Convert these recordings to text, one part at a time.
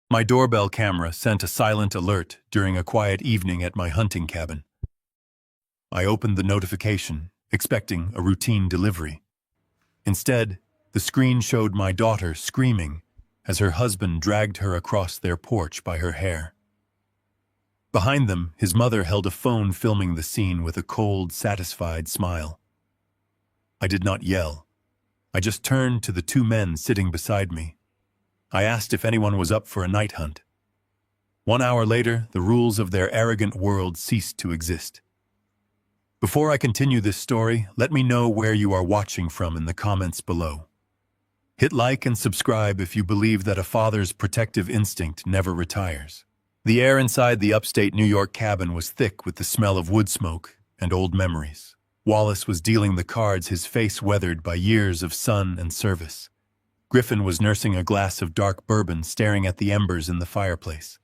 My doorbell camera sent a silent alert during a quiet evening at my hunting cabin. I opened the notification, expecting a routine delivery. Instead, the screen showed my daughter screaming as her husband dragged her across their porch by her hair. Behind them, his mother held a phone filming the scene with a cold, satisfied smile. I did not yell. I just turned to the two men sitting beside me. I asked if anyone was up for a night hunt. 1 hour later, the rules of their arrogant world ceased to exist. Before I continue this story, let me know where you are watching from in the comments below. Hit like and subscribe if you believe that a father's protective instinct never retires. The air inside the upstate New York cabin was thick with the smell of wood smoke and old memories. Wallace was dealing the cards, his face weathered by years of sun and service. Griffin was nursing a glass of dark bourbon, staring at the embers in the fireplace.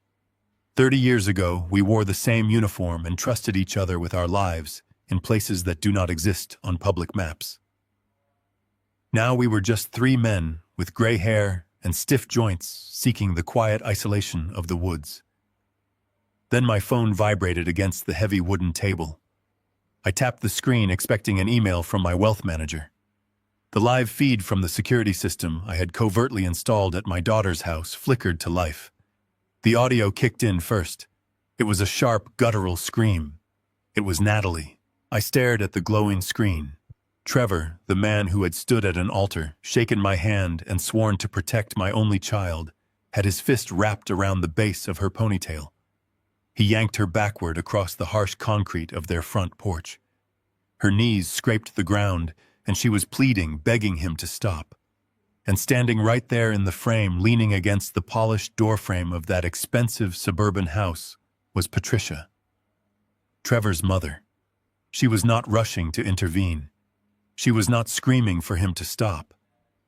30 years ago, we wore the same uniform and trusted each other with our lives in places that do not exist on public maps. Now we were just three men with gray hair and stiff joints seeking the quiet isolation of the woods. Then my phone vibrated against the heavy wooden table. I tapped the screen, expecting an email from my wealth manager. The live feed from the security system I had covertly installed at my daughter's house flickered to life. The audio kicked in first. It was a sharp, guttural scream. It was Natalie. I stared at the glowing screen. Trevor, the man who had stood at an altar, shaken my hand and sworn to protect my only child, had his fist wrapped around the base of her ponytail. He yanked her backward across the harsh concrete of their front porch. Her knees scraped the ground, and she was pleading, begging him to stop. And standing right there in the frame, leaning against the polished doorframe of that expensive suburban house, was Patricia, Trevor's mother. She was not rushing to intervene. She was not screaming for him to stop.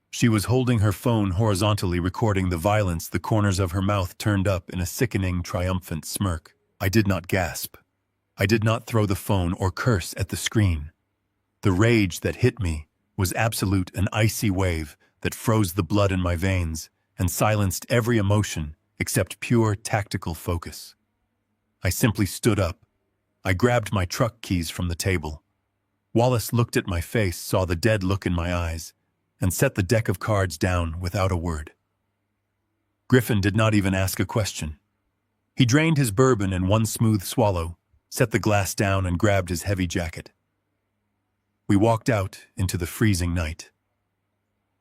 She was holding her phone horizontally, recording the violence, the corners of her mouth turned up in a sickening, triumphant smirk. I did not gasp. I did not throw the phone or curse at the screen. The rage that hit me was absolute, an icy wave that froze the blood in my veins and silenced every emotion except pure tactical focus. I simply stood up. I grabbed my truck keys from the table. Wallace looked at my face, saw the dead look in my eyes, and set the deck of cards down without a word. Griffin did not even ask a question. He drained his bourbon in one smooth swallow, set the glass down, and grabbed his heavy jacket. We walked out into the freezing night.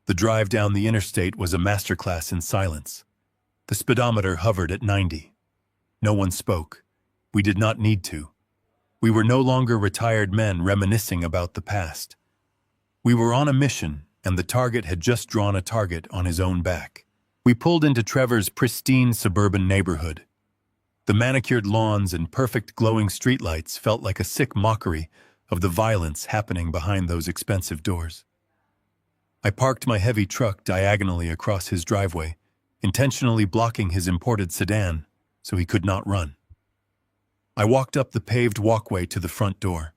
The drive down the interstate was a masterclass in silence. The speedometer hovered at 90. No one spoke. We did not need to. We were no longer retired men reminiscing about the past. We were on a mission, and the target had just drawn a target on his own back. We pulled into Trevor's pristine suburban neighborhood. The manicured lawns and perfect glowing streetlights felt like a sick mockery of the violence happening behind those expensive doors. I parked my heavy truck diagonally across his driveway, intentionally blocking his imported sedan so he could not run. I walked up the paved walkway to the front door.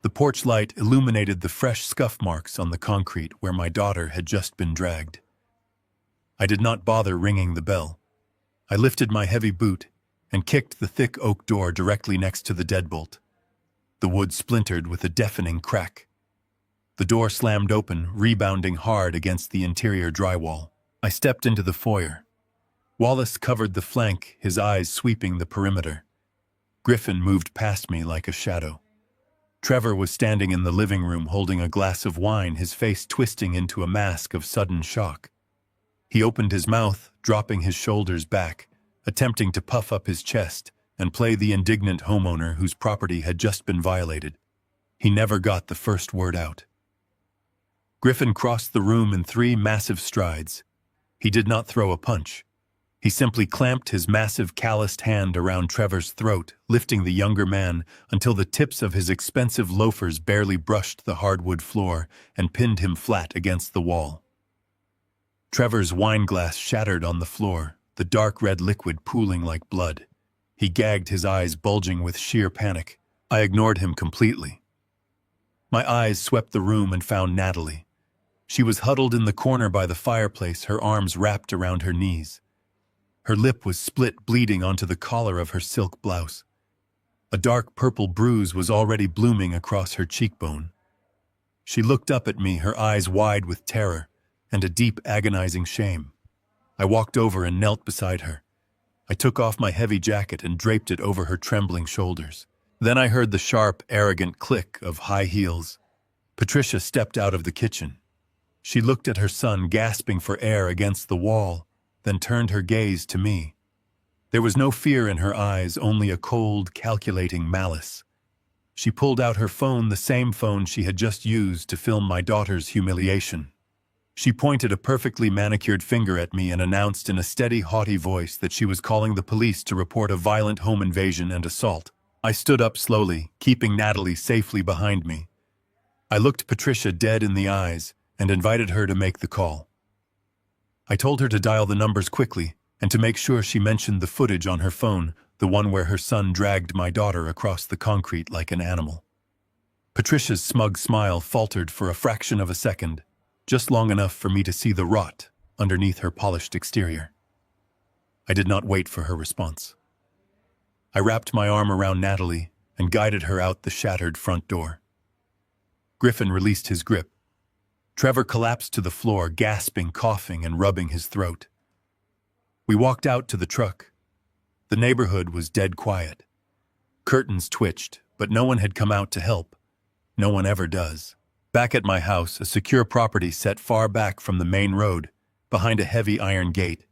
The porch light illuminated the fresh scuff marks on the concrete where my daughter had just been dragged. I did not bother ringing the bell. I lifted my heavy boot and kicked the thick oak door directly next to the deadbolt. The wood splintered with a deafening crack. The door slammed open, rebounding hard against the interior drywall. I stepped into the foyer. Wallace covered the flank, his eyes sweeping the perimeter. Griffin moved past me like a shadow. Trevor was standing in the living room holding a glass of wine, his face twisting into a mask of sudden shock. He opened his mouth, dropping his shoulders back, attempting to puff up his chest and play the indignant homeowner whose property had just been violated. He never got the first word out. Griffin crossed the room in 3 massive strides. He did not throw a punch. He simply clamped his massive calloused hand around Trevor's throat, lifting the younger man until the tips of his expensive loafers barely brushed the hardwood floor and pinned him flat against the wall. Trevor's wine glass shattered on the floor, the dark red liquid pooling like blood. He gagged, his eyes bulging with sheer panic. I ignored him completely. My eyes swept the room and found Natalie. She was huddled in the corner by the fireplace, her arms wrapped around her knees. Her lip was split, bleeding onto the collar of her silk blouse. A dark purple bruise was already blooming across her cheekbone. She looked up at me, her eyes wide with terror and a deep, agonizing shame. I walked over and knelt beside her. I took off my heavy jacket and draped it over her trembling shoulders. Then I heard the sharp, arrogant click of high heels. Patricia stepped out of the kitchen. She looked at her son, gasping for air against the wall, then turned her gaze to me. There was no fear in her eyes, only a cold, calculating malice. She pulled out her phone, the same phone she had just used to film my daughter's humiliation. She pointed a perfectly manicured finger at me and announced in a steady, haughty voice that she was calling the police to report a violent home invasion and assault. I stood up slowly, keeping Natalie safely behind me. I looked Patricia dead in the eyes and invited her to make the call. I told her to dial the numbers quickly and to make sure she mentioned the footage on her phone, the one where her son dragged my daughter across the concrete like an animal. Patricia's smug smile faltered for a fraction of a second, just long enough for me to see the rot underneath her polished exterior. I did not wait for her response. I wrapped my arm around Natalie and guided her out the shattered front door. Griffin released his grip. Trevor collapsed to the floor, gasping, coughing, and rubbing his throat. We walked out to the truck. The neighborhood was dead quiet. Curtains twitched, but no one had come out to help. No one ever does. Back at my house, a secure property set far back from the main road, behind a heavy iron gate.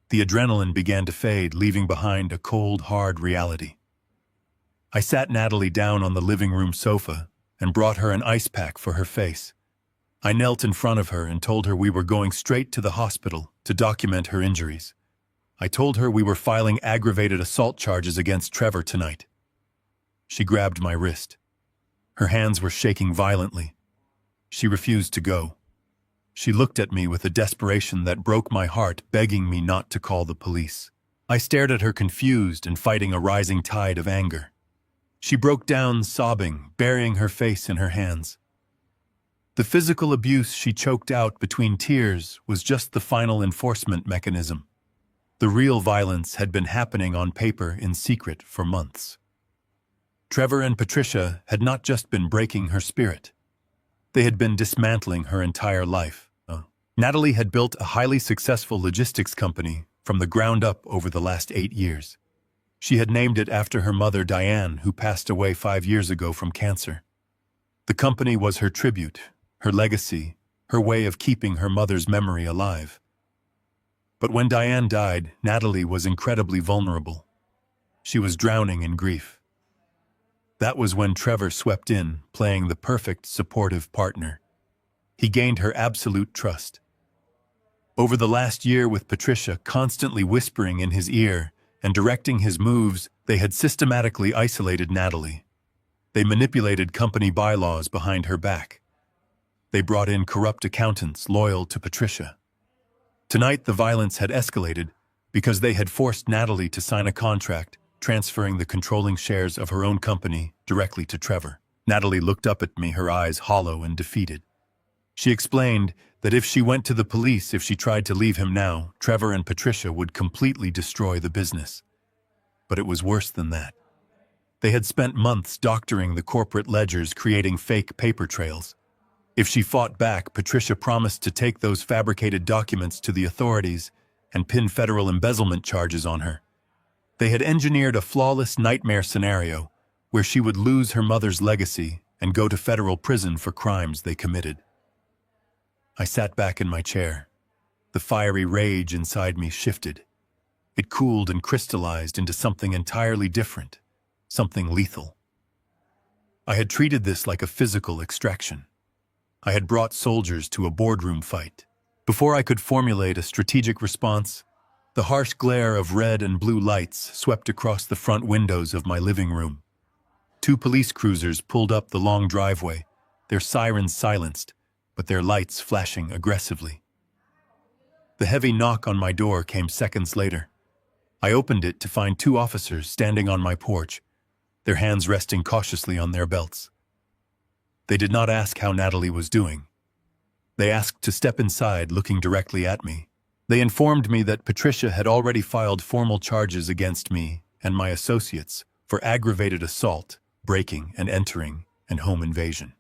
The adrenaline began to fade, leaving behind a cold, hard reality. I sat Natalie down on the living room sofa and brought her an ice pack for her face. I knelt in front of her and told her we were going straight to the hospital to document her injuries. I told her we were filing aggravated assault charges against Trevor tonight. She grabbed my wrist. Her hands were shaking violently. She refused to go. She looked at me with a desperation that broke my heart, begging me not to call the police. I stared at her, confused and fighting a rising tide of anger. She broke down, sobbing, burying her face in her hands. The physical abuse she choked out between tears was just the final enforcement mechanism. The real violence had been happening on paper in secret for months. Trevor and Patricia had not just been breaking her spirit. They had been dismantling her entire life. Natalie had built a highly successful logistics company from the ground up over the last 8 years. She had named it after her mother, Diane, who passed away 5 years ago from cancer. The company was her tribute, her legacy, her way of keeping her mother's memory alive. But when Diane died, Natalie was incredibly vulnerable. She was drowning in grief. That was when Trevor swept in, playing the perfect supportive partner. He gained her absolute trust. Over the last year, with Patricia constantly whispering in his ear and directing his moves, they had systematically isolated Natalie. They manipulated company bylaws behind her back. They brought in corrupt accountants loyal to Patricia. Tonight, the violence had escalated because they had forced Natalie to sign a contract transferring the controlling shares of her own company directly to Trevor. Natalie looked up at me, her eyes hollow and defeated. She explained that if she went to the police, if she tried to leave him now, Trevor and Patricia would completely destroy the business. But it was worse than that. They had spent months doctoring the corporate ledgers, creating fake paper trails. If she fought back, Patricia promised to take those fabricated documents to the authorities and pin federal embezzlement charges on her. They had engineered a flawless nightmare scenario where she would lose her mother's legacy and go to federal prison for crimes they committed. I sat back in my chair. The fiery rage inside me shifted. It cooled and crystallized into something entirely different, something lethal. I had treated this like a physical extraction. I had brought soldiers to a boardroom fight. Before I could formulate a strategic response, the harsh glare of red and blue lights swept across the front windows of my living room. 2 police cruisers pulled up the long driveway, their sirens silenced, but their lights flashing aggressively. The heavy knock on my door came seconds later. I opened it to find 2 officers standing on my porch, their hands resting cautiously on their belts. They did not ask how Natalie was doing. They asked to step inside, looking directly at me. They informed me that Patricia had already filed formal charges against me and my associates for aggravated assault, breaking and entering, and home invasion.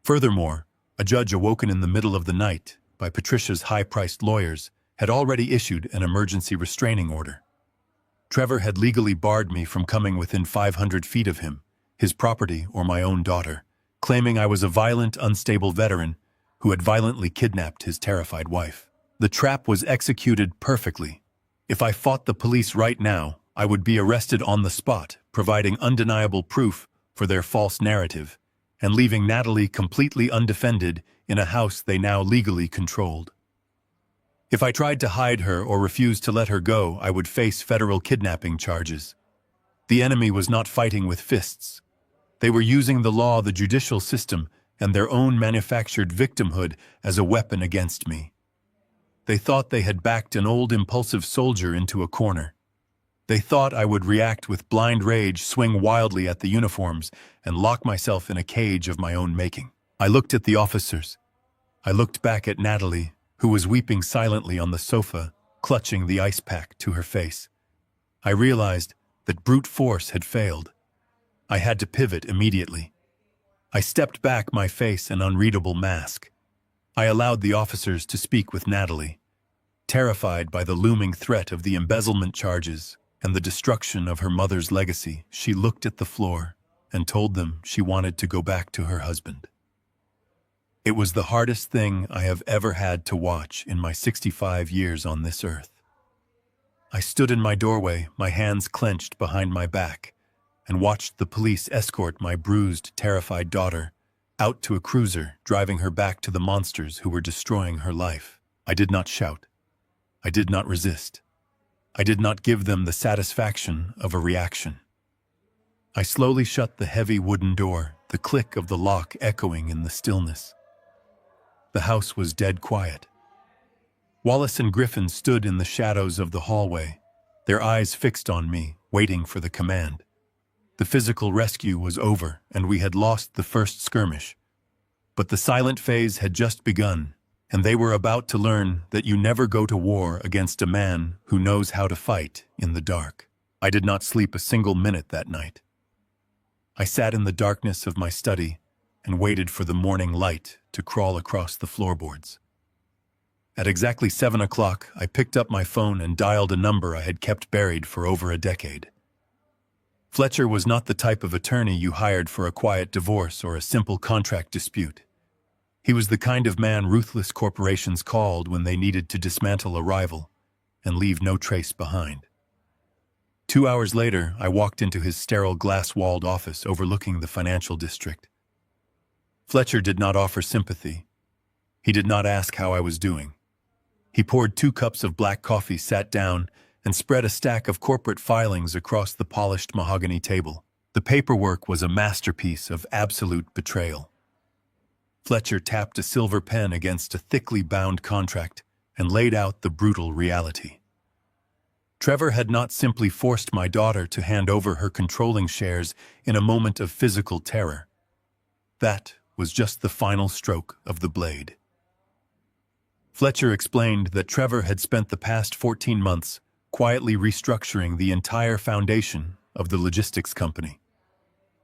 Furthermore, a judge awoken in the middle of the night by Patricia's high-priced lawyers had already issued an emergency restraining order. Trevor had legally barred me from coming within 500 feet of him, his property, or my own daughter, claiming I was a violent, unstable veteran who had violently kidnapped his terrified wife. The trap was executed perfectly. If I fought the police right now, I would be arrested on the spot, providing undeniable proof for their false narrative, and leaving Natalie completely undefended in a house they now legally controlled. If I tried to hide her or refused to let her go, I would face federal kidnapping charges. The enemy was not fighting with fists. They were using the law, the judicial system, and their own manufactured victimhood as a weapon against me. They thought they had backed an old impulsive soldier into a corner. They thought I would react with blind rage, swing wildly at the uniforms, and lock myself in a cage of my own making. I looked at the officers. I looked back at Natalie, who was weeping silently on the sofa, clutching the ice pack to her face. I realized that brute force had failed. I had to pivot immediately. I stepped back, my face an unreadable mask. I allowed the officers to speak with Natalie. Terrified by the looming threat of the embezzlement charges and the destruction of her mother's legacy, she looked at the floor and told them she wanted to go back to her husband. It was the hardest thing I have ever had to watch in my 65 years on this earth. I stood in my doorway, my hands clenched behind my back, and watched the police escort my bruised, terrified daughter out to a cruiser, driving her back to the monsters who were destroying her life. I did not shout. I did not resist. I did not give them the satisfaction of a reaction. I slowly shut the heavy wooden door, the click of the lock echoing in the stillness. The house was dead quiet. Wallace and Griffin stood in the shadows of the hallway, their eyes fixed on me, waiting for the command. The physical rescue was over, and we had lost the first skirmish. But the silent phase had just begun, and they were about to learn that you never go to war against a man who knows how to fight in the dark. I did not sleep a single minute that night. I sat in the darkness of my study and waited for the morning light to crawl across the floorboards. At exactly 7 o'clock, I picked up my phone and dialed a number I had kept buried for over a decade. Fletcher was not the type of attorney you hired for a quiet divorce or a simple contract dispute. He was the kind of man ruthless corporations called when they needed to dismantle a rival and leave no trace behind. 2 hours later, I walked into his sterile glass-walled office overlooking the financial district. Fletcher did not offer sympathy. He did not ask how I was doing. He poured 2 cups of black coffee, sat down, and spread a stack of corporate filings across the polished mahogany table. The paperwork was a masterpiece of absolute betrayal. Fletcher tapped a silver pen against a thickly bound contract and laid out the brutal reality. Trevor had not simply forced my daughter to hand over her controlling shares in a moment of physical terror. That was just the final stroke of the blade. Fletcher explained that Trevor had spent the past 14 months quietly restructuring the entire foundation of the logistics company.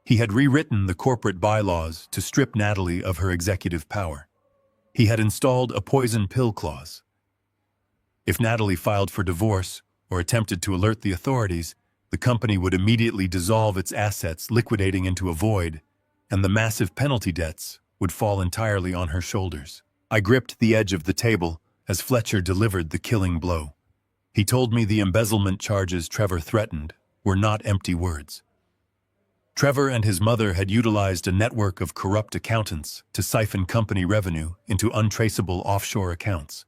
He had rewritten the corporate bylaws to strip Natalie of her executive power. He had installed a poison pill clause. If Natalie filed for divorce or attempted to alert the authorities, the company would immediately dissolve its assets, liquidating into a void, and the massive penalty debts would fall entirely on her shoulders. I gripped the edge of the table as Fletcher delivered the killing blow. He told me the embezzlement charges Trevor threatened were not empty words. Trevor and his mother had utilized a network of corrupt accountants to siphon company revenue into untraceable offshore accounts.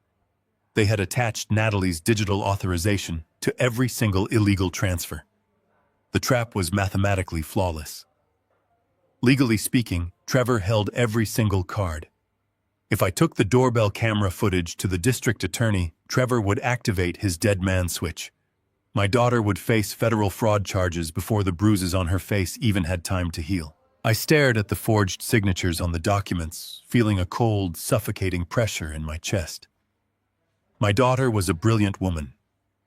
They had attached Natalie's digital authorization to every single illegal transfer. The trap was mathematically flawless. Legally speaking, Trevor held every single card. If I took the doorbell camera footage to the district attorney, Trevor would activate his dead man switch. My daughter would face federal fraud charges before the bruises on her face even had time to heal. I stared at the forged signatures on the documents, feeling a cold, suffocating pressure in my chest. My daughter was a brilliant woman.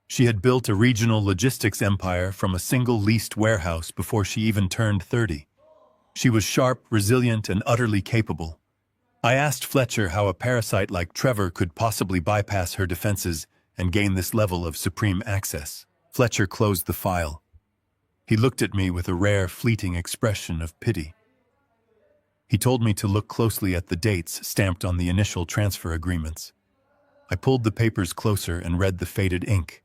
She had built a regional logistics empire from a single leased warehouse before she even turned 30. She was sharp, resilient, and utterly capable. I asked Fletcher how a parasite like Trevor could possibly bypass her defenses and gain this level of supreme access. Fletcher closed the file. He looked at me with a rare, fleeting expression of pity. He told me to look closely at the dates stamped on the initial transfer agreements. I pulled the papers closer and read the faded ink.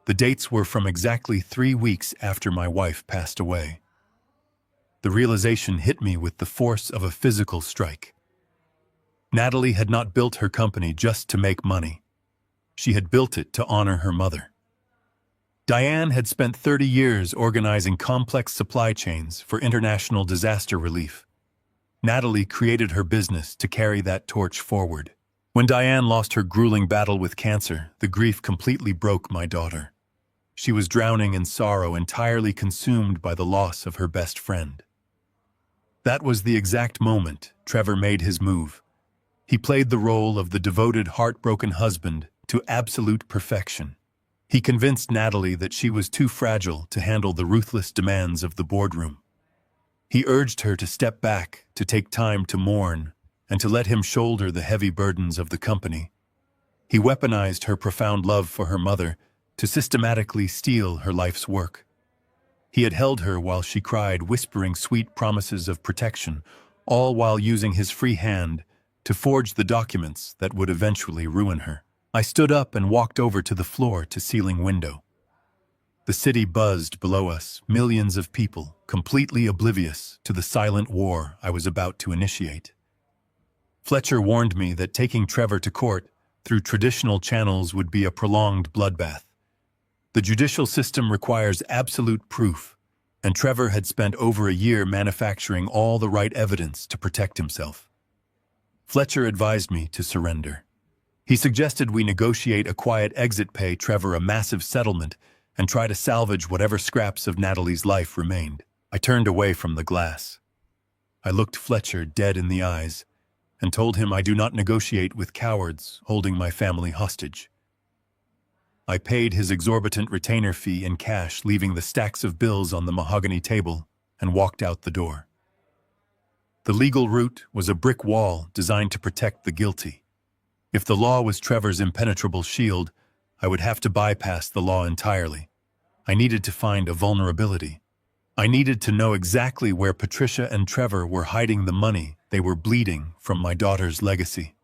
The dates were from exactly 3 weeks after my wife passed away. The realization hit me with the force of a physical strike. Natalie had not built her company just to make money. She had built it to honor her mother. Diane had spent 30 years organizing complex supply chains for international disaster relief. Natalie created her business to carry that torch forward. When Diane lost her grueling battle with cancer, the grief completely broke my daughter. She was drowning in sorrow, entirely consumed by the loss of her best friend. That was the exact moment Trevor made his move. He played the role of the devoted, heartbroken husband to absolute perfection. He convinced Natalie that she was too fragile to handle the ruthless demands of the boardroom. He urged her to step back, to take time to mourn, and to let him shoulder the heavy burdens of the company. He weaponized her profound love for her mother to systematically steal her life's work. He had held her while she cried, whispering sweet promises of protection, all while using his free hand to forge the documents that would eventually ruin her. I stood up and walked over to the floor-to-ceiling window. The city buzzed below us, millions of people, completely oblivious to the silent war I was about to initiate. Fletcher warned me that taking Trevor to court through traditional channels would be a prolonged bloodbath. The judicial system requires absolute proof, and Trevor had spent over a year manufacturing all the right evidence to protect himself. Fletcher advised me to surrender. He suggested we negotiate a quiet exit, pay Trevor a massive settlement, and try to salvage whatever scraps of Natalie's life remained. I turned away from the glass. I looked Fletcher dead in the eyes and told him I do not negotiate with cowards holding my family hostage. I paid his exorbitant retainer fee in cash, leaving the stacks of bills on the mahogany table, and walked out the door. The legal route was a brick wall designed to protect the guilty. If the law was Trevor's impenetrable shield, I would have to bypass the law entirely. I needed to find a vulnerability. I needed to know exactly where Patricia and Trevor were hiding the money they were bleeding from my daughter's legacy.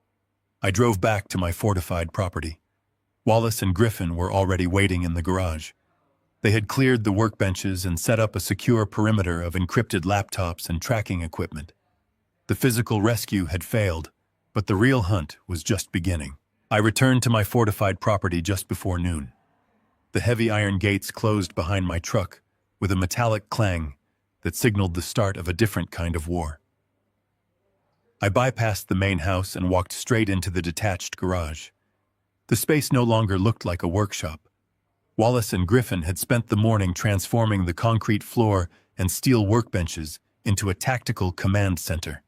I drove back to my fortified property. Wallace and Griffin were already waiting in the garage. They had cleared the workbenches and set up a secure perimeter of encrypted laptops and tracking equipment. The physical rescue had failed, but the real hunt was just beginning. I returned to my fortified property just before noon. The heavy iron gates closed behind my truck with a metallic clang that signaled the start of a different kind of war. I bypassed the main house and walked straight into the detached garage. The space no longer looked like a workshop. Wallace and Griffin had spent the morning transforming the concrete floor and steel workbenches into a tactical command center.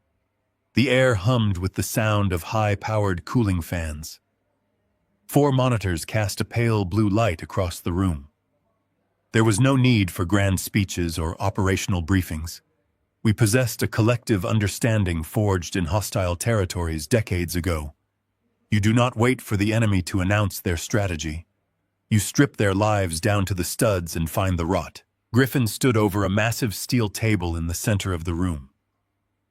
The air hummed with the sound of high-powered cooling fans. 4 monitors cast a pale blue light across the room. There was no need for grand speeches or operational briefings. We possessed a collective understanding forged in hostile territories decades ago. You do not wait for the enemy to announce their strategy. You strip their lives down to the studs and find the rot. Griffin stood over a massive steel table in the center of the room.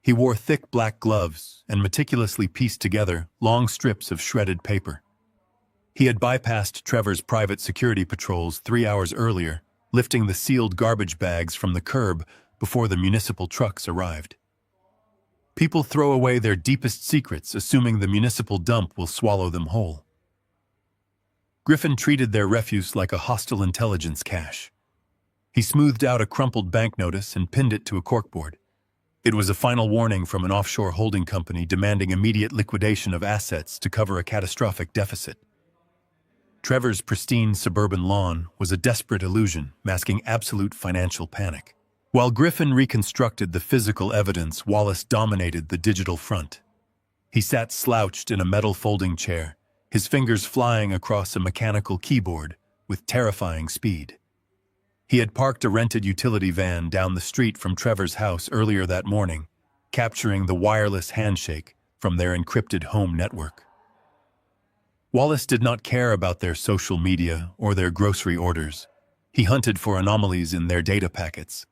He wore thick black gloves and meticulously pieced together long strips of shredded paper. He had bypassed Trevor's private security patrols 3 hours earlier, lifting the sealed garbage bags from the curb before the municipal trucks arrived. People throw away their deepest secrets, assuming the municipal dump will swallow them whole. Griffin treated their refuse like a hostile intelligence cache. He smoothed out a crumpled bank notice and pinned it to a corkboard. It was a final warning from an offshore holding company demanding immediate liquidation of assets to cover a catastrophic deficit. Trevor's pristine suburban lawn was a desperate illusion, masking absolute financial panic. While Griffin reconstructed the physical evidence, Wallace dominated the digital front. He sat slouched in a metal folding chair, his fingers flying across a mechanical keyboard with terrifying speed. He had parked a rented utility van down the street from Trevor's house earlier that morning, capturing the wireless handshake from their encrypted home network. Wallace did not care about their social media or their grocery orders. He hunted for anomalies in their data packets.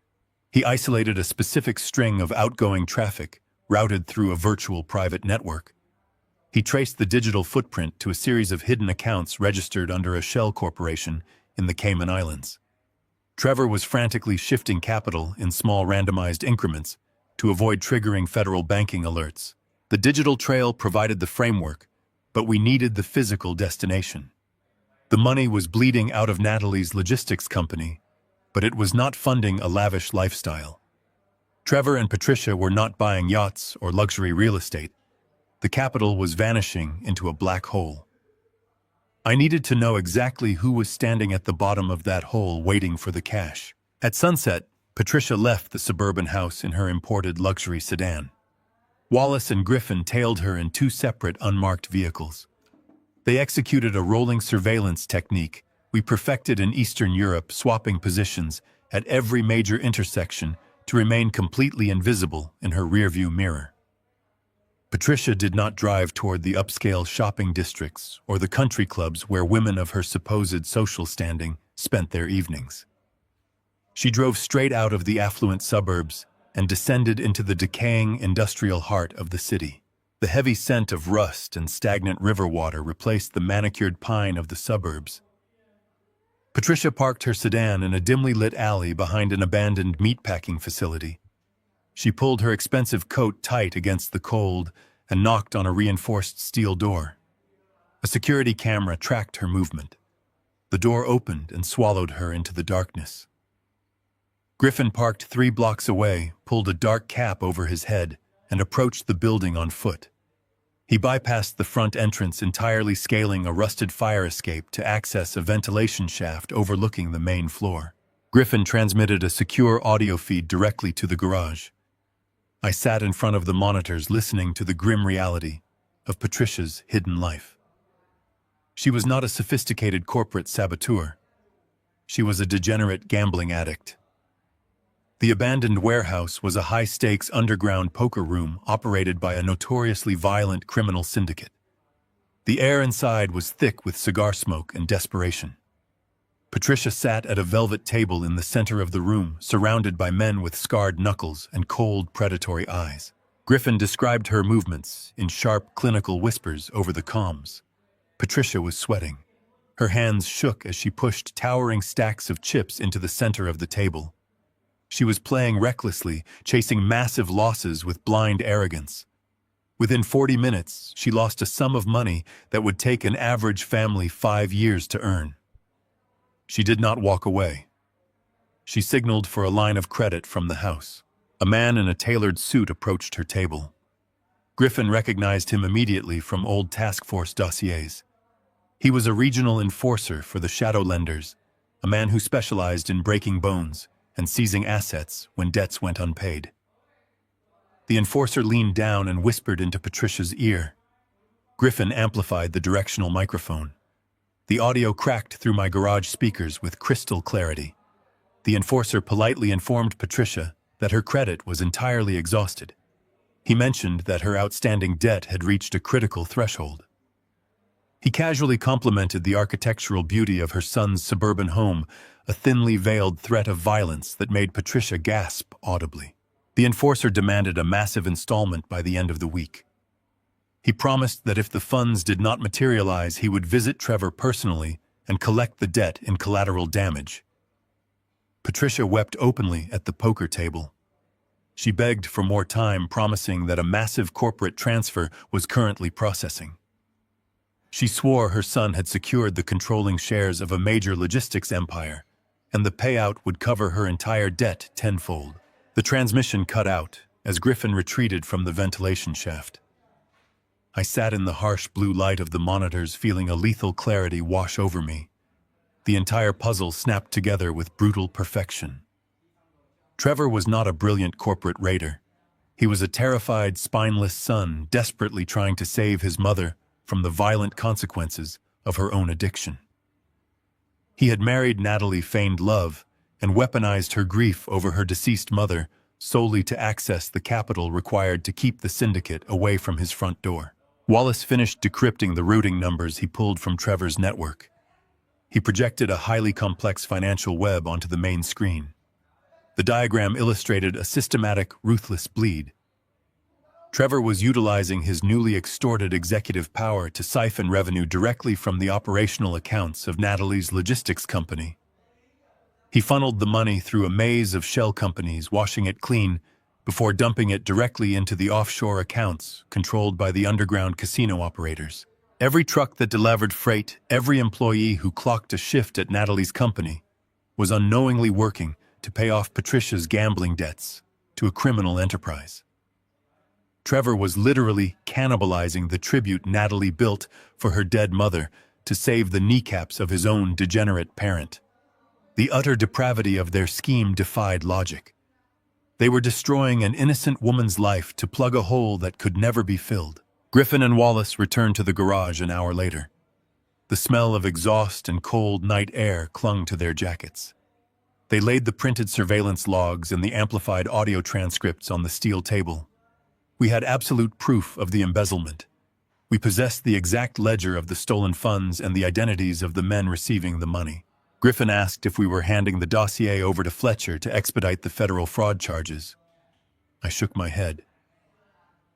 He isolated a specific string of outgoing traffic routed through a virtual private network. He traced the digital footprint to a series of hidden accounts registered under a shell corporation in the Cayman Islands. Trevor was frantically shifting capital in small randomized increments to avoid triggering federal banking alerts. The digital trail provided the framework, but we needed the physical destination. The money was bleeding out of Natalie's logistics company, but it was not funding a lavish lifestyle. Trevor and Patricia were not buying yachts or luxury real estate. The capital was vanishing into a black hole. I needed to know exactly who was standing at the bottom of that hole waiting for the cash. At sunset, Patricia left the suburban house in her imported luxury sedan. Wallace and Griffin tailed her in two separate unmarked vehicles. They executed a rolling surveillance technique we perfected in Eastern Europe, swapping positions at every major intersection to remain completely invisible in her rearview mirror. Patricia did not drive toward the upscale shopping districts or the country clubs where women of her supposed social standing spent their evenings. She drove straight out of the affluent suburbs and descended into the decaying industrial heart of the city. The heavy scent of rust and stagnant river water replaced the manicured pine of the suburbs. Patricia parked her sedan in a dimly lit alley behind an abandoned meatpacking facility. She pulled her expensive coat tight against the cold and knocked on a reinforced steel door. A security camera tracked her movement. The door opened and swallowed her into the darkness. Griffin parked 3 blocks away, pulled a dark cap over his head, and approached the building on foot. He bypassed the front entrance, entirely scaling a rusted fire escape to access a ventilation shaft overlooking the main floor. Griffin transmitted a secure audio feed directly to the garage. I sat in front of the monitors listening to the grim reality of Patricia's hidden life. She was not a sophisticated corporate saboteur. She was a degenerate gambling addict. The abandoned warehouse was a high-stakes underground poker room operated by a notoriously violent criminal syndicate. The air inside was thick with cigar smoke and desperation. Patricia sat at a velvet table in the center of the room, surrounded by men with scarred knuckles and cold, predatory eyes. Griffin described her movements in sharp, clinical whispers over the comms. Patricia was sweating. Her hands shook as she pushed towering stacks of chips into the center of the table. She was playing recklessly, chasing massive losses with blind arrogance. Within 40 minutes, she lost a sum of money that would take an average family 5 years to earn. She did not walk away. She signaled for a line of credit from the house. A man in a tailored suit approached her table. Griffin recognized him immediately from old task force dossiers. He was a regional enforcer for the shadow lenders, a man who specialized in breaking bones and seizing assets when debts went unpaid. The enforcer leaned down and whispered into Patricia's ear. Griffin amplified the directional microphone. The audio cracked through my garage speakers with crystal clarity. The enforcer politely informed Patricia that her credit was entirely exhausted. He mentioned that her outstanding debt had reached a critical threshold. He casually complimented the architectural beauty of her son's suburban home, a thinly veiled threat of violence that made Patricia gasp audibly. The enforcer demanded a massive installment by the end of the week. He promised that if the funds did not materialize, he would visit Trevor personally and collect the debt in collateral damage. Patricia wept openly at the poker table. She begged for more time, promising that a massive corporate transfer was currently processing. She swore her son had secured the controlling shares of a major logistics empire, and the payout would cover her entire debt tenfold. The transmission cut out as Griffin retreated from the ventilation shaft. I sat in the harsh blue light of the monitors, feeling a lethal clarity wash over me. The entire puzzle snapped together with brutal perfection. Trevor was not a brilliant corporate raider. He was a terrified, spineless son, desperately trying to save his mother from the violent consequences of her own addiction. He had married Natalie, feigned love, and weaponized her grief over her deceased mother solely to access the capital required to keep the syndicate away from his front door. Wallace finished decrypting the routing numbers he pulled from Trevor's network. He projected a highly complex financial web onto the main screen. The diagram illustrated a systematic, ruthless bleed. Trevor was utilizing his newly extorted executive power to siphon revenue directly from the operational accounts of Natalie's logistics company. He funneled the money through a maze of shell companies, washing it clean before dumping it directly into the offshore accounts controlled by the underground casino operators. Every truck that delivered freight, every employee who clocked a shift at Natalie's company, was unknowingly working to pay off Patricia's gambling debts to a criminal enterprise. Trevor was literally cannibalizing the tribute Natalie built for her dead mother to save the kneecaps of his own degenerate parent. The utter depravity of their scheme defied logic. They were destroying an innocent woman's life to plug a hole that could never be filled. Griffin and Wallace returned to the garage an hour later. The smell of exhaust and cold night air clung to their jackets. They laid the printed surveillance logs and the amplified audio transcripts on the steel table. We had absolute proof of the embezzlement. We possessed the exact ledger of the stolen funds and the identities of the men receiving the money. Griffin asked if we were handing the dossier over to Fletcher to expedite the federal fraud charges. I shook my head.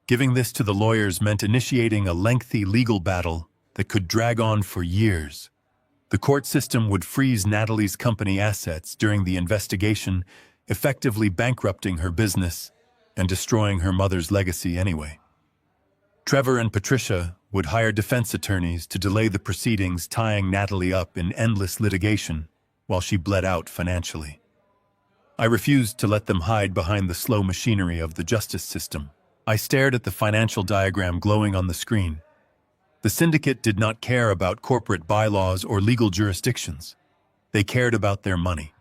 Giving this to the lawyers meant initiating a lengthy legal battle that could drag on for years. The court system would freeze Natalie's company assets during the investigation, effectively bankrupting her business and destroying her mother's legacy anyway. Trevor and Patricia would hire defense attorneys to delay the proceedings, tying Natalie up in endless litigation while she bled out financially. I refused to let them hide behind the slow machinery of the justice system. I stared at the financial diagram glowing on the screen. The syndicate did not care about corporate bylaws or legal jurisdictions. They cared about their money.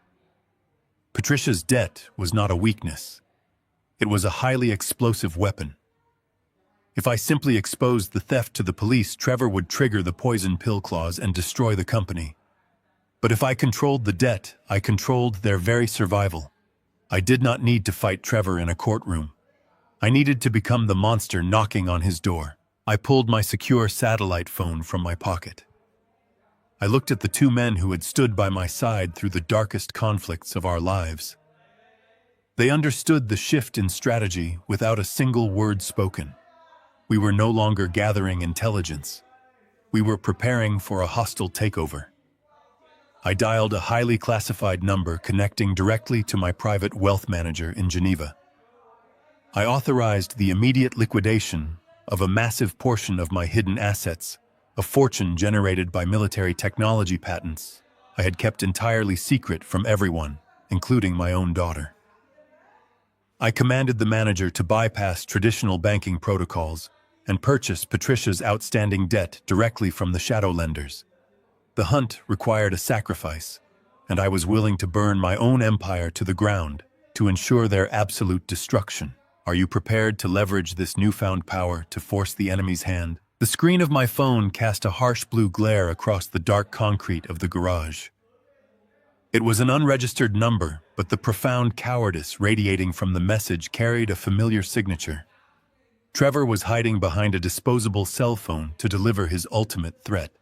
Patricia's debt was not a weakness. It was a highly explosive weapon. If I simply exposed the theft to the police, Trevor would trigger the poison pill clause and destroy the company. But if I controlled the debt, I controlled their very survival. I did not need to fight Trevor in a courtroom. I needed to become the monster knocking on his door. I pulled my secure satellite phone from my pocket. I looked at the two men who had stood by my side through the darkest conflicts of our lives. They understood the shift in strategy without a single word spoken. We were no longer gathering intelligence. We were preparing for a hostile takeover. I dialed a highly classified number connecting directly to my private wealth manager in Geneva. I authorized the immediate liquidation of a massive portion of my hidden assets, a fortune generated by military technology patents I had kept entirely secret from everyone, including my own daughter. I commanded the manager to bypass traditional banking protocols and purchase Patricia's outstanding debt directly from the shadow lenders. The hunt required a sacrifice, and I was willing to burn my own empire to the ground to ensure their absolute destruction. Are you prepared to leverage this newfound power to force the enemy's hand? The screen of my phone cast a harsh blue glare across the dark concrete of the garage. It was an unregistered number, but the profound cowardice radiating from the message carried a familiar signature. Trevor was hiding behind a disposable cell phone to deliver his ultimate threat.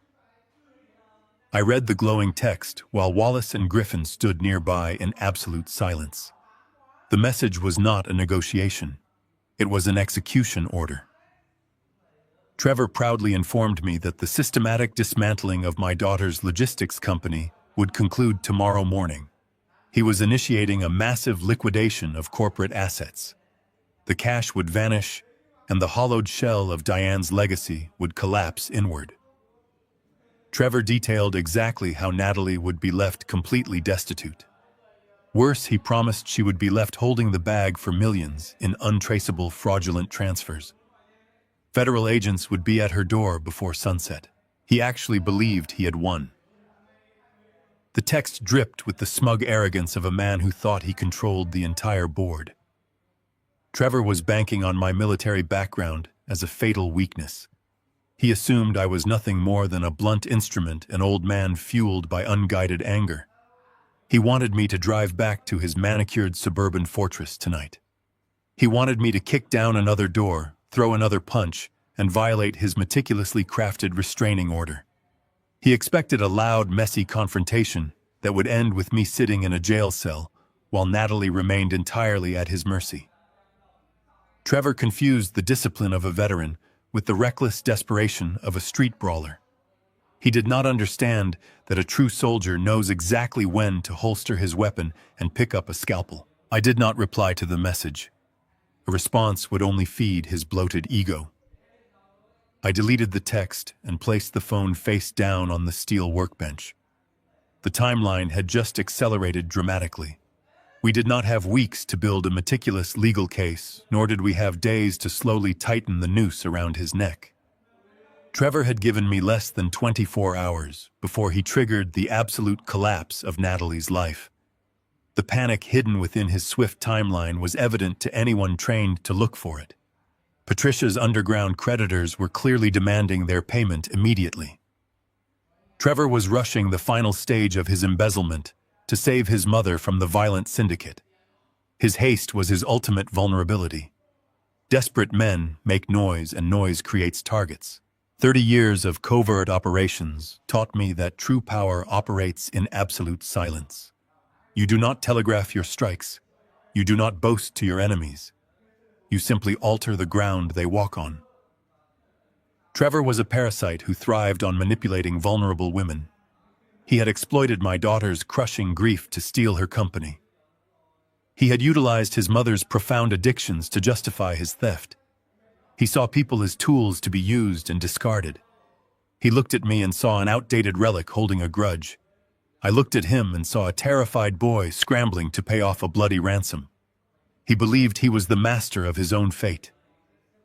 I read the glowing text while Wallace and Griffin stood nearby in absolute silence. The message was not a negotiation. It was an execution order. Trevor proudly informed me that the systematic dismantling of my daughter's logistics company would conclude tomorrow morning. He was initiating a massive liquidation of corporate assets. The cash would vanish, and the hollowed shell of Diane's legacy would collapse inward. Trevor detailed exactly how Natalie would be left completely destitute. Worse, he promised she would be left holding the bag for millions in untraceable fraudulent transfers. Federal agents would be at her door before sunset. He actually believed he had won. The text dripped with the smug arrogance of a man who thought he controlled the entire board. Trevor was banking on my military background as a fatal weakness. He assumed I was nothing more than a blunt instrument, an old man fueled by unguided anger. He wanted me to drive back to his manicured suburban fortress tonight. He wanted me to kick down another door, throw another punch, and violate his meticulously crafted restraining order. He expected a loud, messy confrontation that would end with me sitting in a jail cell while Natalie remained entirely at his mercy. Trevor confused the discipline of a veteran with the reckless desperation of a street brawler. He did not understand that a true soldier knows exactly when to holster his weapon and pick up a scalpel. I did not reply to the message. A response would only feed his bloated ego. I deleted the text and placed the phone face down on the steel workbench. The timeline had just accelerated dramatically. We did not have weeks to build a meticulous legal case, nor did we have days to slowly tighten the noose around his neck. Trevor had given me less than 24 hours before he triggered the absolute collapse of Natalie's life. The panic hidden within his swift timeline was evident to anyone trained to look for it. Patricia's underground creditors were clearly demanding their payment immediately. Trevor was rushing the final stage of his embezzlement to save his mother from the violent syndicate. His haste was his ultimate vulnerability. Desperate men make noise, and noise creates targets. 30 years of covert operations taught me that true power operates in absolute silence. You do not telegraph your strikes. You do not boast to your enemies. You simply alter the ground they walk on. Trevor was a parasite who thrived on manipulating vulnerable women. He had exploited my daughter's crushing grief to steal her company. He had utilized his mother's profound addictions to justify his theft. He saw people as tools to be used and discarded. He looked at me and saw an outdated relic holding a grudge. I looked at him and saw a terrified boy scrambling to pay off a bloody ransom. He believed he was the master of his own fate.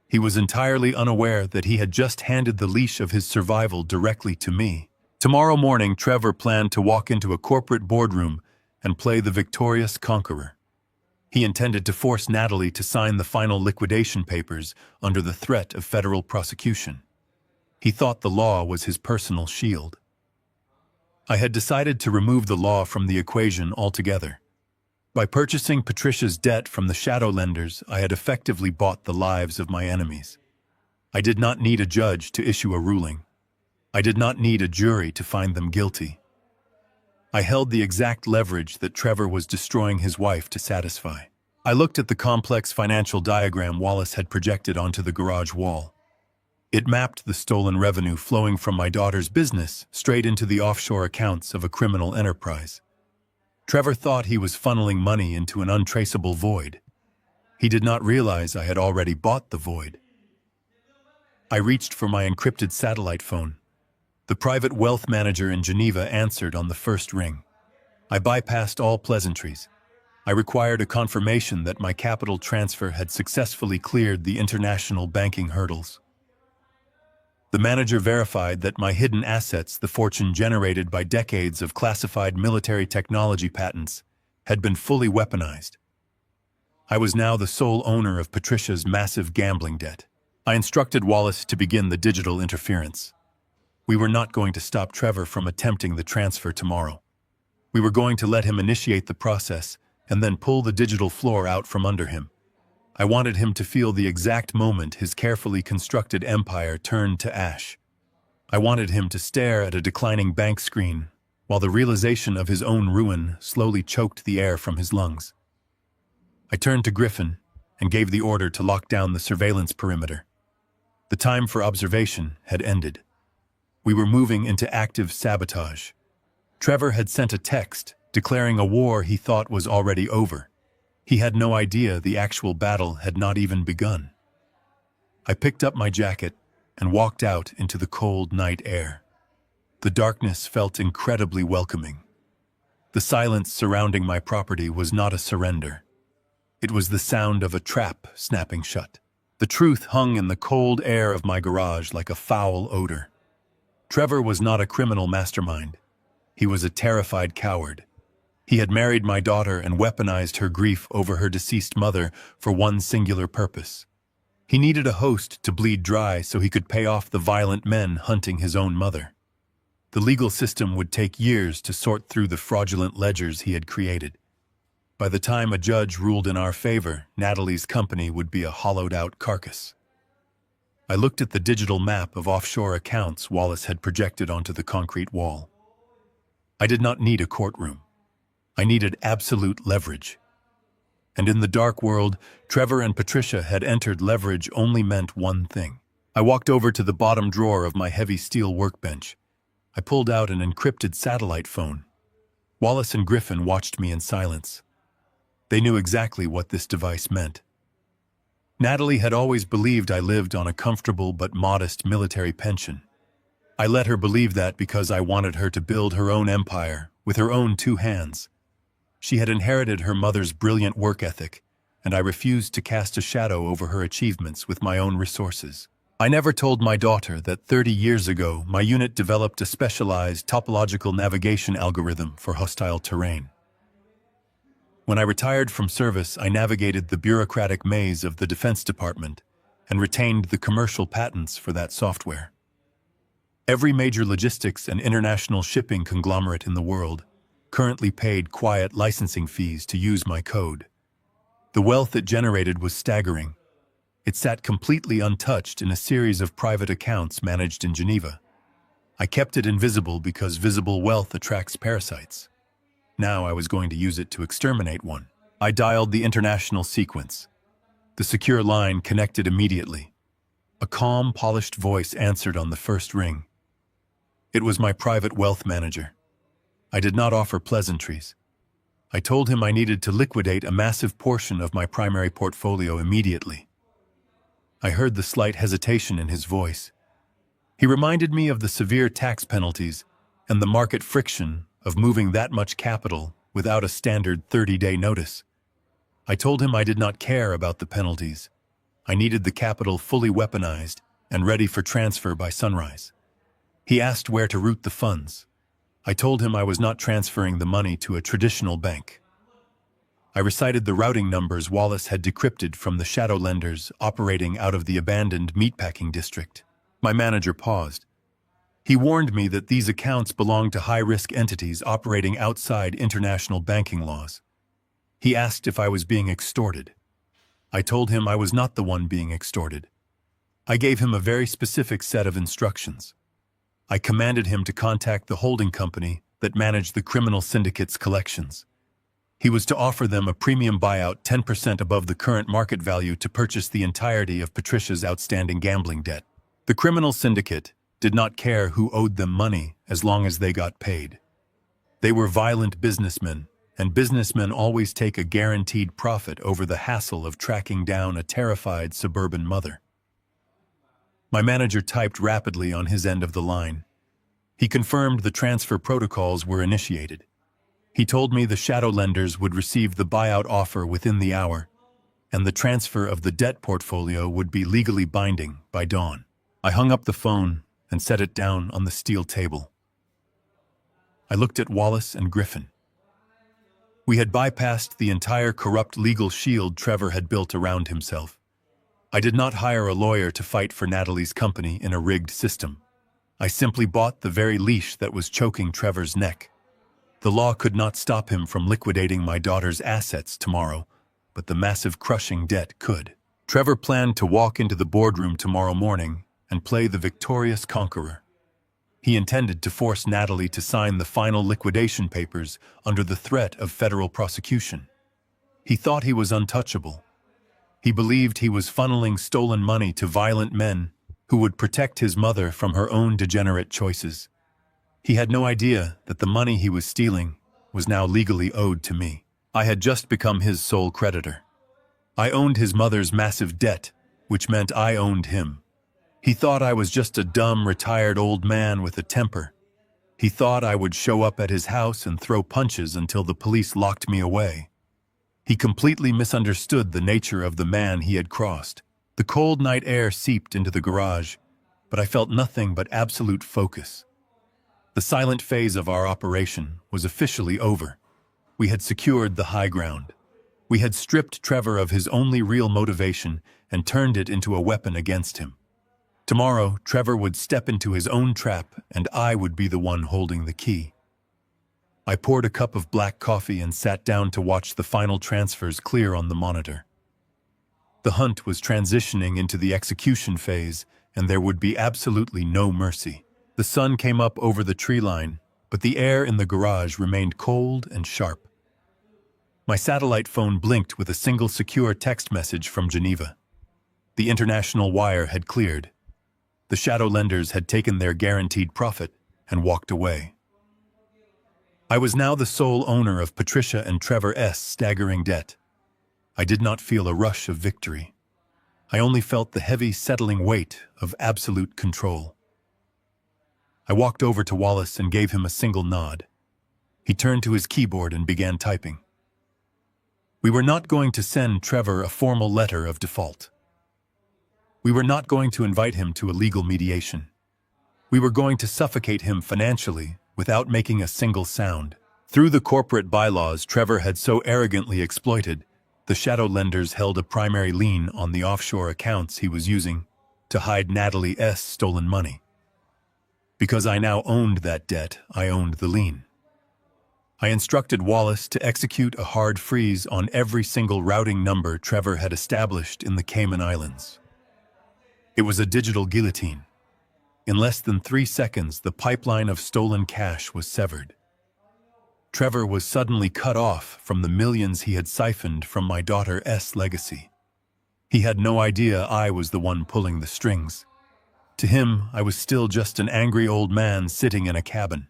He was entirely unaware that he had just handed the leash of his survival directly to me. Tomorrow morning, Trevor planned to walk into a corporate boardroom and play the victorious conqueror. He intended to force Natalie to sign the final liquidation papers under the threat of federal prosecution. He thought the law was his personal shield. I had decided to remove the law from the equation altogether. By purchasing Patricia's debt from the shadow lenders, I had effectively bought the lives of my enemies. I did not need a judge to issue a ruling. I did not need a jury to find them guilty. I held the exact leverage that Trevor was destroying his wife to satisfy. I looked at the complex financial diagram Wallace had projected onto the garage wall. It mapped the stolen revenue flowing from my daughter's business straight into the offshore accounts of a criminal enterprise. Trevor thought he was funneling money into an untraceable void. He did not realize I had already bought the void. I reached for my encrypted satellite phone. The private wealth manager in Geneva answered on the first ring. I bypassed all pleasantries. I required a confirmation that my capital transfer had successfully cleared the international banking hurdles. The manager verified that my hidden assets, the fortune generated by decades of classified military technology patents, had been fully weaponized. I was now the sole owner of Patricia's massive gambling debt. I instructed Wallace to begin the digital interference. We were not going to stop Trevor from attempting the transfer tomorrow. We were going to let him initiate the process and then pull the digital floor out from under him. I wanted him to feel the exact moment his carefully constructed empire turned to ash. I wanted him to stare at a declining bank screen while the realization of his own ruin slowly choked the air from his lungs. I turned to Griffin and gave the order to lock down the surveillance perimeter. The time for observation had ended. We were moving into active sabotage. Trevor had sent a text declaring a war he thought was already over. He had no idea the actual battle had not even begun. I picked up my jacket and walked out into the cold night air. The darkness felt incredibly welcoming. The silence surrounding my property was not a surrender. It was the sound of a trap snapping shut. The truth hung in the cold air of my garage like a foul odor. Trevor was not a criminal mastermind. He was a terrified coward. He had married my daughter and weaponized her grief over her deceased mother for one singular purpose: He needed a host to bleed dry so he could pay off the violent men hunting his own mother. The legal system would take years to sort through the fraudulent ledgers he had created. By the time a judge ruled in our favor, Natalie's company would be a hollowed-out carcass. I looked at the digital map of offshore accounts Wallace had projected onto the concrete wall. I did not need a courtroom. I needed absolute leverage. And in the dark world, Trevor and Patricia had entered leverage only meant one thing. I walked over to the bottom drawer of my heavy steel workbench. I pulled out an encrypted satellite phone. Wallace and Griffin watched me in silence. They knew exactly what this device meant. Natalie had always believed I lived on a comfortable but modest military pension. I let her believe that because I wanted her to build her own empire with her own two hands. She had inherited her mother's brilliant work ethic, and I refused to cast a shadow over her achievements with my own resources. I never told my daughter that 30 years ago my unit developed a specialized topological navigation algorithm for hostile terrain. When I retired from service, I navigated the bureaucratic maze of the Defense Department and retained the commercial patents for that software. Every major logistics and international shipping conglomerate in the world currently paid quiet licensing fees to use my code. The wealth it generated was staggering. It sat completely untouched in a series of private accounts managed in Geneva. I kept it invisible because visible wealth attracts parasites. Now I was going to use it to exterminate one. I dialed the international sequence. The secure line connected immediately. A calm, polished voice answered on the first ring. It was my private wealth manager. I did not offer pleasantries. I told him I needed to liquidate a massive portion of my primary portfolio immediately. I heard the slight hesitation in his voice. He reminded me of the severe tax penalties and the market friction of moving that much capital without a standard 30-day notice. I told him I did not care about the penalties. I needed the capital fully weaponized and ready for transfer by sunrise. He asked where to route the funds. I told him I was not transferring the money to a traditional bank. I recited the routing numbers Wallace had decrypted from the shadow lenders operating out of the abandoned meatpacking district. My manager paused. He warned me that these accounts belonged to high-risk entities operating outside international banking laws. He asked if I was being extorted. I told him I was not the one being extorted. I gave him a very specific set of instructions. I commanded him to contact the holding company that managed the criminal syndicate's collections. He was to offer them a premium buyout 10% above the current market value to purchase the entirety of Patricia's outstanding gambling debt. The criminal syndicate did not care who owed them money as long as they got paid. They were violent businessmen, and businessmen always take a guaranteed profit over the hassle of tracking down a terrified suburban mother. My manager typed rapidly on his end of the line. He confirmed the transfer protocols were initiated. He told me the shadow lenders would receive the buyout offer within the hour, and the transfer of the debt portfolio would be legally binding by dawn. I hung up the phone and set it down on the steel table. I looked at Wallace and Griffin. We had bypassed the entire corrupt legal shield Trevor had built around himself. I did not hire a lawyer to fight for Natalie's company in a rigged system. I simply bought the very leash that was choking Trevor's neck. The law could not stop him from liquidating my daughter's assets tomorrow, but the massive crushing debt could. Trevor planned to walk into the boardroom tomorrow morning and play the victorious conqueror. He intended to force Natalie to sign the final liquidation papers under the threat of federal prosecution. He thought he was untouchable. He believed he was funneling stolen money to violent men who would protect his mother from her own degenerate choices. He had no idea that the money he was stealing was now legally owed to me. I had just become his sole creditor. I owned his mother's massive debt, which meant I owned him. He thought I was just a dumb, retired old man with a temper. He thought I would show up at his house and throw punches until the police locked me away. He completely misunderstood the nature of the man he had crossed. The cold night air seeped into the garage, but I felt nothing but absolute focus. The silent phase of our operation was officially over. We had secured the high ground. We had stripped Trevor of his only real motivation and turned it into a weapon against him. Tomorrow, Trevor would step into his own trap and I would be the one holding the key. I poured a cup of black coffee and sat down to watch the final transfers clear on the monitor. The hunt was transitioning into the execution phase, and there would be absolutely no mercy. The sun came up over the tree line, but the air in the garage remained cold and sharp. My satellite phone blinked with a single secure text message from Geneva. The international wire had cleared. The shadow lenders had taken their guaranteed profit and walked away. I was now the sole owner of Patricia and Trevor S.'s staggering debt. I did not feel a rush of victory. I only felt the heavy, settling weight of absolute control. I walked over to Wallace and gave him a single nod. He turned to his keyboard and began typing. We were not going to send Trevor a formal letter of default. We were not going to invite him to a legal mediation. We were going to suffocate him financially without making a single sound. Through the corporate bylaws Trevor had so arrogantly exploited, the shadow lenders held a primary lien on the offshore accounts he was using to hide Natalie S.'s stolen money. Because I now owned that debt, I owned the lien. I instructed Wallace to execute a hard freeze on every single routing number Trevor had established in the Cayman Islands. It was a digital guillotine. In less than 3 seconds, the pipeline of stolen cash was severed. Trevor was suddenly cut off from the millions he had siphoned from my daughter S.'s legacy. He had no idea I was the one pulling the strings. To him, I was still just an angry old man sitting in a cabin.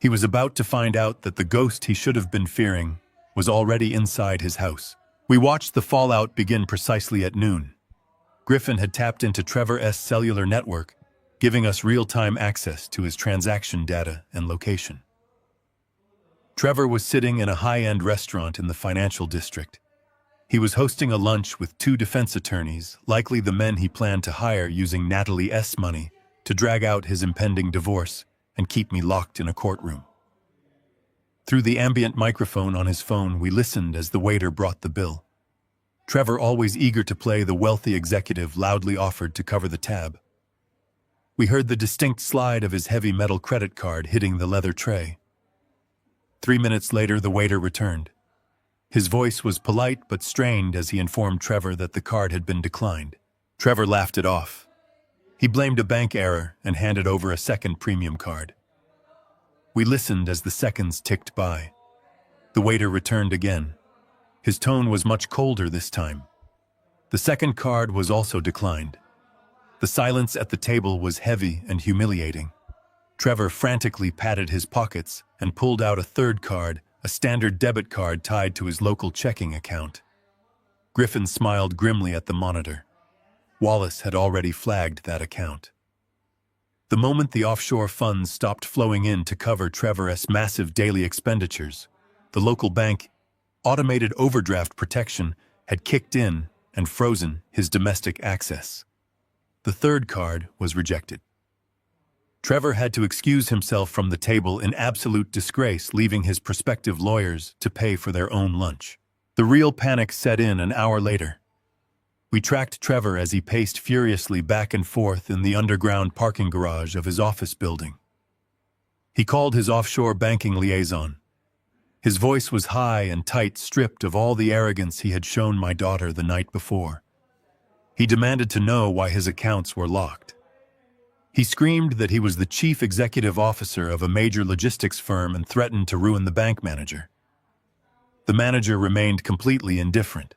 He was about to find out that the ghost he should have been fearing was already inside his house. We watched the fallout begin precisely at noon. Griffin had tapped into Trevor S.'s cellular network, giving us real-time access to his transaction data and location. Trevor was sitting in a high-end restaurant in the financial district. He was hosting a lunch with 2 defense attorneys, likely the men he planned to hire using Natalie S.'s money to drag out his impending divorce and keep me locked in a courtroom. Through the ambient microphone on his phone, we listened as the waiter brought the bill. Trevor, always eager to play the wealthy executive, loudly offered to cover the tab. We heard the distinct slide of his heavy metal credit card hitting the leather tray. 3 minutes later, the waiter returned. His voice was polite but strained as he informed Trevor that the card had been declined. Trevor laughed it off. He blamed a bank error and handed over a second premium card. We listened as the seconds ticked by. The waiter returned again. His tone was much colder this time. The second card was also declined. The silence at the table was heavy and humiliating. Trevor frantically patted his pockets and pulled out a third card, a standard debit card tied to his local checking account. Griffin smiled grimly at the monitor. Wallace had already flagged that account. The moment the offshore funds stopped flowing in to cover Trevor's massive daily expenditures, the local bank, automated overdraft protection, had kicked in and frozen his domestic access. The third card was rejected. Trevor had to excuse himself from the table in absolute disgrace, leaving his prospective lawyers to pay for their own lunch. The real panic set in an hour later. We tracked Trevor as he paced furiously back and forth in the underground parking garage of his office building. He called his offshore banking liaison. His voice was high and tight, stripped of all the arrogance he had shown my daughter the night before. He demanded to know why his accounts were locked. He screamed that he was the chief executive officer of a major logistics firm and threatened to ruin the bank manager. The manager remained completely indifferent.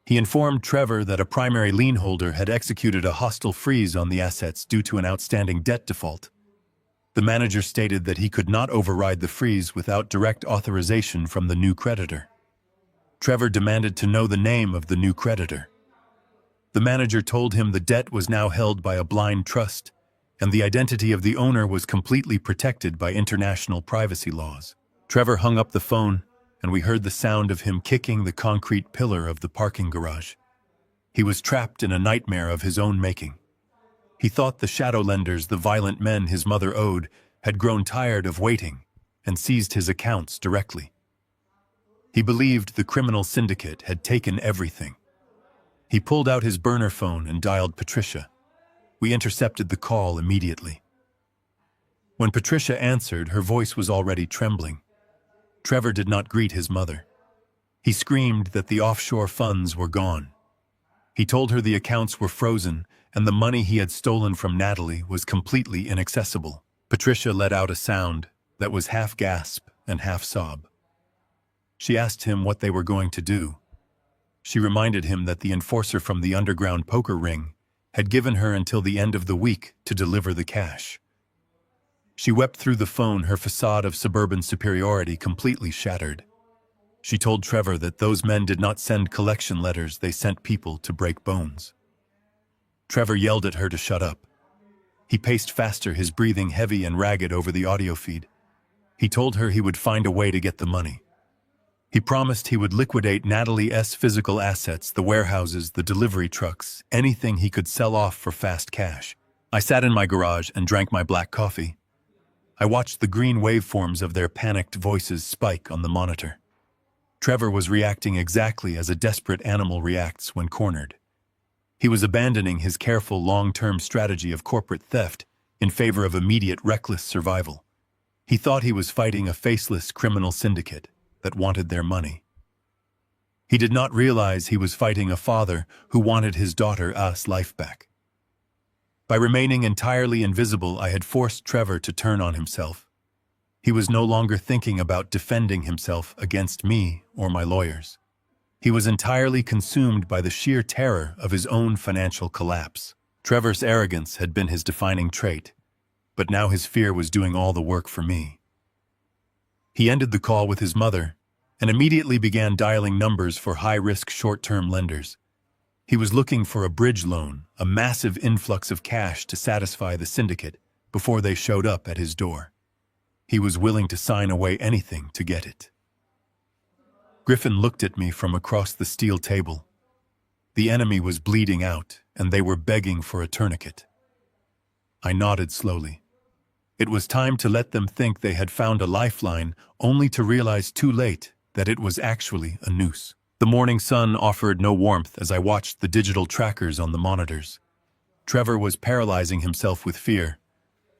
He informed Trevor that a primary lien holder had executed a hostile freeze on the assets due to an outstanding debt default. The manager stated that he could not override the freeze without direct authorization from the new creditor. Trevor demanded to know the name of the new creditor. The manager told him the debt was now held by a blind trust, and the identity of the owner was completely protected by international privacy laws. Trevor hung up the phone, and we heard the sound of him kicking the concrete pillar of the parking garage. He was trapped in a nightmare of his own making. He thought the shadow lenders, the violent men his mother owed, had grown tired of waiting and seized his accounts directly. He believed the criminal syndicate had taken everything. He pulled out his burner phone and dialed Patricia. We intercepted the call immediately. When Patricia answered, her voice was already trembling. Trevor did not greet his mother. He screamed that the offshore funds were gone. He told her the accounts were frozen and the money he had stolen from Natalie was completely inaccessible. Patricia let out a sound that was half gasp and half sob. She asked him what they were going to do. She reminded him that the enforcer from the underground poker ring had given her until the end of the week to deliver the cash. She wept through the phone, her facade of suburban superiority completely shattered. She told Trevor that those men did not send collection letters, they sent people to break bones. Trevor yelled at her to shut up. He paced faster, his breathing heavy and ragged over the audio feed. He told her he would find a way to get the money. He promised he would liquidate Natalie's physical assets, the warehouses, the delivery trucks, anything he could sell off for fast cash. I sat in my garage and drank my black coffee. I watched the green waveforms of their panicked voices spike on the monitor. Trevor was reacting exactly as a desperate animal reacts when cornered. He was abandoning his careful long-term strategy of corporate theft in favor of immediate reckless survival. He thought he was fighting a faceless criminal syndicate that wanted their money. He did not realize he was fighting a father who wanted his daughter's life back. By remaining entirely invisible, I had forced Trevor to turn on himself. He was no longer thinking about defending himself against me or my lawyers. He was entirely consumed by the sheer terror of his own financial collapse. Trevor's arrogance had been his defining trait, but now his fear was doing all the work for me. He ended the call with his mother and immediately began dialing numbers for high-risk short-term lenders. He was looking for a bridge loan, a massive influx of cash to satisfy the syndicate before they showed up at his door. He was willing to sign away anything to get it. Griffin looked at me from across the steel table. The enemy was bleeding out, and they were begging for a tourniquet. I nodded slowly. It was time to let them think they had found a lifeline, only to realize too late that it was actually a noose. The morning sun offered no warmth as I watched the digital trackers on the monitors. Trevor was paralyzing himself with fear,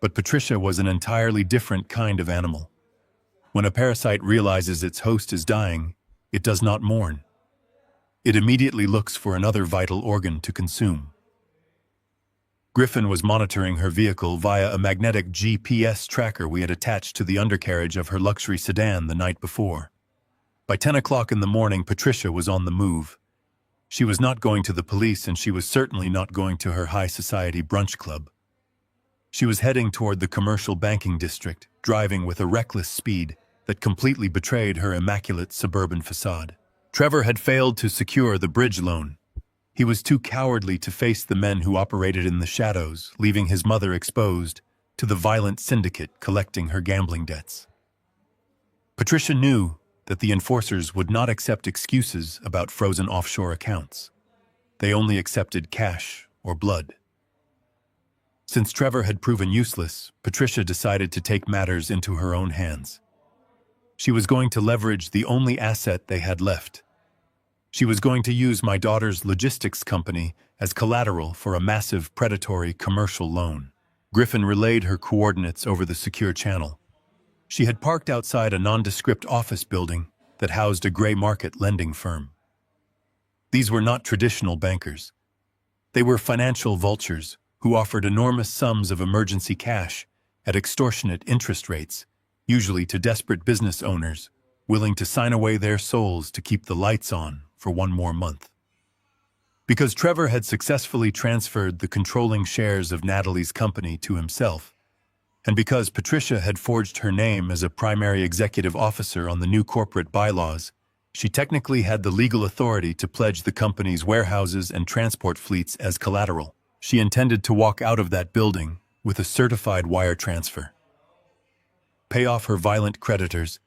but Patricia was an entirely different kind of animal. When a parasite realizes its host is dying, it does not mourn. It immediately looks for another vital organ to consume. Griffin was monitoring her vehicle via a magnetic GPS tracker we had attached to the undercarriage of her luxury sedan the night before. By 10 o'clock in the morning, Patricia was on the move. She was not going to the police, and she was certainly not going to her high society brunch club. She was heading toward the commercial banking district, driving with a reckless speed that completely betrayed her immaculate suburban facade. Trevor had failed to secure the bridge loan. He was too cowardly to face the men who operated in the shadows, leaving his mother exposed to the violent syndicate collecting her gambling debts. Patricia knew that the enforcers would not accept excuses about frozen offshore accounts. They only accepted cash or blood. Since Trevor had proven useless, Patricia decided to take matters into her own hands. She was going to leverage the only asset they had left. She was going to use my daughter's logistics company as collateral for a massive predatory commercial loan. Griffin relayed her coordinates over the secure channel. She had parked outside a nondescript office building that housed a gray market lending firm. These were not traditional bankers. They were financial vultures who offered enormous sums of emergency cash at extortionate interest rates, usually to desperate business owners willing to sign away their souls to keep the lights on for one more month. Because Trevor had successfully transferred the controlling shares of Natalie's company to himself, and because Patricia had forged her name as a primary executive officer on the new corporate bylaws, she technically had the legal authority to pledge the company's warehouses and transport fleets as collateral. She intended to walk out of that building with a certified wire transfer, pay off her violent creditors,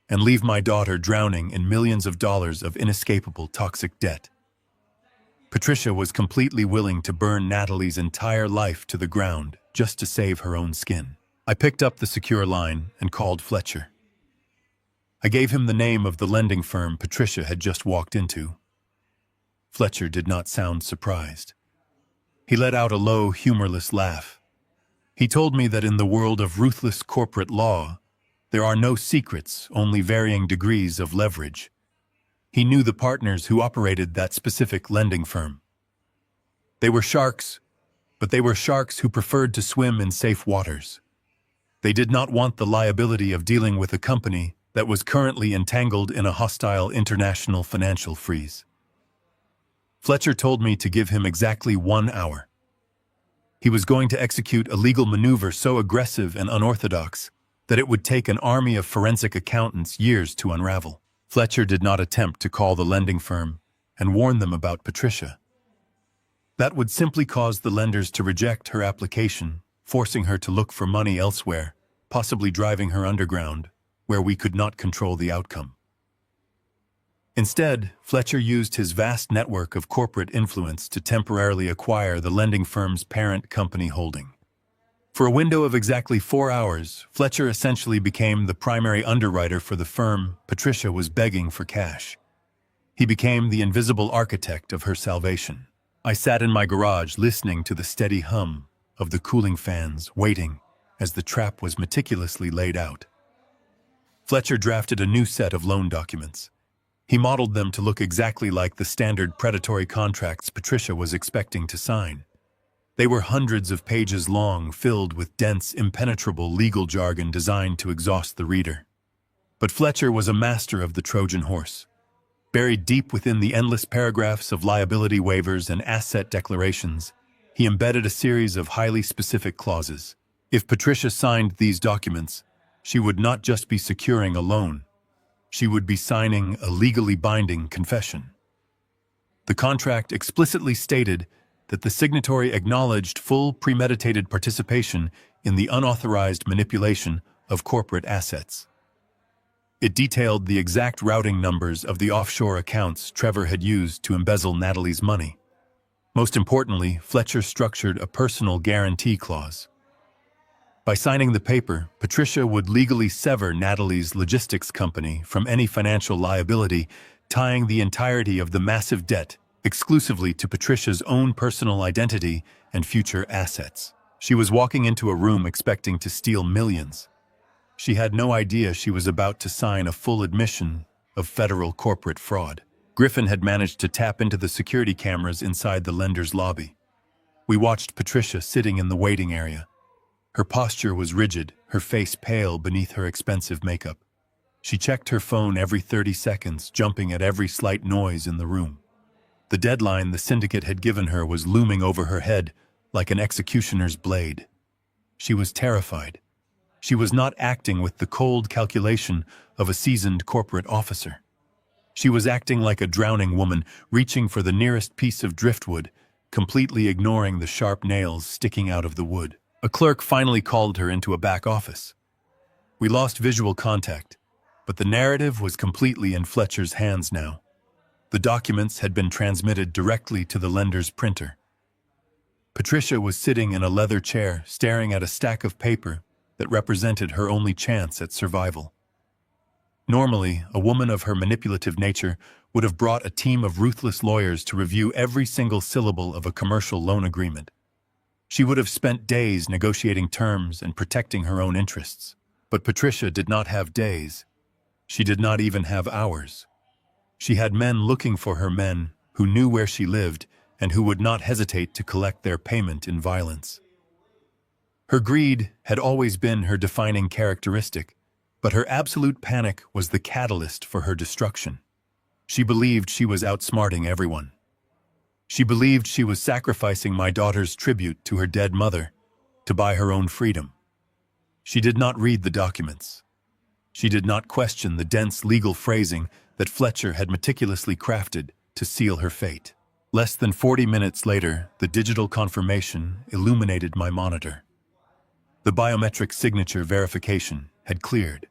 and leave my daughter drowning in millions of dollars of inescapable toxic debt. Patricia was completely willing to burn Natalie's entire life to the ground just to save her own skin. I picked up the secure line and called Fletcher. I gave him the name of the lending firm Patricia had just walked into. Fletcher did not sound surprised. He let out a low, humorless laugh. He told me that in the world of ruthless corporate law, there are no secrets, only varying degrees of leverage. He knew the partners who operated that specific lending firm. They were sharks, but they were sharks who preferred to swim in safe waters. They did not want the liability of dealing with a company that was currently entangled in a hostile international financial freeze. Fletcher told me to give him exactly 1 hour. He was going to execute a legal maneuver so aggressive and unorthodox that it would take an army of forensic accountants years to unravel. Fletcher did not attempt to call the lending firm and warn them about Patricia. That would simply cause the lenders to reject her application, forcing her to look for money elsewhere, possibly driving her underground, where we could not control the outcome. Instead, Fletcher used his vast network of corporate influence to temporarily acquire the lending firm's parent company holding. For a window of exactly 4 hours, Fletcher essentially became the primary underwriter for the firm Patricia was begging for cash. He became the invisible architect of her salvation. I sat in my garage listening to the steady hum of the cooling fans, waiting as the trap was meticulously laid out. Fletcher drafted a new set of loan documents. He modeled them to look exactly like the standard predatory contracts Patricia was expecting to sign. They were hundreds of pages long, filled with dense, impenetrable legal jargon designed to exhaust the reader. But Fletcher was a master of the Trojan horse. Buried deep within the endless paragraphs of liability waivers and asset declarations, he embedded a series of highly specific clauses. If Patricia signed these documents, she would not just be securing a loan. She would be signing a legally binding confession. The contract explicitly stated that the signatory acknowledged full premeditated participation in the unauthorized manipulation of corporate assets. It detailed the exact routing numbers of the offshore accounts Trevor had used to embezzle Natalie's money. Most importantly, Fletcher structured a personal guarantee clause. By signing the paper, Patricia would legally sever Natalie's logistics company from any financial liability, tying the entirety of the massive debt exclusively to Patricia's own personal identity and future assets. She was walking into a room expecting to steal millions. She had no idea she was about to sign a full admission of federal corporate fraud. Griffin had managed to tap into the security cameras inside the lender's lobby. We watched Patricia sitting in the waiting area. Her posture was rigid, her face pale beneath her expensive makeup. She checked her phone every 30 seconds, jumping at every slight noise in the room. The deadline the syndicate had given her was looming over her head like an executioner's blade. She was terrified. She was not acting with the cold calculation of a seasoned corporate officer. She was acting like a drowning woman, reaching for the nearest piece of driftwood, completely ignoring the sharp nails sticking out of the wood. A clerk finally called her into a back office. We lost visual contact, but the narrative was completely in Fletcher's hands now. The documents had been transmitted directly to the lender's printer. Patricia was sitting in a leather chair, staring at a stack of paper that represented her only chance at survival. Normally, a woman of her manipulative nature would have brought a team of ruthless lawyers to review every single syllable of a commercial loan agreement. She would have spent days negotiating terms and protecting her own interests. But Patricia did not have days. She did not even have hours. She had men looking for her, men who knew where she lived and who would not hesitate to collect their payment in violence. Her greed had always been her defining characteristic, but her absolute panic was the catalyst for her destruction. She believed she was outsmarting everyone. She believed she was sacrificing my daughter's tribute to her dead mother to buy her own freedom. She did not read the documents. She did not question the dense legal phrasing that Fletcher had meticulously crafted to seal her fate. Less than 40 minutes later, the digital confirmation illuminated my monitor. The biometric signature verification had cleared.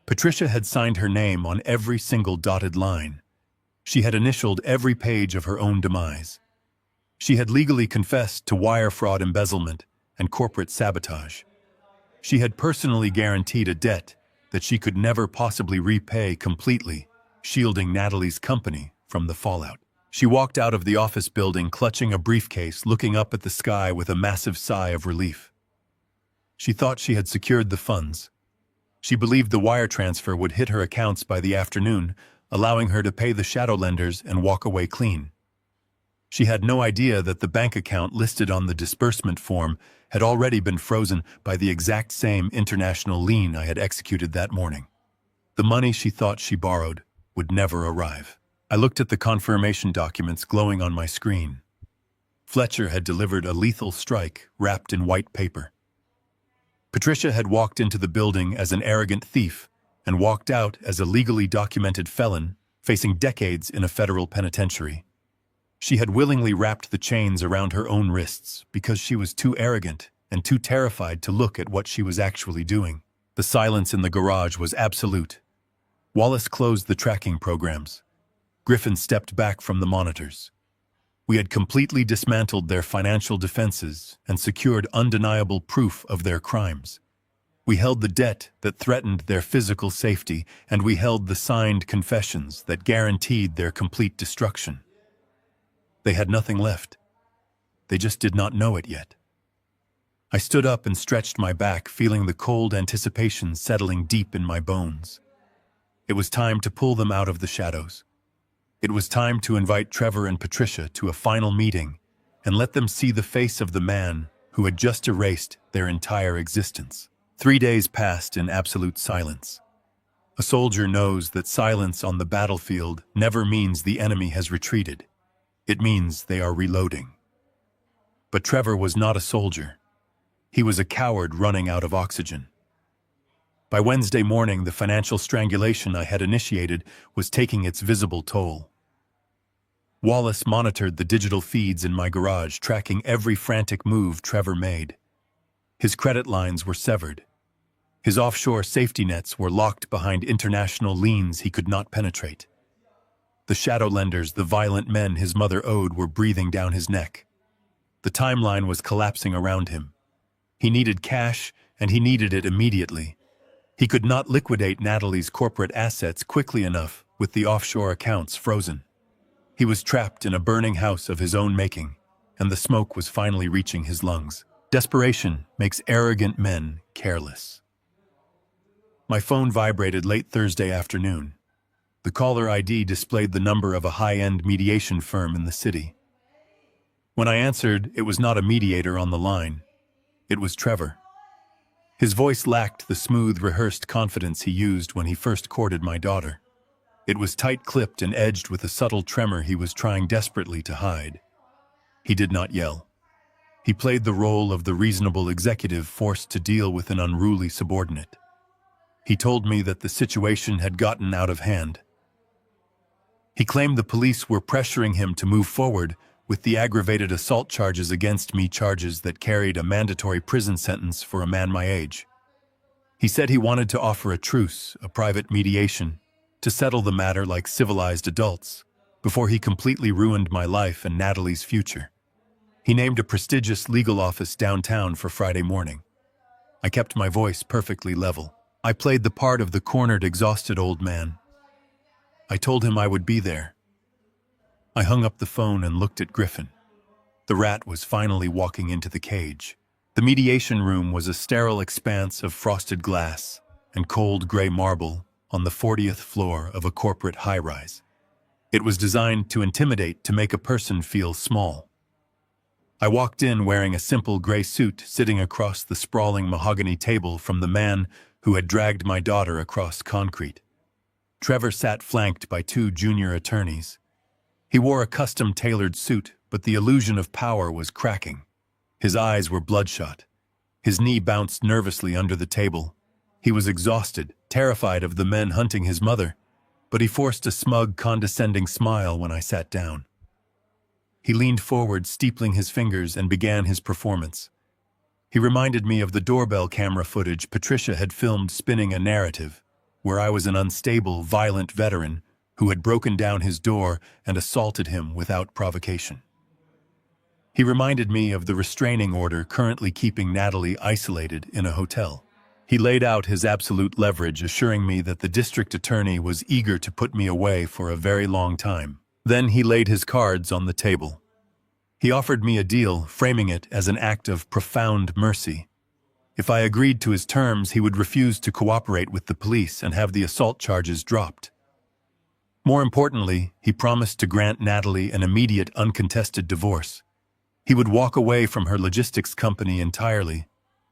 Patricia had signed her name on every single dotted line. She had initialed every page of her own demise. She had legally confessed to wire fraud, embezzlement, and corporate sabotage. She had personally guaranteed a debt that she could never possibly repay completely, shielding Natalie's company from the fallout. She walked out of the office building clutching a briefcase, looking up at the sky with a massive sigh of relief. She thought she had secured the funds. She believed the wire transfer would hit her accounts by the afternoon, allowing her to pay the shadow lenders and walk away clean. She had no idea that the bank account listed on the disbursement form had already been frozen by the exact same international lien I had executed that morning. The money she thought she borrowed would never arrive. I looked at the confirmation documents glowing on my screen. Fletcher had delivered a lethal strike wrapped in white paper. Patricia had walked into the building as an arrogant thief and walked out as a legally documented felon facing decades in a federal penitentiary. She had willingly wrapped the chains around her own wrists because she was too arrogant and too terrified to look at what she was actually doing. The silence in the garage was absolute. Wallace closed the tracking programs. Griffin stepped back from the monitors. We had completely dismantled their financial defenses and secured undeniable proof of their crimes. We held the debt that threatened their physical safety, and we held the signed confessions that guaranteed their complete destruction. They had nothing left. They just did not know it yet. I stood up and stretched my back, feeling the cold anticipation settling deep in my bones. It was time to pull them out of the shadows. It was time to invite Trevor and Patricia to a final meeting and let them see the face of the man who had just erased their entire existence. 3 days passed in absolute silence. A soldier knows that silence on the battlefield never means the enemy has retreated. It means they are reloading. But Trevor was not a soldier. He was a coward running out of oxygen. By Wednesday morning, the financial strangulation I had initiated was taking its visible toll. Wallace monitored the digital feeds in my garage, tracking every frantic move Trevor made. His credit lines were severed. His offshore safety nets were locked behind international liens he could not penetrate. The shadow lenders, the violent men his mother owed, were breathing down his neck. The timeline was collapsing around him. He needed cash, and he needed it immediately. He could not liquidate Natalie's corporate assets quickly enough with the offshore accounts frozen. He was trapped in a burning house of his own making, and the smoke was finally reaching his lungs. Desperation makes arrogant men careless. My phone vibrated late Thursday afternoon. The caller ID displayed the number of a high-end mediation firm in the city. When I answered, it was not a mediator on the line. It was Trevor. His voice lacked the smooth, rehearsed confidence he used when he first courted my daughter. It was tight-clipped and edged with a subtle tremor he was trying desperately to hide. He did not yell. He played the role of the reasonable executive forced to deal with an unruly subordinate. He told me that the situation had gotten out of hand. He claimed the police were pressuring him to move forward with the aggravated assault charges against me, charges that carried a mandatory prison sentence for a man my age. He said he wanted to offer a truce, a private mediation, to settle the matter like civilized adults, before he completely ruined my life and Natalie's future. He named a prestigious legal office downtown for Friday morning. I kept my voice perfectly level. I played the part of the cornered, exhausted old man. I told him I would be there. I hung up the phone and looked at Griffin. The rat was finally walking into the cage. The mediation room was a sterile expanse of frosted glass and cold gray marble on the 40th floor of a corporate high-rise. It was designed to intimidate, to make a person feel small. I walked in wearing a simple gray suit, sitting across the sprawling mahogany table from the man who had dragged my daughter across concrete. Trevor sat flanked by 2 junior attorneys. He wore a custom-tailored suit, but the illusion of power was cracking. His eyes were bloodshot. His knee bounced nervously under the table. He was exhausted, terrified of the men hunting his mother, but he forced a smug, condescending smile when I sat down. He leaned forward, steepling his fingers, and began his performance. He reminded me of the doorbell camera footage Patricia had filmed spinning a narrative, where I was an unstable, violent veteran who had broken down his door and assaulted him without provocation. He reminded me of the restraining order currently keeping Natalie isolated in a hotel. He laid out his absolute leverage, assuring me that the district attorney was eager to put me away for a very long time. Then he laid his cards on the table. He offered me a deal, framing it as an act of profound mercy. If I agreed to his terms, he would refuse to cooperate with the police and have the assault charges dropped. More importantly, he promised to grant Natalie an immediate, uncontested divorce. He would walk away from her logistics company entirely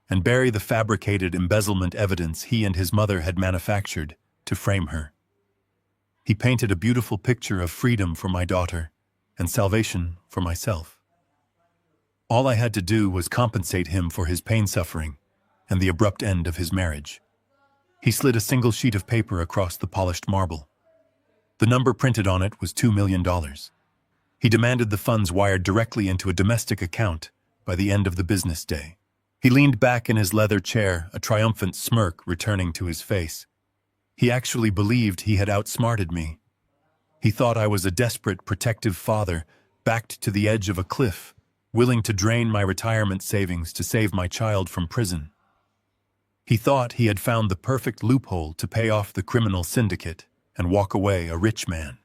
and bury the fabricated embezzlement evidence he and his mother had manufactured to frame her. He painted a beautiful picture of freedom for my daughter and salvation for myself. All I had to do was compensate him for his pain, suffering, and the abrupt end of his marriage. He slid a single sheet of paper across the polished marble. The number printed on it was $2 million. He demanded the funds wired directly into a domestic account by the end of the business day. He leaned back in his leather chair, a triumphant smirk returning to his face. He actually believed he had outsmarted me. He thought I was a desperate, protective father, backed to the edge of a cliff, willing to drain my retirement savings to save my child from prison. He thought he had found the perfect loophole to pay off the criminal syndicate and walk away a rich man.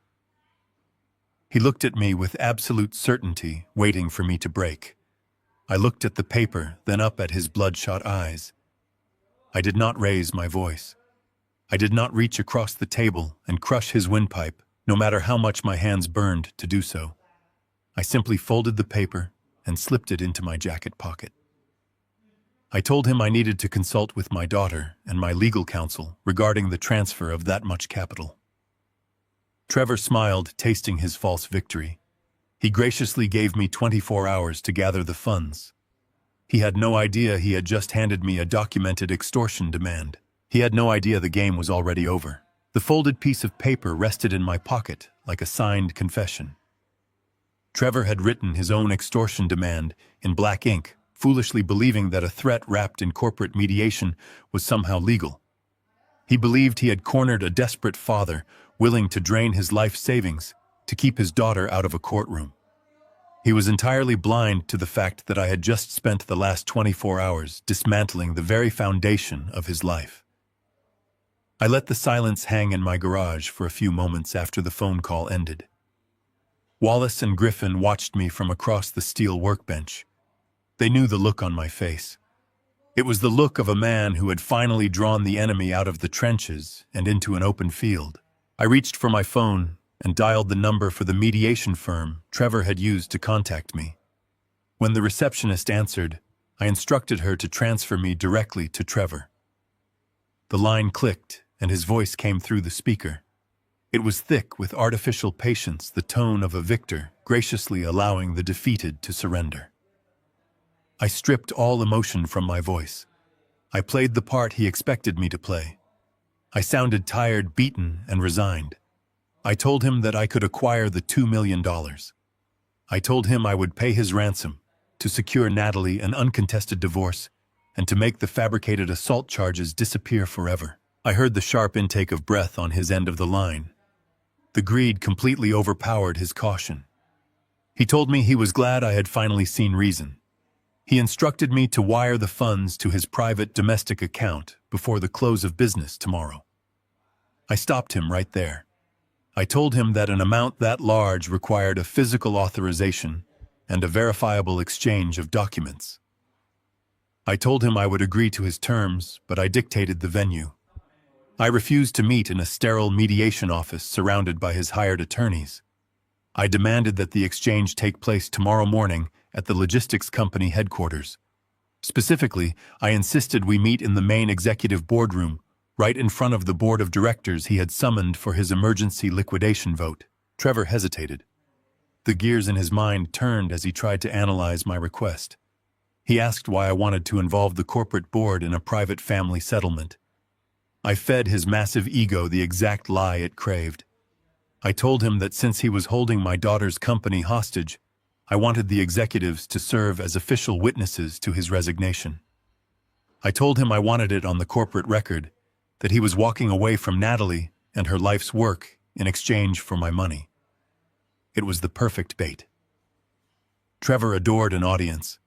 He looked at me with absolute certainty, waiting for me to break. I looked at the paper, then up at his bloodshot eyes. I did not raise my voice. I did not reach across the table and crush his windpipe, no matter how much my hands burned to do so. I simply folded the paper and slipped it into my jacket pocket. I told him I needed to consult with my daughter and my legal counsel regarding the transfer of that much capital. Trevor smiled, tasting his false victory. He graciously gave me 24 hours to gather the funds. He had no idea he had just handed me a documented extortion demand. He had no idea the game was already over. The folded piece of paper rested in my pocket like a signed confession. Trevor had written his own extortion demand in black ink, foolishly believing that a threat wrapped in corporate mediation was somehow legal. He believed he had cornered a desperate father willing to drain his life savings to keep his daughter out of a courtroom. He was entirely blind to the fact that I had just spent the last 24 hours dismantling the very foundation of his life. I let the silence hang in my garage for a few moments after the phone call ended. Wallace and Griffin watched me from across the steel workbench. They knew the look on my face. It was the look of a man who had finally drawn the enemy out of the trenches and into an open field. I reached for my phone and dialed the number for the mediation firm Trevor had used to contact me. When the receptionist answered, I instructed her to transfer me directly to Trevor. The line clicked, and his voice came through the speaker. It was thick with artificial patience, the tone of a victor, graciously allowing the defeated to surrender. I stripped all emotion from my voice. I played the part he expected me to play. I sounded tired, beaten, and resigned. I told him that I could acquire the $2 million. I told him I would pay his ransom to secure Natalie an uncontested divorce and to make the fabricated assault charges disappear forever. I heard the sharp intake of breath on his end of the line. The greed completely overpowered his caution. He told me he was glad I had finally seen reason. He instructed me to wire the funds to his private domestic account before the close of business tomorrow. I stopped him right there. I told him that an amount that large required a physical authorization and a verifiable exchange of documents. I told him I would agree to his terms, but I dictated the venue. I refused to meet in a sterile mediation office surrounded by his hired attorneys. I demanded that the exchange take place tomorrow morning at the logistics company headquarters. Specifically, I insisted we meet in the main executive boardroom, right in front of the board of directors he had summoned for his emergency liquidation vote. Trevor hesitated. The gears in his mind turned as he tried to analyze my request. He asked why I wanted to involve the corporate board in a private family settlement. I fed his massive ego the exact lie it craved. I told him that since he was holding my daughter's company hostage, I wanted the executives to serve as official witnesses to his resignation. I told him I wanted it on the corporate record, that he was walking away from Natalie and her life's work in exchange for my money. It was the perfect bait. Trevor adored an audience.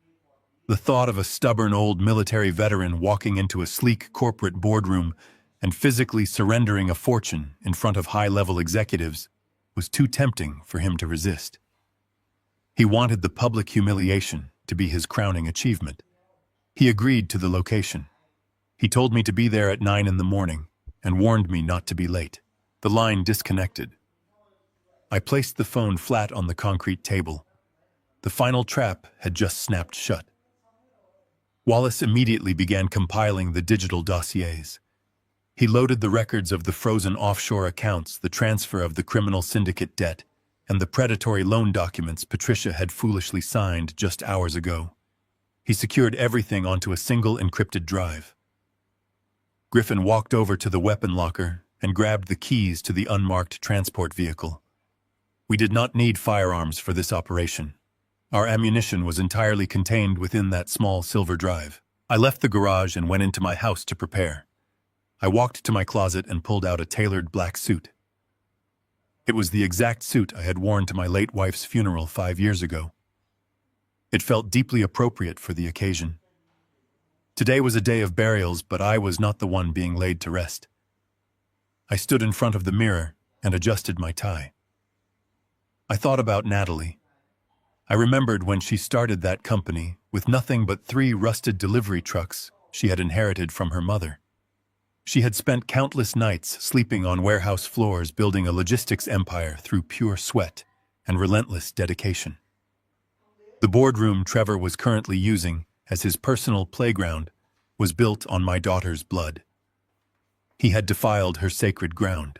The thought of a stubborn old military veteran walking into a sleek corporate boardroom and physically surrendering a fortune in front of high-level executives was too tempting for him to resist. He wanted the public humiliation to be his crowning achievement. He agreed to the location. He told me to be there at 9 in the morning and warned me not to be late. The line disconnected. I placed the phone flat on the concrete table. The final trap had just snapped shut. Wallace immediately began compiling the digital dossiers. He loaded the records of the frozen offshore accounts, the transfer of the criminal syndicate debt, and the predatory loan documents Patricia had foolishly signed just hours ago. He secured everything onto a single encrypted drive. Griffin walked over to the weapon locker and grabbed the keys to the unmarked transport vehicle. We did not need firearms for this operation. Our ammunition was entirely contained within that small silver drive. I left the garage and went into my house to prepare. I walked to my closet and pulled out a tailored black suit. It was the exact suit I had worn to my late wife's funeral 5 years ago. It felt deeply appropriate for the occasion. Today was a day of burials, but I was not the one being laid to rest. I stood in front of the mirror and adjusted my tie. I thought about Natalie. I remembered when she started that company with nothing but 3 rusted delivery trucks she had inherited from her mother. She had spent countless nights sleeping on warehouse floors building a logistics empire through pure sweat and relentless dedication. The boardroom Trevor was currently using as his personal playground was built on my daughter's blood. He had defiled her sacred ground.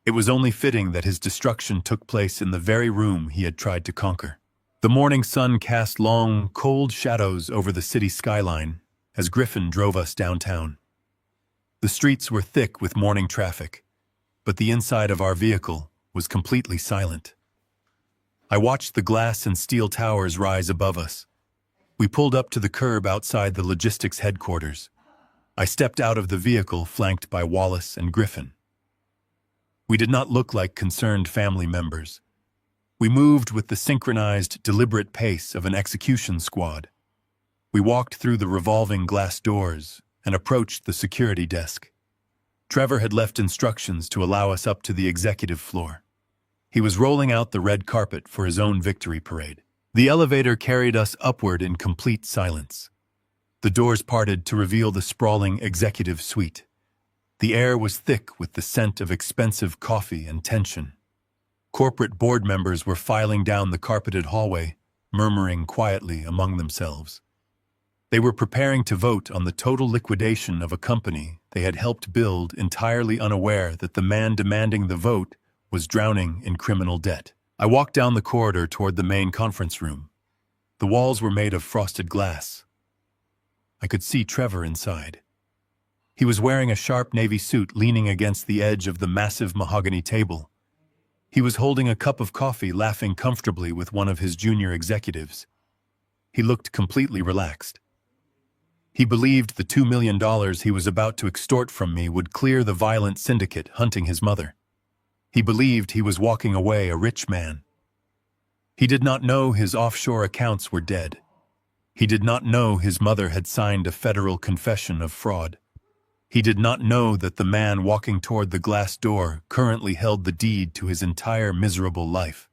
It was only fitting that his destruction took place in the very room he had tried to conquer. The morning sun cast long, cold shadows over the city skyline as Griffin drove us downtown. The streets were thick with morning traffic, but the inside of our vehicle was completely silent. I watched the glass and steel towers rise above us. We pulled up to the curb outside the logistics headquarters. I stepped out of the vehicle flanked by Wallace and Griffin. We did not look like concerned family members. We moved with the synchronized, deliberate pace of an execution squad. We walked through the revolving glass doors and approached the security desk. Trevor had left instructions to allow us up to the executive floor. He was rolling out the red carpet for his own victory parade. The elevator carried us upward in complete silence. The doors parted to reveal the sprawling executive suite. The air was thick with the scent of expensive coffee and tension. Corporate board members were filing down the carpeted hallway, murmuring quietly among themselves. They were preparing to vote on the total liquidation of a company they had helped build, entirely unaware that the man demanding the vote was drowning in criminal debt. I walked down the corridor toward the main conference room. The walls were made of frosted glass. I could see Trevor inside. He was wearing a sharp navy suit, leaning against the edge of the massive mahogany table. He was holding a cup of coffee, laughing comfortably with one of his junior executives. He looked completely relaxed. He believed the $2 million he was about to extort from me would clear the violent syndicate hunting his mother. He believed he was walking away a rich man. He did not know his offshore accounts were dead. He did not know his mother had signed a federal confession of fraud. He did not know that the man walking toward the glass door currently held the deed to his entire miserable life.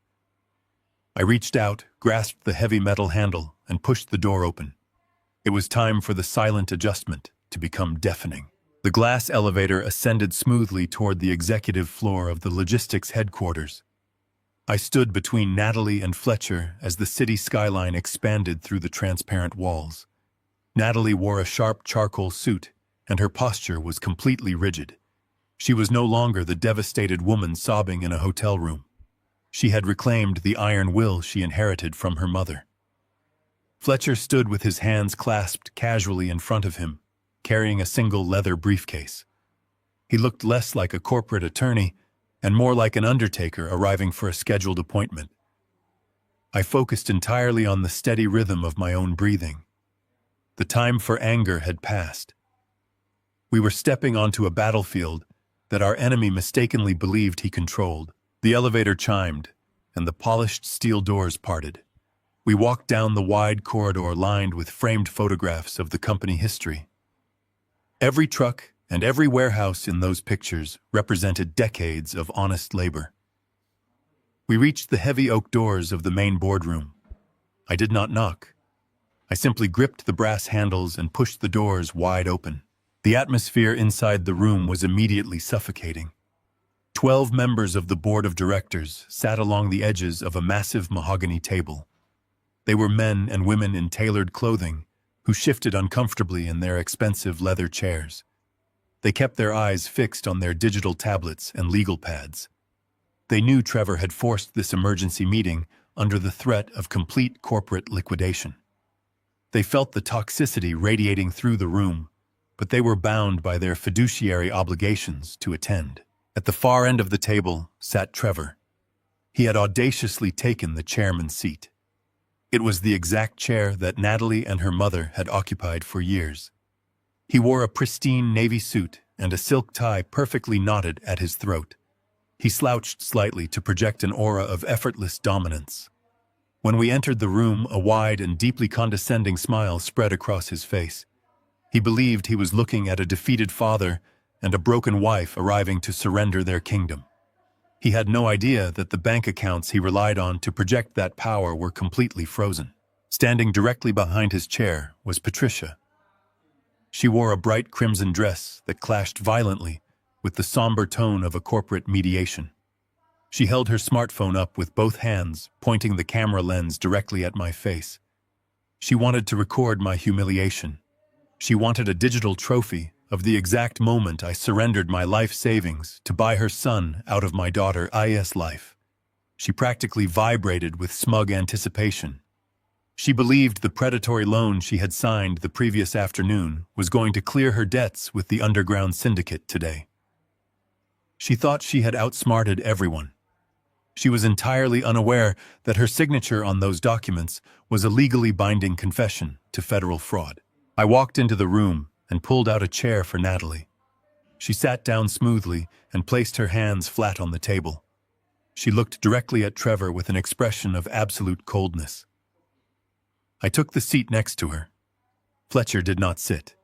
I reached out, grasped the heavy metal handle, and pushed the door open. It was time for the silent adjustment to become deafening. The glass elevator ascended smoothly toward the executive floor of the logistics headquarters. I stood between Natalie and Fletcher as the city skyline expanded through the transparent walls. Natalie wore a sharp charcoal suit, and her posture was completely rigid. She was no longer the devastated woman sobbing in a hotel room. She had reclaimed the iron will she inherited from her mother. Fletcher stood with his hands clasped casually in front of him, carrying a single leather briefcase. He looked less like a corporate attorney and more like an undertaker arriving for a scheduled appointment. I focused entirely on the steady rhythm of my own breathing. The time for anger had passed. We were stepping onto a battlefield that our enemy mistakenly believed he controlled. The elevator chimed, and the polished steel doors parted. We walked down the wide corridor lined with framed photographs of the company history. Every truck and every warehouse in those pictures represented decades of honest labor. We reached the heavy oak doors of the main boardroom. I did not knock. I simply gripped the brass handles and pushed the doors wide open. The atmosphere inside the room was immediately suffocating. 12 members of the board of directors sat along the edges of a massive mahogany table. They were men and women in tailored clothing who shifted uncomfortably in their expensive leather chairs. They kept their eyes fixed on their digital tablets and legal pads. They knew Trevor had forced this emergency meeting under the threat of complete corporate liquidation. They felt the toxicity radiating through the room, but they were bound by their fiduciary obligations to attend. At the far end of the table sat Trevor. He had audaciously taken the chairman's seat. It was the exact chair that Natalie and her mother had occupied for years. He wore a pristine navy suit and a silk tie perfectly knotted at his throat. He slouched slightly to project an aura of effortless dominance. When we entered the room, a wide and deeply condescending smile spread across his face. He believed he was looking at a defeated father and a broken wife arriving to surrender their kingdom. He had no idea that the bank accounts he relied on to project that power were completely frozen. Standing directly behind his chair was Patricia. She wore a bright crimson dress that clashed violently with the somber tone of a corporate mediation. She held her smartphone up with both hands, pointing the camera lens directly at my face. She wanted to record my humiliation. She wanted a digital trophy of the exact moment I surrendered my life savings to buy her son out of my daughter Aya's life. She practically vibrated with smug anticipation. She believed the predatory loan she had signed the previous afternoon was going to clear her debts with the underground syndicate today. She thought she had outsmarted everyone. She was entirely unaware that her signature on those documents was a legally binding confession to federal fraud. I walked into the room and pulled out a chair for Natalie. She sat down smoothly and placed her hands flat on the table. She looked directly at Trevor with an expression of absolute coldness. I took the seat next to her. Fletcher did not sit.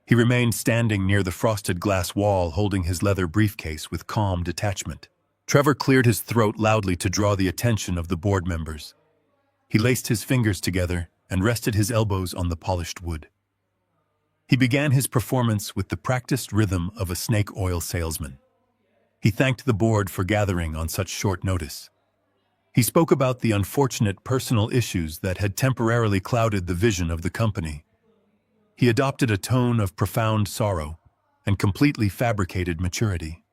He remained standing near the frosted glass wall, holding his leather briefcase with calm detachment. Trevor cleared his throat loudly to draw the attention of the board members. He laced his fingers together and rested his elbows on the polished wood. He began his performance with the practiced rhythm of a snake oil salesman. He thanked the board for gathering on such short notice. He spoke about the unfortunate personal issues that had temporarily clouded the vision of the company. He adopted a tone of profound sorrow and completely fabricated maturity.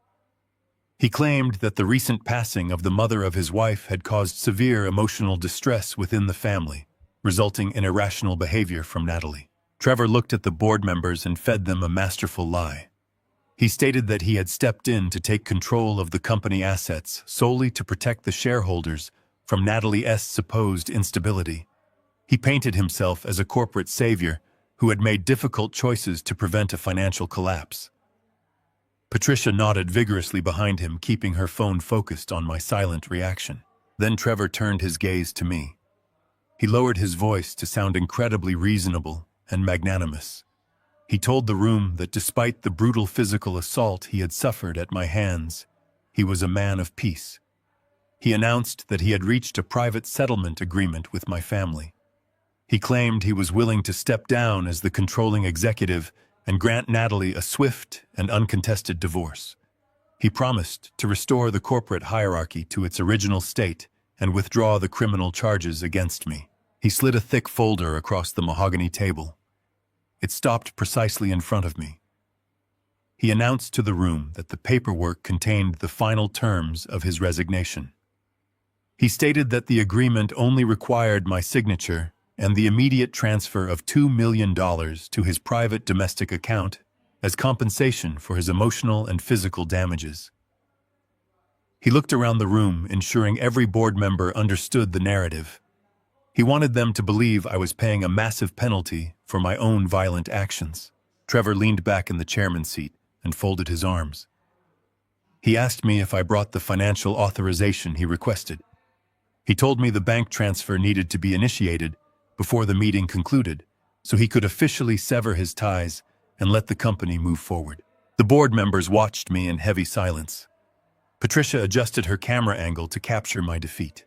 He claimed that the recent passing of the mother of his wife had caused severe emotional distress within the family, resulting in irrational behavior from Natalie. Trevor looked at the board members and fed them a masterful lie. He stated that he had stepped in to take control of the company assets solely to protect the shareholders from Natalie's supposed instability. He painted himself as a corporate savior who had made difficult choices to prevent a financial collapse. Patricia nodded vigorously behind him, keeping her phone focused on my silent reaction. Then Trevor turned his gaze to me. He lowered his voice to sound incredibly reasonable and magnanimous. He told the room that despite the brutal physical assault he had suffered at my hands, he was a man of peace. He announced that he had reached a private settlement agreement with my family. He claimed he was willing to step down as the controlling executive and grant Natalie a swift and uncontested divorce. He promised to restore the corporate hierarchy to its original state and withdraw the criminal charges against me. He slid a thick folder across the mahogany table. It stopped precisely in front of me. He announced to the room that the paperwork contained the final terms of his resignation. He stated that the agreement only required my signature and the immediate transfer of $2 million to his private domestic account as compensation for his emotional and physical damages. He looked around the room, ensuring every board member understood the narrative. He wanted them to believe I was paying a massive penalty for my own violent actions. Trevor leaned back in the chairman's seat and folded his arms. He asked me if I brought the financial authorization he requested. He told me the bank transfer needed to be initiated before the meeting concluded, so he could officially sever his ties and let the company move forward. The board members watched me in heavy silence. Patricia adjusted her camera angle to capture my defeat.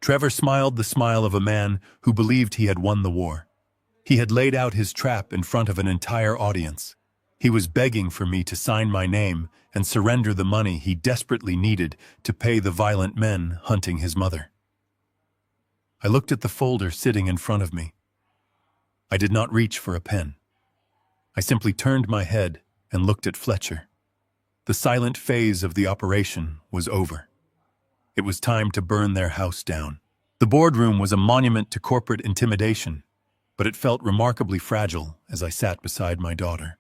Trevor smiled the smile of a man who believed he had won the war. He had laid out his trap in front of an entire audience. He was begging for me to sign my name and surrender the money he desperately needed to pay the violent men hunting his mother. I looked at the folder sitting in front of me. I did not reach for a pen. I simply turned my head and looked at Fletcher. The silent phase of the operation was over. It was time to burn their house down. The boardroom was a monument to corporate intimidation, but it felt remarkably fragile as I sat beside my daughter.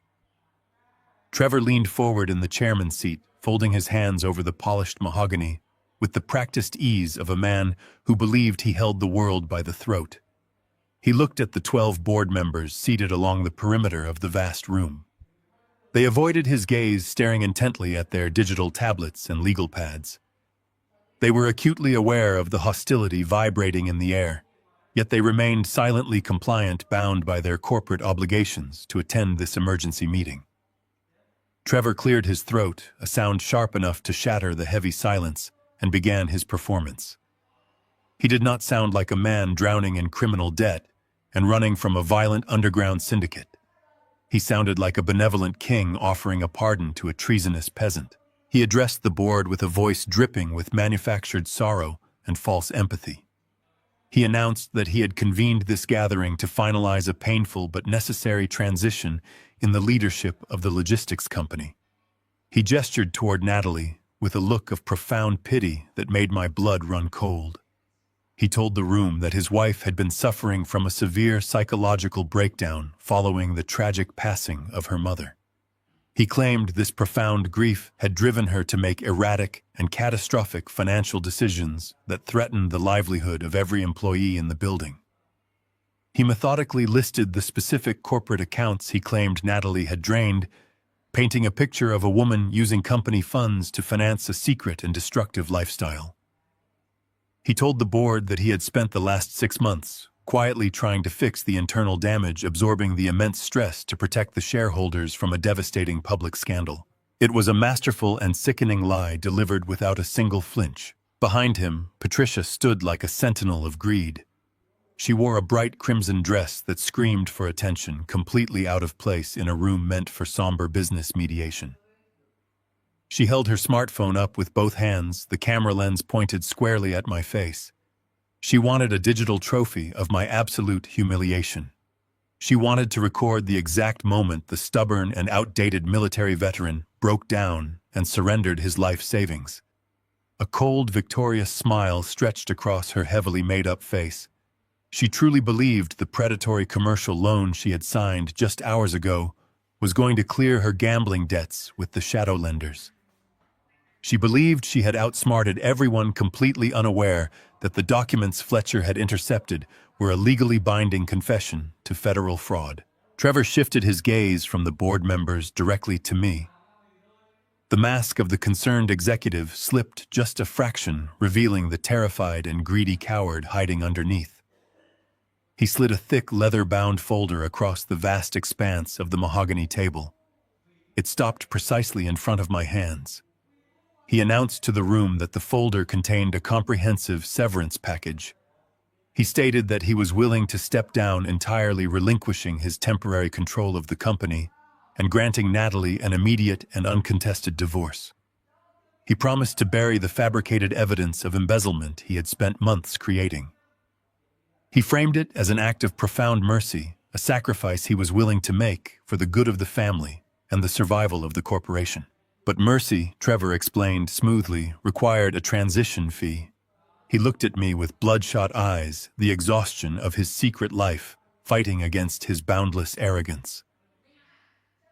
Trevor leaned forward in the chairman's seat, folding his hands over the polished mahogany, with the practiced ease of a man who believed he held the world by the throat. He looked at the 12 board members seated along the perimeter of the vast room. They avoided his gaze, staring intently at their digital tablets and legal pads. They were acutely aware of the hostility vibrating in the air, yet they remained silently compliant, bound by their corporate obligations to attend this emergency meeting. Trevor cleared his throat, a sound sharp enough to shatter the heavy silence, and began his performance. He did not sound like a man drowning in criminal debt and running from a violent underground syndicate. He sounded like a benevolent king offering a pardon to a treasonous peasant. He addressed the board with a voice dripping with manufactured sorrow and false empathy. He announced that he had convened this gathering to finalize a painful but necessary transition in the leadership of the logistics company. He gestured toward Natalie with a look of profound pity that made my blood run cold. He told the room that his wife had been suffering from a severe psychological breakdown following the tragic passing of her mother. He claimed this profound grief had driven her to make erratic and catastrophic financial decisions that threatened the livelihood of every employee in the building. He methodically listed the specific corporate accounts he claimed Natalie had drained, painting a picture of a woman using company funds to finance a secret and destructive lifestyle. He told the board that he had spent the last 6 months quietly trying to fix the internal damage, absorbing the immense stress to protect the shareholders from a devastating public scandal. It was a masterful and sickening lie delivered without a single flinch. Behind him, Patricia stood like a sentinel of greed. She wore a bright crimson dress that screamed for attention, completely out of place in a room meant for somber business mediation. She held her smartphone up with both hands, the camera lens pointed squarely at my face. She wanted a digital trophy of my absolute humiliation. She wanted to record the exact moment the stubborn and outdated military veteran broke down and surrendered his life savings. A cold, victorious smile stretched across her heavily made-up face. She truly believed the predatory commercial loan she had signed just hours ago was going to clear her gambling debts with the shadow lenders. She believed she had outsmarted everyone, completely unaware that the documents Fletcher had intercepted were a legally binding confession to federal fraud. Trevor shifted his gaze from the board members directly to me. The mask of the concerned executive slipped just a fraction, revealing the terrified and greedy coward hiding underneath. He slid a thick leather-bound folder across the vast expanse of the mahogany table. It stopped precisely in front of my hands. He announced to the room that the folder contained a comprehensive severance package. He stated that he was willing to step down entirely, relinquishing his temporary control of the company and granting Natalie an immediate and uncontested divorce. He promised to bury the fabricated evidence of embezzlement he had spent months creating. He framed it as an act of profound mercy, a sacrifice he was willing to make for the good of the family and the survival of the corporation. But mercy, Trevor explained smoothly, required a transition fee. He looked at me with bloodshot eyes, the exhaustion of his secret life fighting against his boundless arrogance.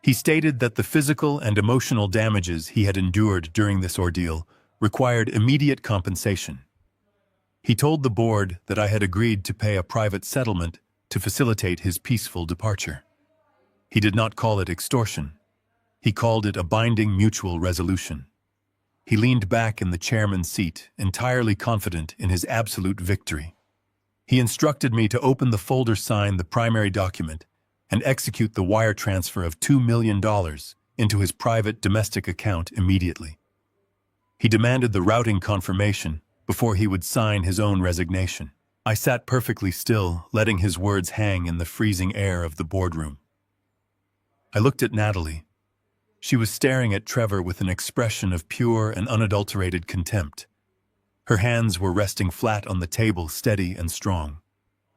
He stated that the physical and emotional damages he had endured during this ordeal required immediate compensation. He told the board that I had agreed to pay a private settlement to facilitate his peaceful departure. He did not call it extortion. He called it a binding mutual resolution. He leaned back in the chairman's seat, entirely confident in his absolute victory. He instructed me to open the folder, sign the primary document, and execute the wire transfer of $2 million into his private domestic account immediately. He demanded the routing confirmation before he would sign his own resignation. I sat perfectly still, letting his words hang in the freezing air of the boardroom. I looked at Natalie. She was staring at Trevor with an expression of pure and unadulterated contempt. Her hands were resting flat on the table, steady and strong.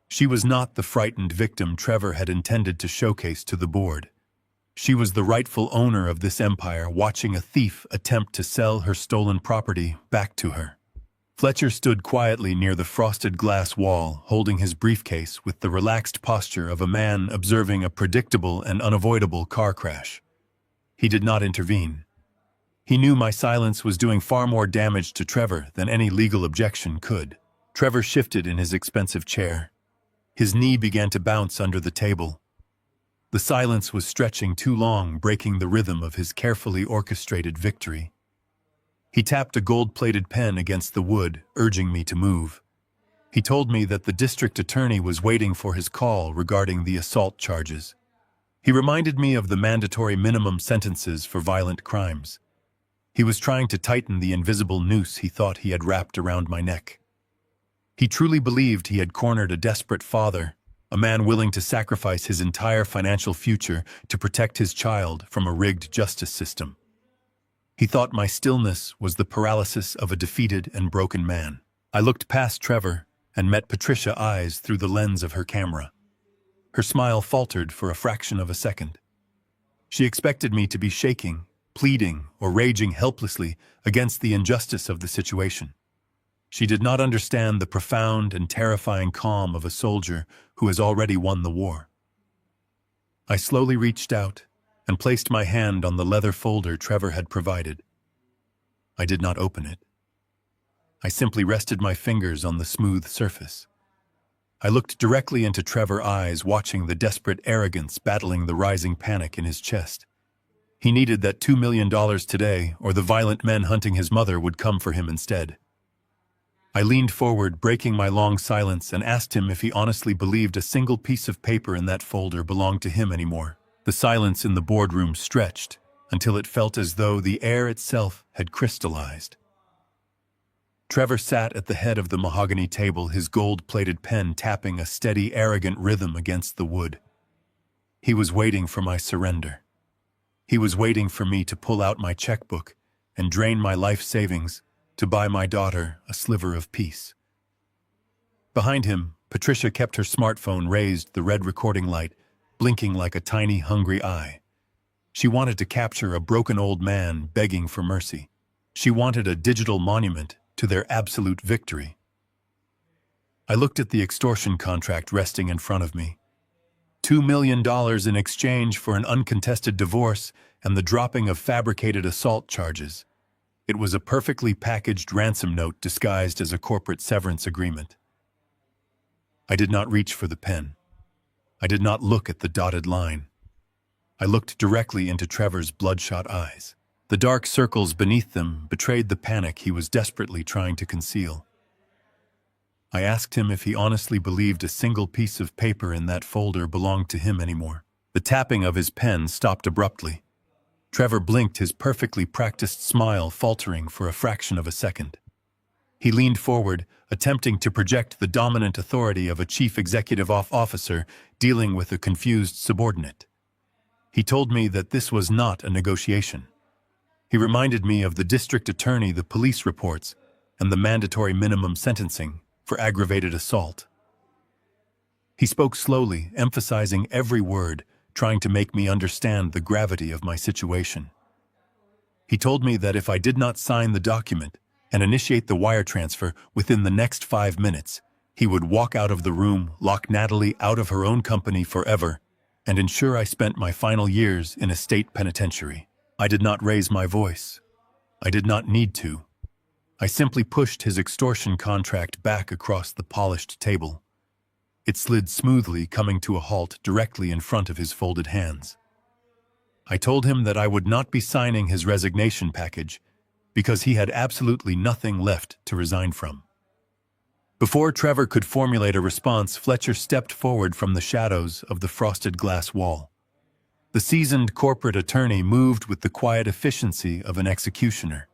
She was not the frightened victim Trevor had intended to showcase to the board. She was the rightful owner of this empire, watching a thief attempt to sell her stolen property back to her. Fletcher stood quietly near the frosted glass wall, holding his briefcase with the relaxed posture of a man observing a predictable and unavoidable car crash. He did not intervene. He knew my silence was doing far more damage to Trevor than any legal objection could. Trevor shifted in his expensive chair. His knee began to bounce under the table. The silence was stretching too long, breaking the rhythm of his carefully orchestrated victory. He tapped a gold-plated pen against the wood, urging me to move. He told me that the district attorney was waiting for his call regarding the assault charges. He reminded me of the mandatory minimum sentences for violent crimes. He was trying to tighten the invisible noose he thought he had wrapped around my neck. He truly believed he had cornered a desperate father, a man willing to sacrifice his entire financial future to protect his child from a rigged justice system. He thought my stillness was the paralysis of a defeated and broken man. I looked past Trevor and met Patricia's eyes through the lens of her camera. Her smile faltered for a fraction of a second. She expected me to be shaking, pleading, or raging helplessly against the injustice of the situation. She did not understand the profound and terrifying calm of a soldier who has already won the war. I slowly reached out and placed my hand on the leather folder Trevor had provided. I did not open it. I simply rested my fingers on the smooth surface. I looked directly into Trevor's eyes, watching the desperate arrogance battling the rising panic in his chest. He needed that $2 million today, or the violent men hunting his mother would come for him instead. I leaned forward, breaking my long silence, and asked him if he honestly believed a single piece of paper in that folder belonged to him anymore. The silence in the boardroom stretched until it felt as though the air itself had crystallized. Trevor sat at the head of the mahogany table, his gold-plated pen tapping a steady, arrogant rhythm against the wood. He was waiting for my surrender. He was waiting for me to pull out my checkbook and drain my life savings to buy my daughter a sliver of peace. Behind him, Patricia kept her smartphone raised, the red recording light blinking like a tiny, hungry eye. She wanted to capture a broken old man begging for mercy. She wanted a digital monument to their absolute victory. I looked at the extortion contract resting in front of me. $2 million in exchange for an uncontested divorce and the dropping of fabricated assault charges. It was a perfectly packaged ransom note disguised as a corporate severance agreement. I did not reach for the pen. I did not look at the dotted line. I looked directly into Trevor's bloodshot eyes. The dark circles beneath them betrayed the panic he was desperately trying to conceal. I asked him if he honestly believed a single piece of paper in that folder belonged to him anymore. The tapping of his pen stopped abruptly. Trevor blinked, his perfectly practiced smile faltering for a fraction of a second. He leaned forward, attempting to project the dominant authority of a chief executive officer dealing with a confused subordinate. He told me that this was not a negotiation. He reminded me of the district attorney, the police reports, and the mandatory minimum sentencing for aggravated assault. He spoke slowly, emphasizing every word, trying to make me understand the gravity of my situation. He told me that if I did not sign the document and initiate the wire transfer within the next 5 minutes, he would walk out of the room, lock Natalie out of her own company forever, and ensure I spent my final years in a state penitentiary. I did not raise my voice. I did not need to. I simply pushed his extortion contract back across the polished table. It slid smoothly, coming to a halt directly in front of his folded hands. I told him that I would not be signing his resignation package because he had absolutely nothing left to resign from. Before Trevor could formulate a response, Fletcher stepped forward from the shadows of the frosted glass wall. The seasoned corporate attorney moved with the quiet efficiency of an executioner.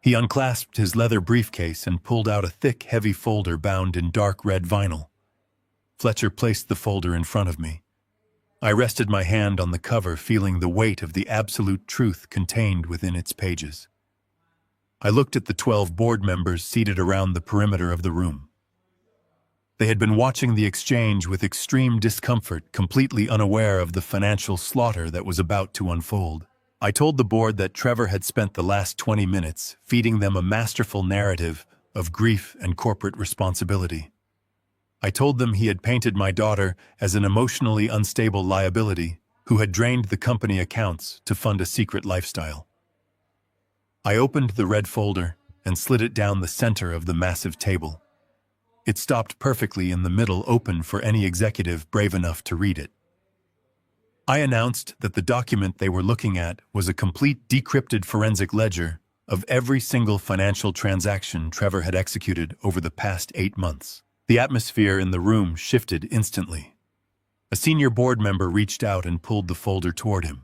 He unclasped his leather briefcase and pulled out a thick, heavy folder bound in dark red vinyl. Fletcher placed the folder in front of me. I rested my hand on the cover, feeling the weight of the absolute truth contained within its pages. I looked at the 12 board members seated around the perimeter of the room. They had been watching the exchange with extreme discomfort, completely unaware of the financial slaughter that was about to unfold. I told the board that Trevor had spent the last 20 minutes feeding them a masterful narrative of grief and corporate responsibility. I told them he had painted my daughter as an emotionally unstable liability who had drained the company accounts to fund a secret lifestyle. I opened the red folder and slid it down the center of the massive table. It stopped perfectly in the middle, open for any executive brave enough to read it. I announced that the document they were looking at was a complete decrypted forensic ledger of every single financial transaction Trevor had executed over the past 8 months. The atmosphere in the room shifted instantly. A senior board member reached out and pulled the folder toward him.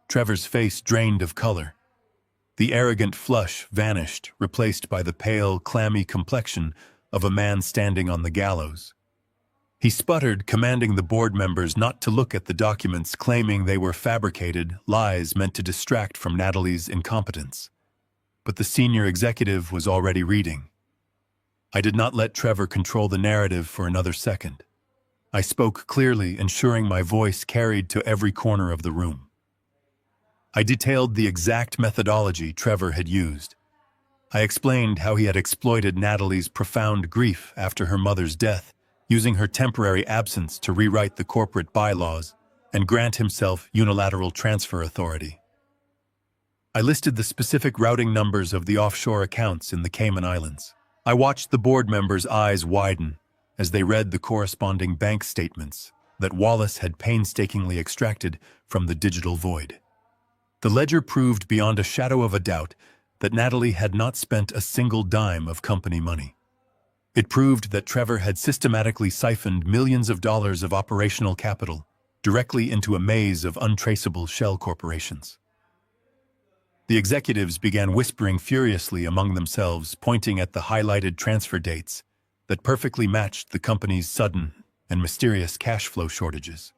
Trevor's face drained of color. The arrogant flush vanished, replaced by the pale, clammy complexion of a man standing on the gallows. He sputtered, commanding the board members not to look at the documents, claiming they were fabricated lies meant to distract from Natalie's incompetence. But the senior executive was already reading. I did not let Trevor control the narrative for another second. I spoke clearly, ensuring my voice carried to every corner of the room. I detailed the exact methodology Trevor had used. I explained how he had exploited Natalie's profound grief after her mother's death, using her temporary absence to rewrite the corporate bylaws and grant himself unilateral transfer authority. I listed the specific routing numbers of the offshore accounts in the Cayman Islands. I watched the board members' eyes widen as they read the corresponding bank statements that Wallace had painstakingly extracted from the digital void. The ledger proved beyond a shadow of a doubt that Natalie had not spent a single dime of company money. It proved that Trevor had systematically siphoned millions of dollars of operational capital directly into a maze of untraceable shell corporations. The executives began whispering furiously among themselves, pointing at the highlighted transfer dates that perfectly matched the company's sudden and mysterious cash flow shortages.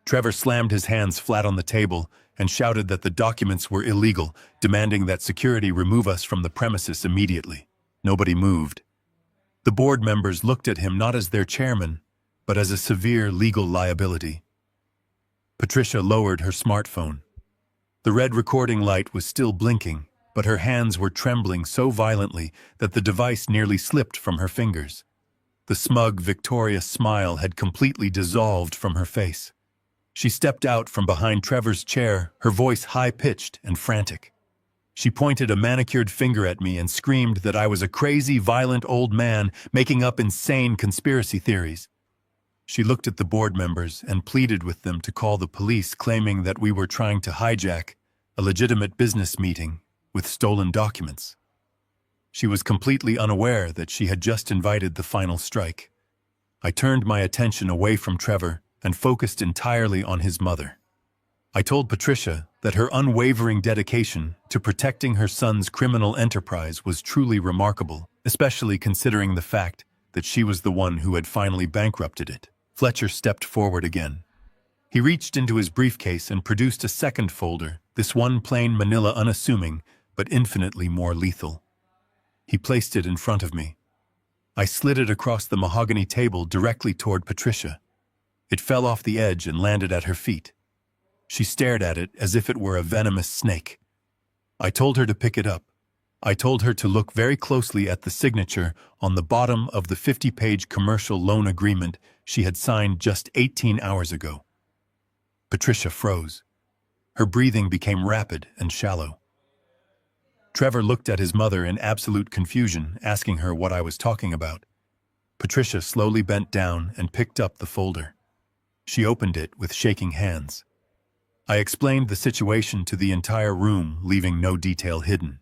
Trevor slammed his hands flat on the table and shouted that the documents were illegal, demanding that security remove us from the premises immediately. Nobody moved. The board members looked at him not as their chairman, but as a severe legal liability. Patricia lowered her smartphone. The red recording light was still blinking, but her hands were trembling so violently that the device nearly slipped from her fingers. The smug, victorious smile had completely dissolved from her face. She stepped out from behind Trevor's chair, her voice high-pitched and frantic. She pointed a manicured finger at me and screamed that I was a crazy, violent old man making up insane conspiracy theories. She looked at the board members and pleaded with them to call the police, claiming that we were trying to hijack a legitimate business meeting with stolen documents. She was completely unaware that she had just invited the final strike. I turned my attention away from Trevor and focused entirely on his mother. I told Patricia that her unwavering dedication to protecting her son's criminal enterprise was truly remarkable, especially considering the fact that she was the one who had finally bankrupted it. Fletcher stepped forward again. He reached into his briefcase and produced a second folder, this one plain manila, unassuming, but infinitely more lethal. He placed it in front of me. I slid it across the mahogany table directly toward Patricia. It fell off the edge and landed at her feet. She stared at it as if it were a venomous snake. I told her to pick it up. I told her to look very closely at the signature on the bottom of the 50-page commercial loan agreement she had signed just 18 hours ago. Patricia froze. Her breathing became rapid and shallow. Trevor looked at his mother in absolute confusion, asking her what I was talking about. Patricia slowly bent down and picked up the folder. She opened it with shaking hands. I explained the situation to the entire room, leaving no detail hidden.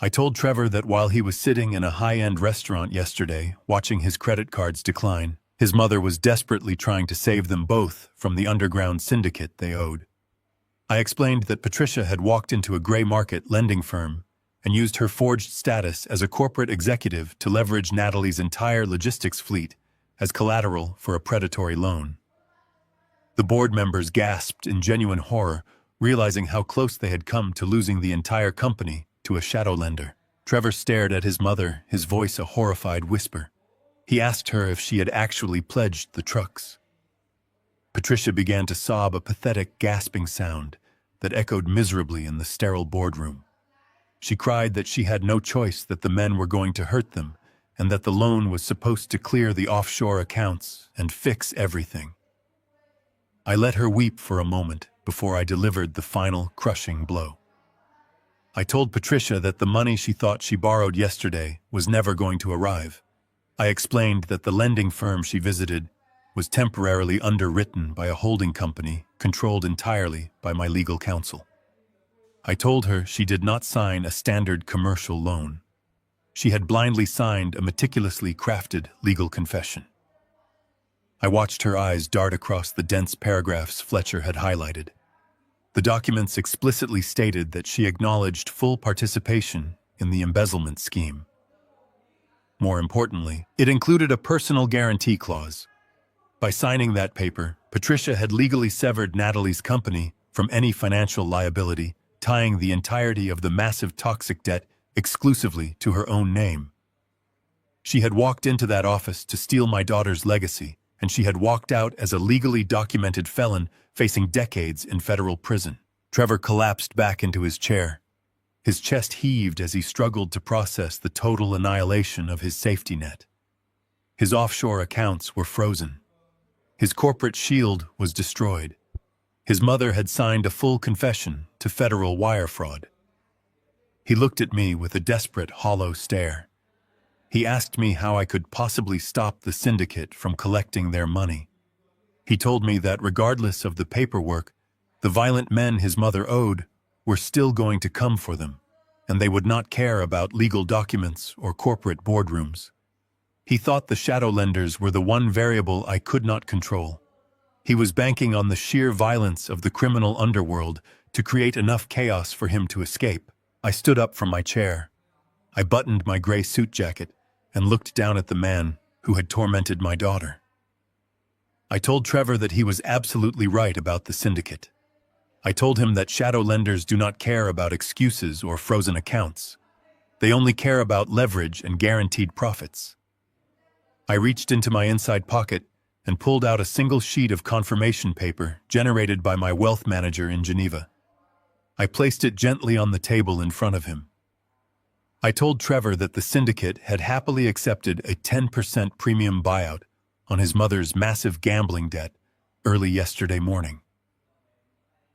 I told Trevor that while he was sitting in a high-end restaurant yesterday, watching his credit cards decline, his mother was desperately trying to save them both from the underground syndicate they owed. I explained that Patricia had walked into a gray market lending firm and used her forged status as a corporate executive to leverage Natalie's entire logistics fleet as collateral for a predatory loan. The board members gasped in genuine horror, realizing how close they had come to losing the entire company to a shadow lender. Trevor stared at his mother, his voice a horrified whisper. He asked her if she had actually pledged the trucks. Patricia began to sob, a pathetic, gasping sound that echoed miserably in the sterile boardroom. She cried that she had no choice, that the men were going to hurt them, and that the loan was supposed to clear the offshore accounts and fix everything. I let her weep for a moment before I delivered the final, crushing blow. I told Patricia that the money she thought she borrowed yesterday was never going to arrive. I explained that the lending firm she visited was temporarily underwritten by a holding company controlled entirely by my legal counsel. I told her she did not sign a standard commercial loan. She had blindly signed a meticulously crafted legal confession. I watched her eyes dart across the dense paragraphs Fletcher had highlighted. The documents explicitly stated that she acknowledged full participation in the embezzlement scheme. More importantly, it included a personal guarantee clause. By signing that paper, Patricia had legally severed Natalie's company from any financial liability, tying the entirety of the massive toxic debt exclusively to her own name. She had walked into that office to steal my daughter's legacy, and she had walked out as a legally documented felon facing decades in federal prison. Trevor collapsed back into his chair. His chest heaved as he struggled to process the total annihilation of his safety net. His offshore accounts were frozen. His corporate shield was destroyed. His mother had signed a full confession to federal wire fraud. He looked at me with a desperate, hollow stare. He asked me how I could possibly stop the syndicate from collecting their money. He told me that regardless of the paperwork, the violent men his mother owed were still going to come for them, and they would not care about legal documents or corporate boardrooms. He thought the shadow lenders were the one variable I could not control. He was banking on the sheer violence of the criminal underworld to create enough chaos for him to escape. I stood up from my chair. I buttoned my gray suit jacket and looked down at the man who had tormented my daughter. I told Trevor that he was absolutely right about the syndicate. I told him that shadow lenders do not care about excuses or frozen accounts. They only care about leverage and guaranteed profits. I reached into my inside pocket and pulled out a single sheet of confirmation paper generated by my wealth manager in Geneva. I placed it gently on the table in front of him. I told Trevor that the syndicate had happily accepted a 10% premium buyout on his mother's massive gambling debt early yesterday morning.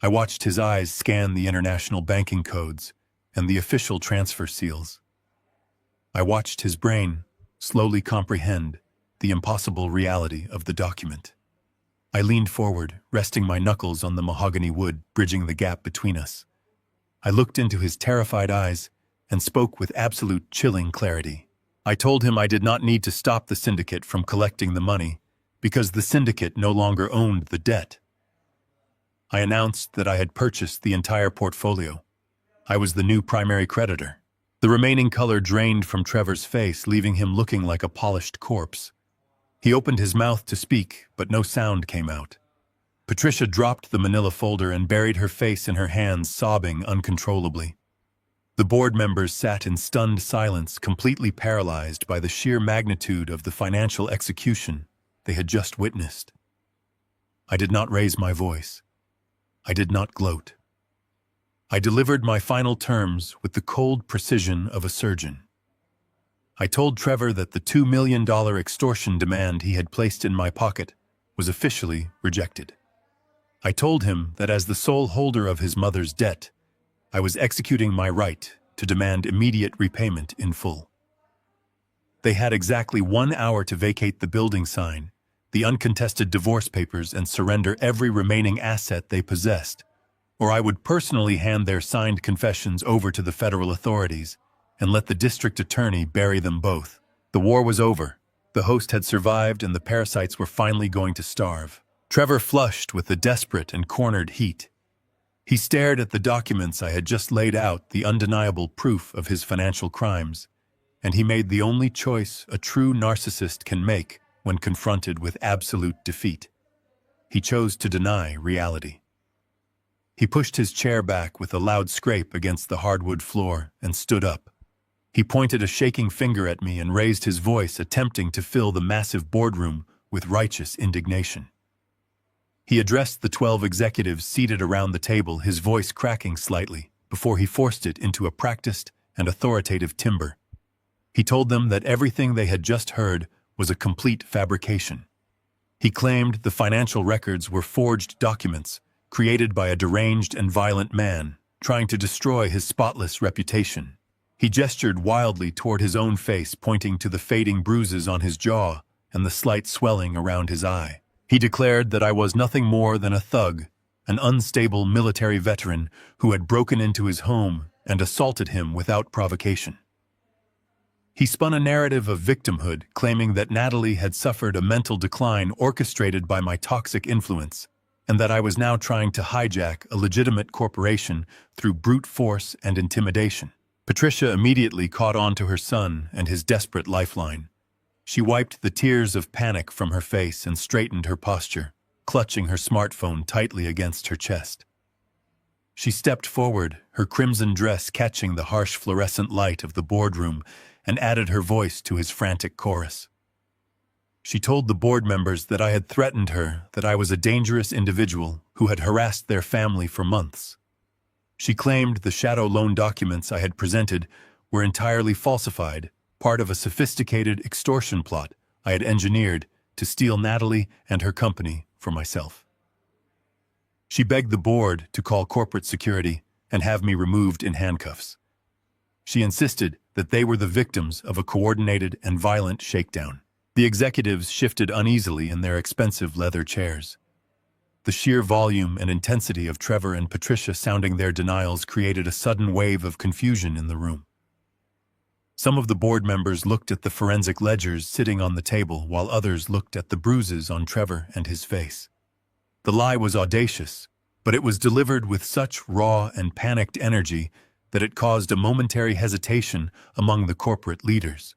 I watched his eyes scan the international banking codes and the official transfer seals. I watched his brain slowly comprehend the impossible reality of the document. I leaned forward, resting my knuckles on the mahogany wood, bridging the gap between us. I looked into his terrified eyes and spoke with absolute chilling clarity. I told him I did not need to stop the syndicate from collecting the money because the syndicate no longer owned the debt. I announced that I had purchased the entire portfolio. I was the new primary creditor. The remaining color drained from Trevor's face, leaving him looking like a polished corpse. He opened his mouth to speak, but no sound came out. Patricia dropped the manila folder and buried her face in her hands, sobbing uncontrollably. The board members sat in stunned silence, completely paralyzed by the sheer magnitude of the financial execution they had just witnessed. I did not raise my voice. I did not gloat. I delivered my final terms with the cold precision of a surgeon. I told Trevor that the $2 million extortion demand he had placed in my pocket was officially rejected. I told him that as the sole holder of his mother's debt, I was executing my right to demand immediate repayment in full. They had exactly 1 hour to vacate the building sign the uncontested divorce papers, and surrender every remaining asset they possessed, or I would personally hand their signed confessions over to the federal authorities and let the district attorney bury them both. The war was over. The host had survived, and the parasites were finally going to starve. Trevor flushed with the desperate and cornered heat. He stared at the documents I had just laid out, the undeniable proof of his financial crimes, and he made the only choice a true narcissist can make when confronted with absolute defeat. He chose to deny reality. He pushed his chair back with a loud scrape against the hardwood floor and stood up. He pointed a shaking finger at me and raised his voice, attempting to fill the massive boardroom with righteous indignation. He addressed the 12 executives seated around the table, his voice cracking slightly, before he forced it into a practiced and authoritative timbre. He told them that everything they had just heard was a complete fabrication. He claimed the financial records were forged documents created by a deranged and violent man trying to destroy his spotless reputation. He gestured wildly toward his own face, pointing to the fading bruises on his jaw and the slight swelling around his eye. He declared that I was nothing more than a thug, an unstable military veteran who had broken into his home and assaulted him without provocation. He spun a narrative of victimhood, claiming that Natalie had suffered a mental decline orchestrated by my toxic influence, and that I was now trying to hijack a legitimate corporation through brute force and intimidation. Patricia immediately caught on to her son and his desperate lifeline. She wiped the tears of panic from her face and straightened her posture, clutching her smartphone tightly against her chest. She stepped forward, her crimson dress catching the harsh fluorescent light of the boardroom, and added her voice to his frantic chorus. She told the board members that I had threatened her, that I was a dangerous individual who had harassed their family for months. She claimed the shadow loan documents I had presented were entirely falsified, part of a sophisticated extortion plot I had engineered to steal Natalie and her company for myself. She begged the board to call corporate security and have me removed in handcuffs. She insisted that they were the victims of a coordinated and violent shakedown. The executives shifted uneasily in their expensive leather chairs. The sheer volume and intensity of Trevor and Patricia sounding their denials created a sudden wave of confusion in the room. Some of the board members looked at the forensic ledgers sitting on the table, while others looked at the bruises on Trevor and his face. The lie was audacious, but it was delivered with such raw and panicked energy that it caused a momentary hesitation among the corporate leaders.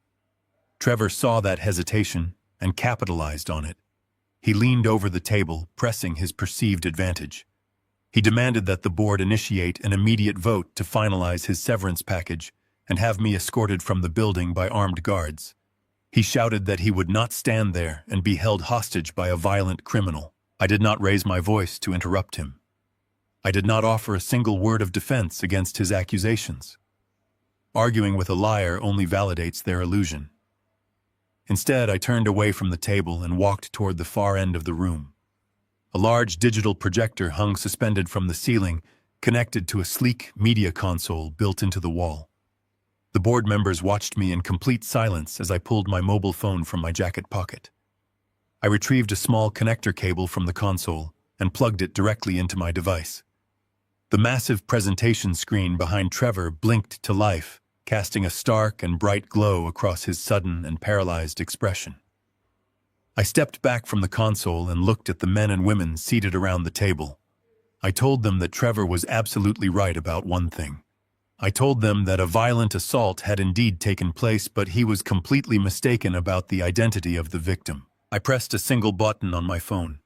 Trevor saw that hesitation and capitalized on it. He leaned over the table, pressing his perceived advantage. He demanded that the board initiate an immediate vote to finalize his severance package and have me escorted from the building by armed guards. He shouted that he would not stand there and be held hostage by a violent criminal. I did not raise my voice to interrupt him. I did not offer a single word of defense against his accusations. Arguing with a liar only validates their illusion. Instead, I turned away from the table and walked toward the far end of the room. A large digital projector hung suspended from the ceiling, connected to a sleek media console built into the wall. The board members watched me in complete silence as I pulled my mobile phone from my jacket pocket. I retrieved a small connector cable from the console and plugged it directly into my device. The massive presentation screen behind Trevor blinked to life, casting a stark and bright glow across his sudden and paralyzed expression. I stepped back from the console and looked at the men and women seated around the table. I told them that Trevor was absolutely right about one thing. I told them that a violent assault had indeed taken place, but he was completely mistaken about the identity of the victim. I pressed a single button on my phone.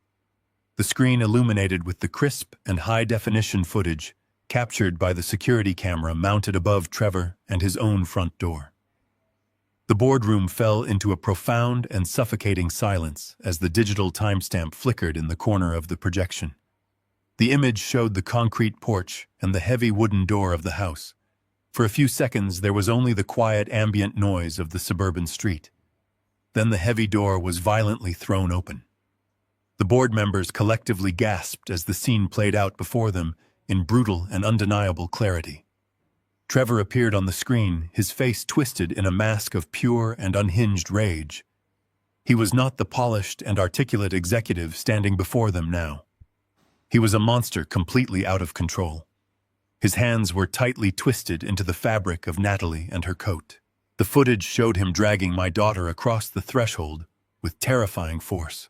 The screen illuminated with the crisp and high-definition footage captured by the security camera mounted above Trevor and his own front door. The boardroom fell into a profound and suffocating silence as the digital timestamp flickered in the corner of the projection. The image showed the concrete porch and the heavy wooden door of the house. For a few seconds, there was only the quiet ambient noise of the suburban street. Then the heavy door was violently thrown open. The board members collectively gasped as the scene played out before them in brutal and undeniable clarity. Trevor appeared on the screen, his face twisted in a mask of pure and unhinged rage. He was not the polished and articulate executive standing before them now. He was a monster completely out of control. His hands were tightly twisted into the fabric of Natalie and her coat. The footage showed him dragging my daughter across the threshold with terrifying force.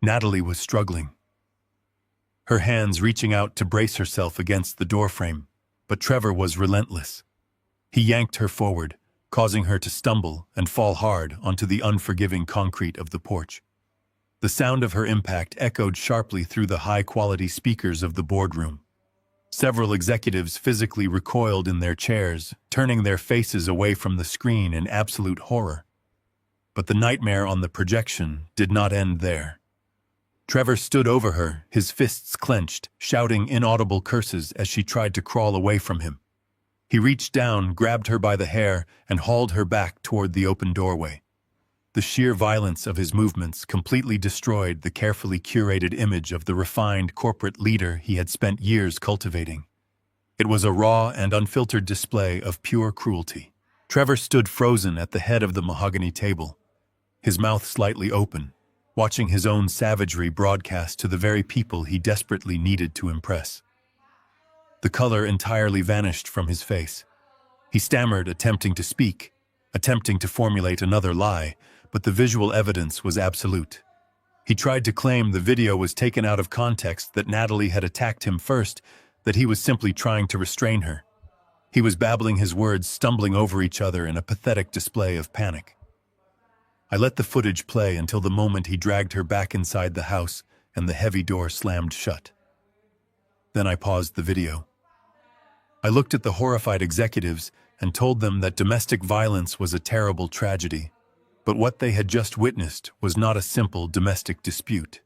Natalie was struggling, her hands reaching out to brace herself against the doorframe, but Trevor was relentless. He yanked her forward, causing her to stumble and fall hard onto the unforgiving concrete of the porch. The sound of her impact echoed sharply through the high-quality speakers of the boardroom. Several executives physically recoiled in their chairs, turning their faces away from the screen in absolute horror. But the nightmare on the projection did not end there. Trevor stood over her, his fists clenched, shouting inaudible curses as she tried to crawl away from him. He reached down, grabbed her by the hair, and hauled her back toward the open doorway. The sheer violence of his movements completely destroyed the carefully curated image of the refined corporate leader he had spent years cultivating. It was a raw and unfiltered display of pure cruelty. Trevor stood frozen at the head of the mahogany table, his mouth slightly open, watching his own savagery broadcast to the very people he desperately needed to impress. The color entirely vanished from his face. He stammered, attempting to speak, attempting to formulate another lie, but the visual evidence was absolute. He tried to claim the video was taken out of context, that Natalie had attacked him first, that he was simply trying to restrain her. He was babbling his words, stumbling over each other in a pathetic display of panic. I let the footage play until the moment he dragged her back inside the house and the heavy door slammed shut. Then I paused the video. I looked at the horrified executives and told them that domestic violence was a terrible tragedy, but what they had just witnessed was not a simple domestic dispute.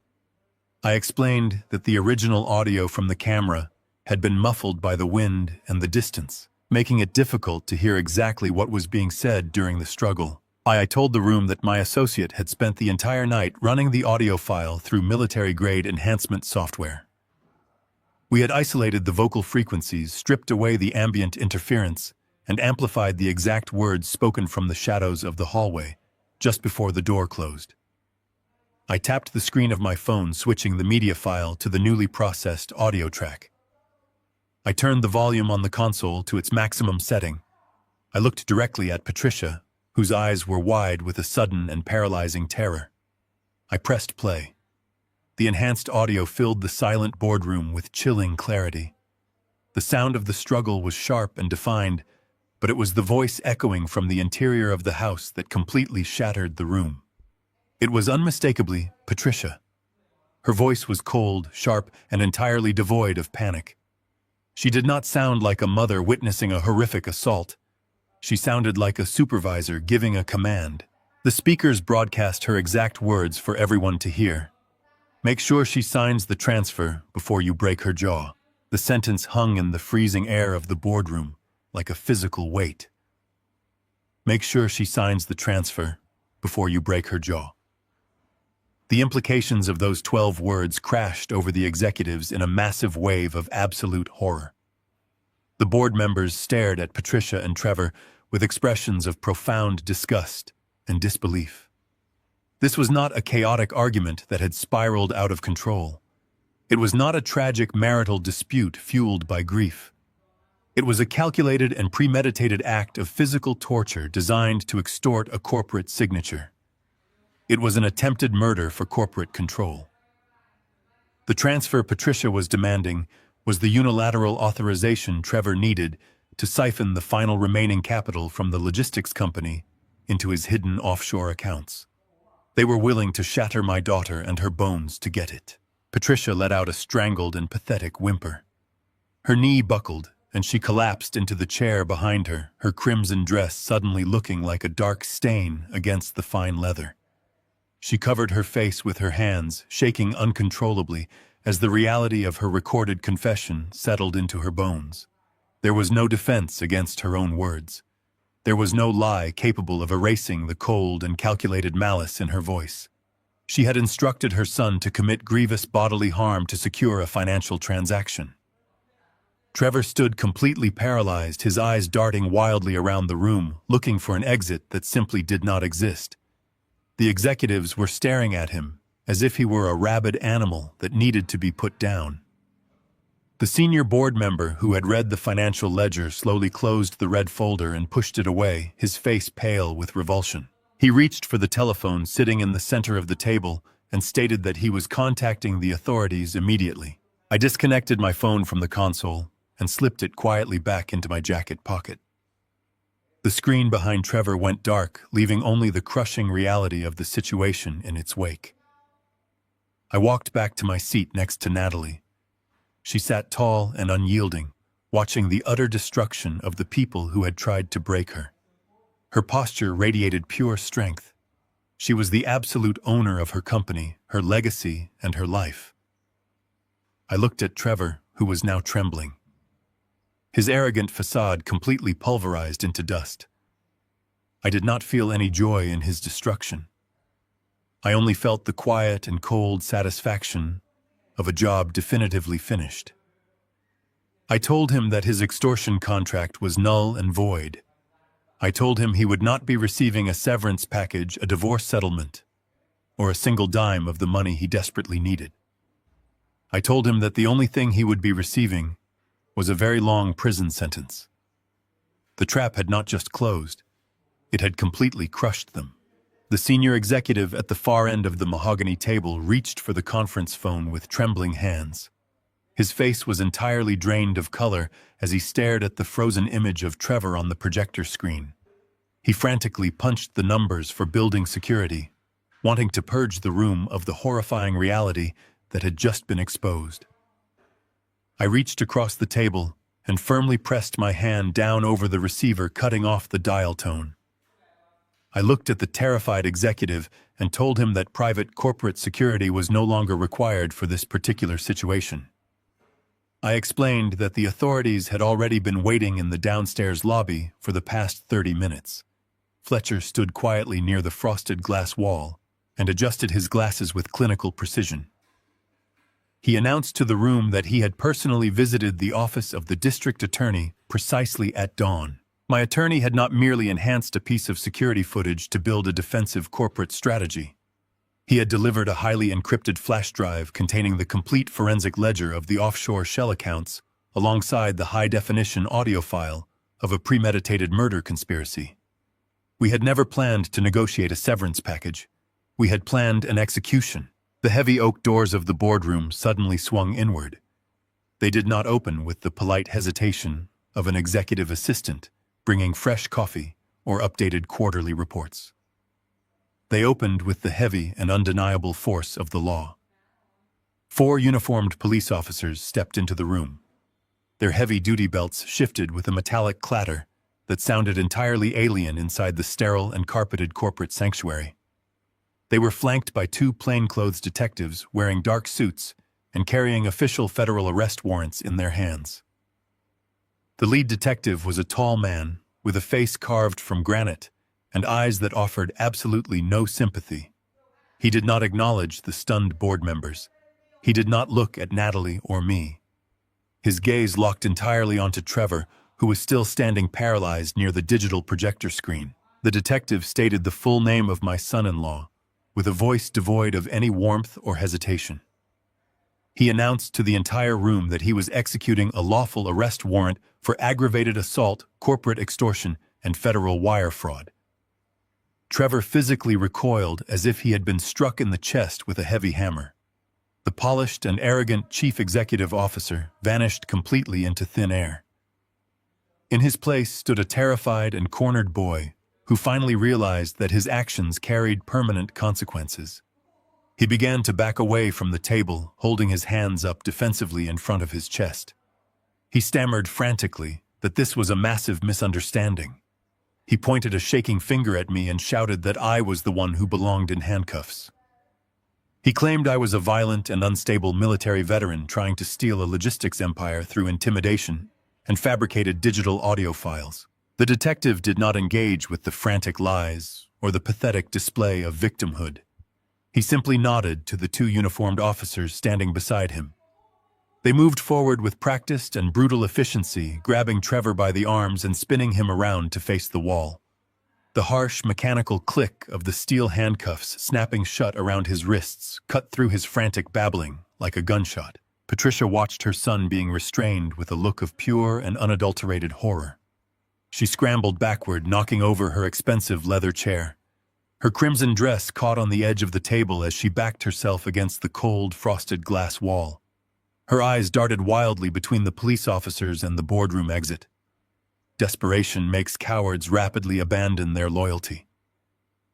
I explained that the original audio from the camera had been muffled by the wind and the distance, making it difficult to hear exactly what was being said during the struggle. I told the room that my associate had spent the entire night running the audio file through military-grade enhancement software. We had isolated the vocal frequencies, stripped away the ambient interference, and amplified the exact words spoken from the shadows of the hallway, just before the door closed. I tapped the screen of my phone, switching the media file to the newly processed audio track. I turned the volume on the console to its maximum setting. I looked directly at Patricia, whose eyes were wide with a sudden and paralyzing terror. I pressed play. The enhanced audio filled the silent boardroom with chilling clarity. The sound of the struggle was sharp and defined, but it was the voice echoing from the interior of the house that completely shattered the room. It was unmistakably Patricia. Her voice was cold, sharp, and entirely devoid of panic. She did not sound like a mother witnessing a horrific assault. She sounded like a supervisor giving a command. The speakers broadcast her exact words for everyone to hear. "Make sure she signs the transfer before you break her jaw." The sentence hung in the freezing air of the boardroom like a physical weight. "Make sure she signs the transfer before you break her jaw." The implications of those 12 words crashed over the executives in a massive wave of absolute horror. The board members stared at Patricia and Trevor with expressions of profound disgust and disbelief. This was not a chaotic argument that had spiraled out of control. It was not a tragic marital dispute fueled by grief. It was a calculated and premeditated act of physical torture designed to extort a corporate signature. It was an attempted murder for corporate control. The transfer Patricia was demanding was the unilateral authorization Trevor needed to siphon the final remaining capital from the logistics company into his hidden offshore accounts. They were willing to shatter my daughter and her bones to get it. Patricia let out a strangled and pathetic whimper. Her knee buckled, and she collapsed into the chair behind her, her crimson dress suddenly looking like a dark stain against the fine leather. She covered her face with her hands, shaking uncontrollably as the reality of her recorded confession settled into her bones. There was no defense against her own words. There was no lie capable of erasing the cold and calculated malice in her voice. She had instructed her son to commit grievous bodily harm to secure a financial transaction. Trevor stood completely paralyzed, his eyes darting wildly around the room, looking for an exit that simply did not exist. The executives were staring at him as if he were a rabid animal that needed to be put down. The senior board member who had read the financial ledger slowly closed the red folder and pushed it away, his face pale with revulsion. He reached for the telephone sitting in the center of the table and stated that he was contacting the authorities immediately. I disconnected my phone from the console and slipped it quietly back into my jacket pocket. The screen behind Trevor went dark, leaving only the crushing reality of the situation in its wake. I walked back to my seat next to Natalie. She sat tall and unyielding, watching the utter destruction of the people who had tried to break her. Her posture radiated pure strength. She was the absolute owner of her company, her legacy, and her life. I looked at Trevor, who was now trembling. His arrogant facade completely pulverized into dust. I did not feel any joy in his destruction. I only felt the quiet and cold satisfaction of a job definitively finished. I told him that his extortion contract was null and void. I told him he would not be receiving a severance package, a divorce settlement, or a single dime of the money he desperately needed. I told him that the only thing he would be receiving was a very long prison sentence. The trap had not just closed, it had completely crushed them. The senior executive at the far end of the mahogany table reached for the conference phone with trembling hands. His face was entirely drained of color as he stared at the frozen image of Trevor on the projector screen. He frantically punched the numbers for building security, wanting to purge the room of the horrifying reality that had just been exposed. I reached across the table and firmly pressed my hand down over the receiver, cutting off the dial tone. I looked at the terrified executive and told him that private corporate security was no longer required for this particular situation. I explained that the authorities had already been waiting in the downstairs lobby for the past 30 minutes. Fletcher stood quietly near the frosted glass wall and adjusted his glasses with clinical precision. He announced to the room that he had personally visited the office of the district attorney precisely at dawn. My attorney had not merely enhanced a piece of security footage to build a defensive corporate strategy. He had delivered a highly encrypted flash drive containing the complete forensic ledger of the offshore shell accounts alongside the high-definition audio file of a premeditated murder conspiracy. We had never planned to negotiate a severance package. We had planned an execution. The heavy oak doors of the boardroom suddenly swung inward. They did not open with the polite hesitation of an executive assistant bringing fresh coffee or updated quarterly reports. They opened with the heavy and undeniable force of the law. 4 uniformed police officers stepped into the room. Their heavy duty belts shifted with a metallic clatter that sounded entirely alien inside the sterile and carpeted corporate sanctuary. They were flanked by 2 plainclothes detectives wearing dark suits and carrying official federal arrest warrants in their hands. The lead detective was a tall man with a face carved from granite and eyes that offered absolutely no sympathy. He did not acknowledge the stunned board members. He did not look at Natalie or me. His gaze locked entirely onto Trevor, who was still standing paralyzed near the digital projector screen. The detective stated the full name of my son-in-law, with a voice devoid of any warmth or hesitation. He announced to the entire room that he was executing a lawful arrest warrant for aggravated assault, corporate extortion, and federal wire fraud. Trevor physically recoiled as if he had been struck in the chest with a heavy hammer. The polished and arrogant chief executive officer vanished completely into thin air. In his place stood a terrified and cornered boy who finally realized that his actions carried permanent consequences. He began to back away from the table, holding his hands up defensively in front of his chest. He stammered frantically that this was a massive misunderstanding. He pointed a shaking finger at me and shouted that I was the one who belonged in handcuffs. He claimed I was a violent and unstable military veteran trying to steal a logistics empire through intimidation and fabricated digital audio files. The detective did not engage with the frantic lies or the pathetic display of victimhood. He simply nodded to the 2 uniformed officers standing beside him. They moved forward with practiced and brutal efficiency, grabbing Trevor by the arms and spinning him around to face the wall. The harsh, mechanical click of the steel handcuffs snapping shut around his wrists cut through his frantic babbling like a gunshot. Patricia watched her son being restrained with a look of pure and unadulterated horror. She scrambled backward, knocking over her expensive leather chair. Her crimson dress caught on the edge of the table as she backed herself against the cold, frosted glass wall. Her eyes darted wildly between the police officers and the boardroom exit. Desperation makes cowards rapidly abandon their loyalty.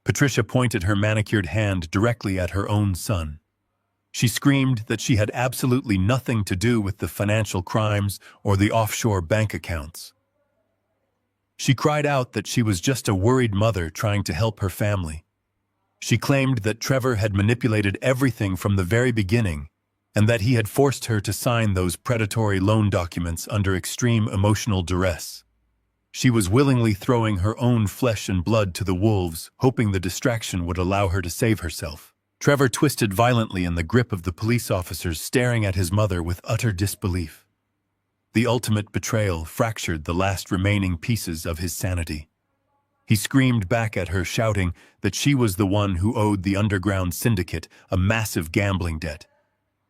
Patricia pointed her manicured hand directly at her own son. She screamed that she had absolutely nothing to do with the financial crimes or the offshore bank accounts. She cried out that she was just a worried mother trying to help her family. She claimed that Trevor had manipulated everything from the very beginning and that he had forced her to sign those predatory loan documents under extreme emotional duress. She was willingly throwing her own flesh and blood to the wolves, hoping the distraction would allow her to save herself. Trevor twisted violently in the grip of the police officers, staring at his mother with utter disbelief. The ultimate betrayal fractured the last remaining pieces of his sanity. He screamed back at her, shouting that she was the one who owed the underground syndicate a massive gambling debt.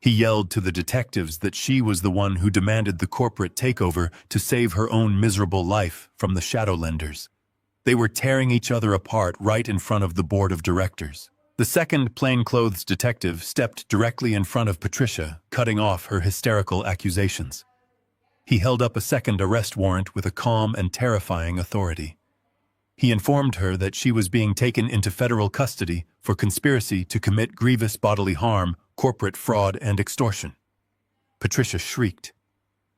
He yelled to the detectives that she was the one who demanded the corporate takeover to save her own miserable life from the shadow lenders. They were tearing each other apart right in front of the board of directors. The second plainclothes detective stepped directly in front of Patricia, cutting off her hysterical accusations. He held up a second arrest warrant with a calm and terrifying authority. He informed her that she was being taken into federal custody for conspiracy to commit grievous bodily harm, corporate fraud, and extortion. Patricia shrieked.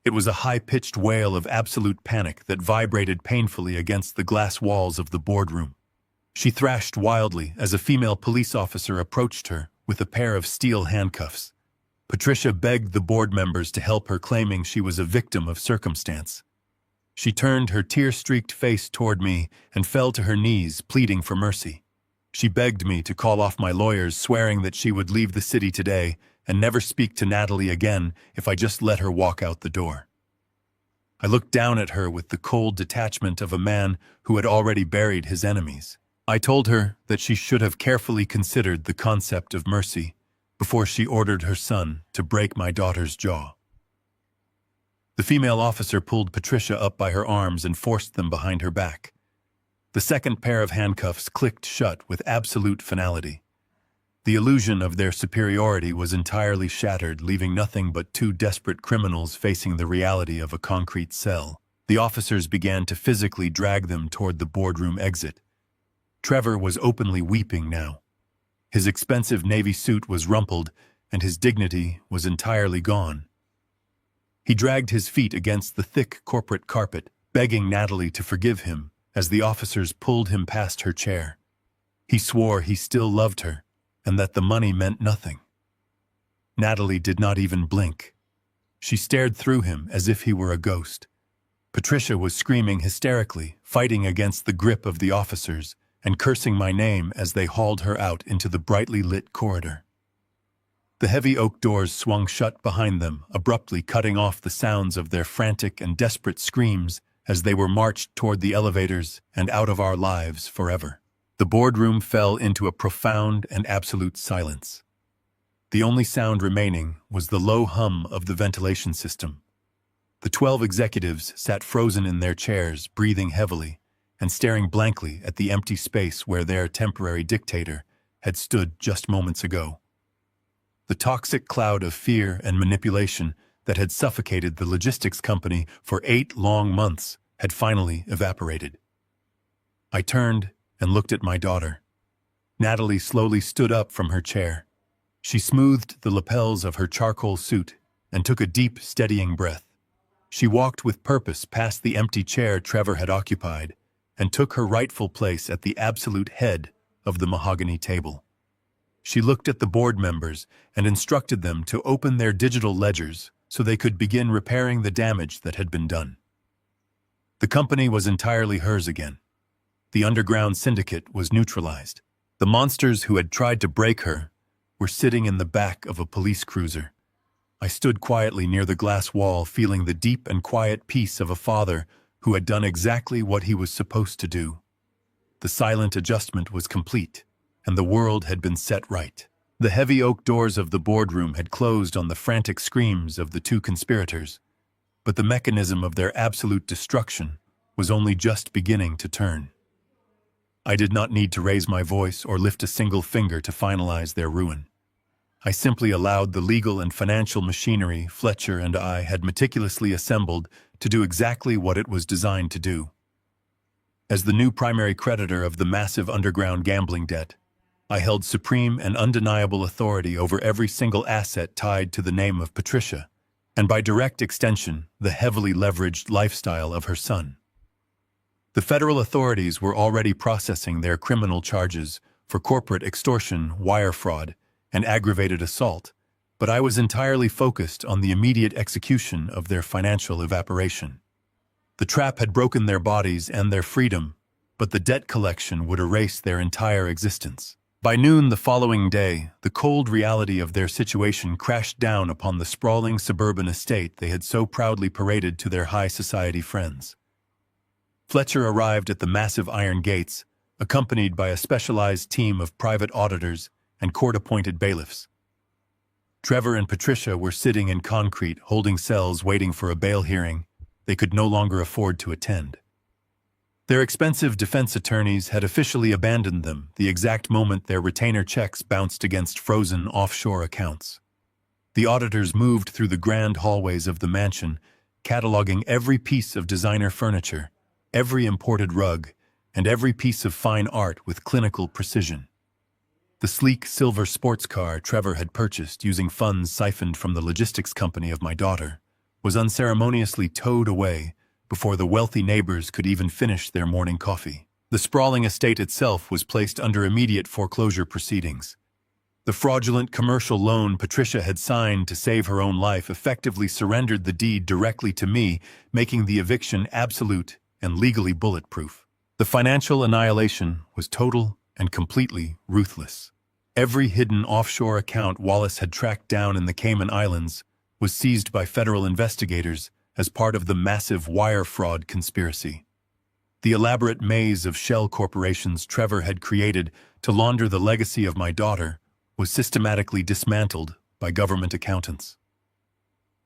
It was a high-pitched wail of absolute panic that vibrated painfully against the glass walls of the boardroom. She thrashed wildly as a female police officer approached her with a pair of steel handcuffs. Patricia begged the board members to help her, claiming she was a victim of circumstance. She turned her tear-streaked face toward me and fell to her knees, pleading for mercy. She begged me to call off my lawyers, swearing that she would leave the city today and never speak to Natalie again if I just let her walk out the door. I looked down at her with the cold detachment of a man who had already buried his enemies. I told her that she should have carefully considered the concept of mercy before she ordered her son to break my daughter's jaw. The female officer pulled Patricia up by her arms and forced them behind her back. The second pair of handcuffs clicked shut with absolute finality. The illusion of their superiority was entirely shattered, leaving nothing but two desperate criminals facing the reality of a concrete cell. The officers began to physically drag them toward the boardroom exit. Trevor was openly weeping now. His expensive navy suit was rumpled, and his dignity was entirely gone. He dragged his feet against the thick corporate carpet, begging Natalie to forgive him as the officers pulled him past her chair. He swore he still loved her, and that the money meant nothing. Natalie did not even blink. She stared through him as if he were a ghost. Patricia was screaming hysterically, fighting against the grip of the officers, and cursing my name as they hauled her out into the brightly lit corridor. The heavy oak doors swung shut behind them, abruptly cutting off the sounds of their frantic and desperate screams as they were marched toward the elevators and out of our lives forever. The boardroom fell into a profound and absolute silence. The only sound remaining was the low hum of the ventilation system. The 12 executives sat frozen in their chairs, breathing heavily, and staring blankly at the empty space where their temporary dictator had stood just moments ago. The toxic cloud of fear and manipulation that had suffocated the logistics company for 8 long months had finally evaporated. I turned and looked at my daughter. Natalie slowly stood up from her chair. She smoothed the lapels of her charcoal suit and took a deep, steadying breath. She walked with purpose past the empty chair Trevor had occupied and took her rightful place at the absolute head of the mahogany table. She looked at the board members and instructed them to open their digital ledgers so they could begin repairing the damage that had been done. The company was entirely hers again. The underground syndicate was neutralized. The monsters who had tried to break her were sitting in the back of a police cruiser. I stood quietly near the glass wall, feeling the deep and quiet peace of a father who had done exactly what he was supposed to do. the silent adjustment was complete, and the world had been set right. The heavy oak doors of the boardroom had closed on the frantic screams of the two conspirators, but the mechanism of their absolute destruction was only just beginning to turn. I did not need to raise my voice or lift a single finger to finalize their ruin. I simply allowed the legal and financial machinery Fletcher and I had meticulously assembled to do exactly what it was designed to do. As the new primary creditor of the massive underground gambling debt, I held supreme and undeniable authority over every single asset tied to the name of Patricia, and by direct extension, the heavily leveraged lifestyle of her son. The federal authorities were already processing their criminal charges for corporate extortion, wire fraud, and aggravated assault, but I was entirely focused on the immediate execution of their financial evaporation. The trap had broken their bodies and their freedom, but the debt collection would erase their entire existence. By noon the following day, the cold reality of their situation crashed down upon the sprawling suburban estate they had so proudly paraded to their high society friends. Fletcher arrived at the massive iron gates, accompanied by a specialized team of private auditors and court-appointed bailiffs. Trevor and Patricia were sitting in concrete, holding cells waiting for a bail hearing they could no longer afford to attend. Their expensive defense attorneys had officially abandoned them the exact moment their retainer checks bounced against frozen offshore accounts. The auditors moved through the grand hallways of the mansion, cataloging every piece of designer furniture, every imported rug, and every piece of fine art with clinical precision. The sleek silver sports car Trevor had purchased using funds siphoned from the logistics company of my daughter was unceremoniously towed away before the wealthy neighbors could even finish their morning coffee. The sprawling estate itself was placed under immediate foreclosure proceedings. The fraudulent commercial loan Patricia had signed to save her own life effectively surrendered the deed directly to me, making the eviction absolute and legally bulletproof. The financial annihilation was total and completely ruthless. Every hidden offshore account Wallace had tracked down in the Cayman Islands was seized by federal investigators as part of the massive wire fraud conspiracy. The elaborate maze of shell corporations Trevor had created to launder the legacy of my daughter was systematically dismantled by government accountants.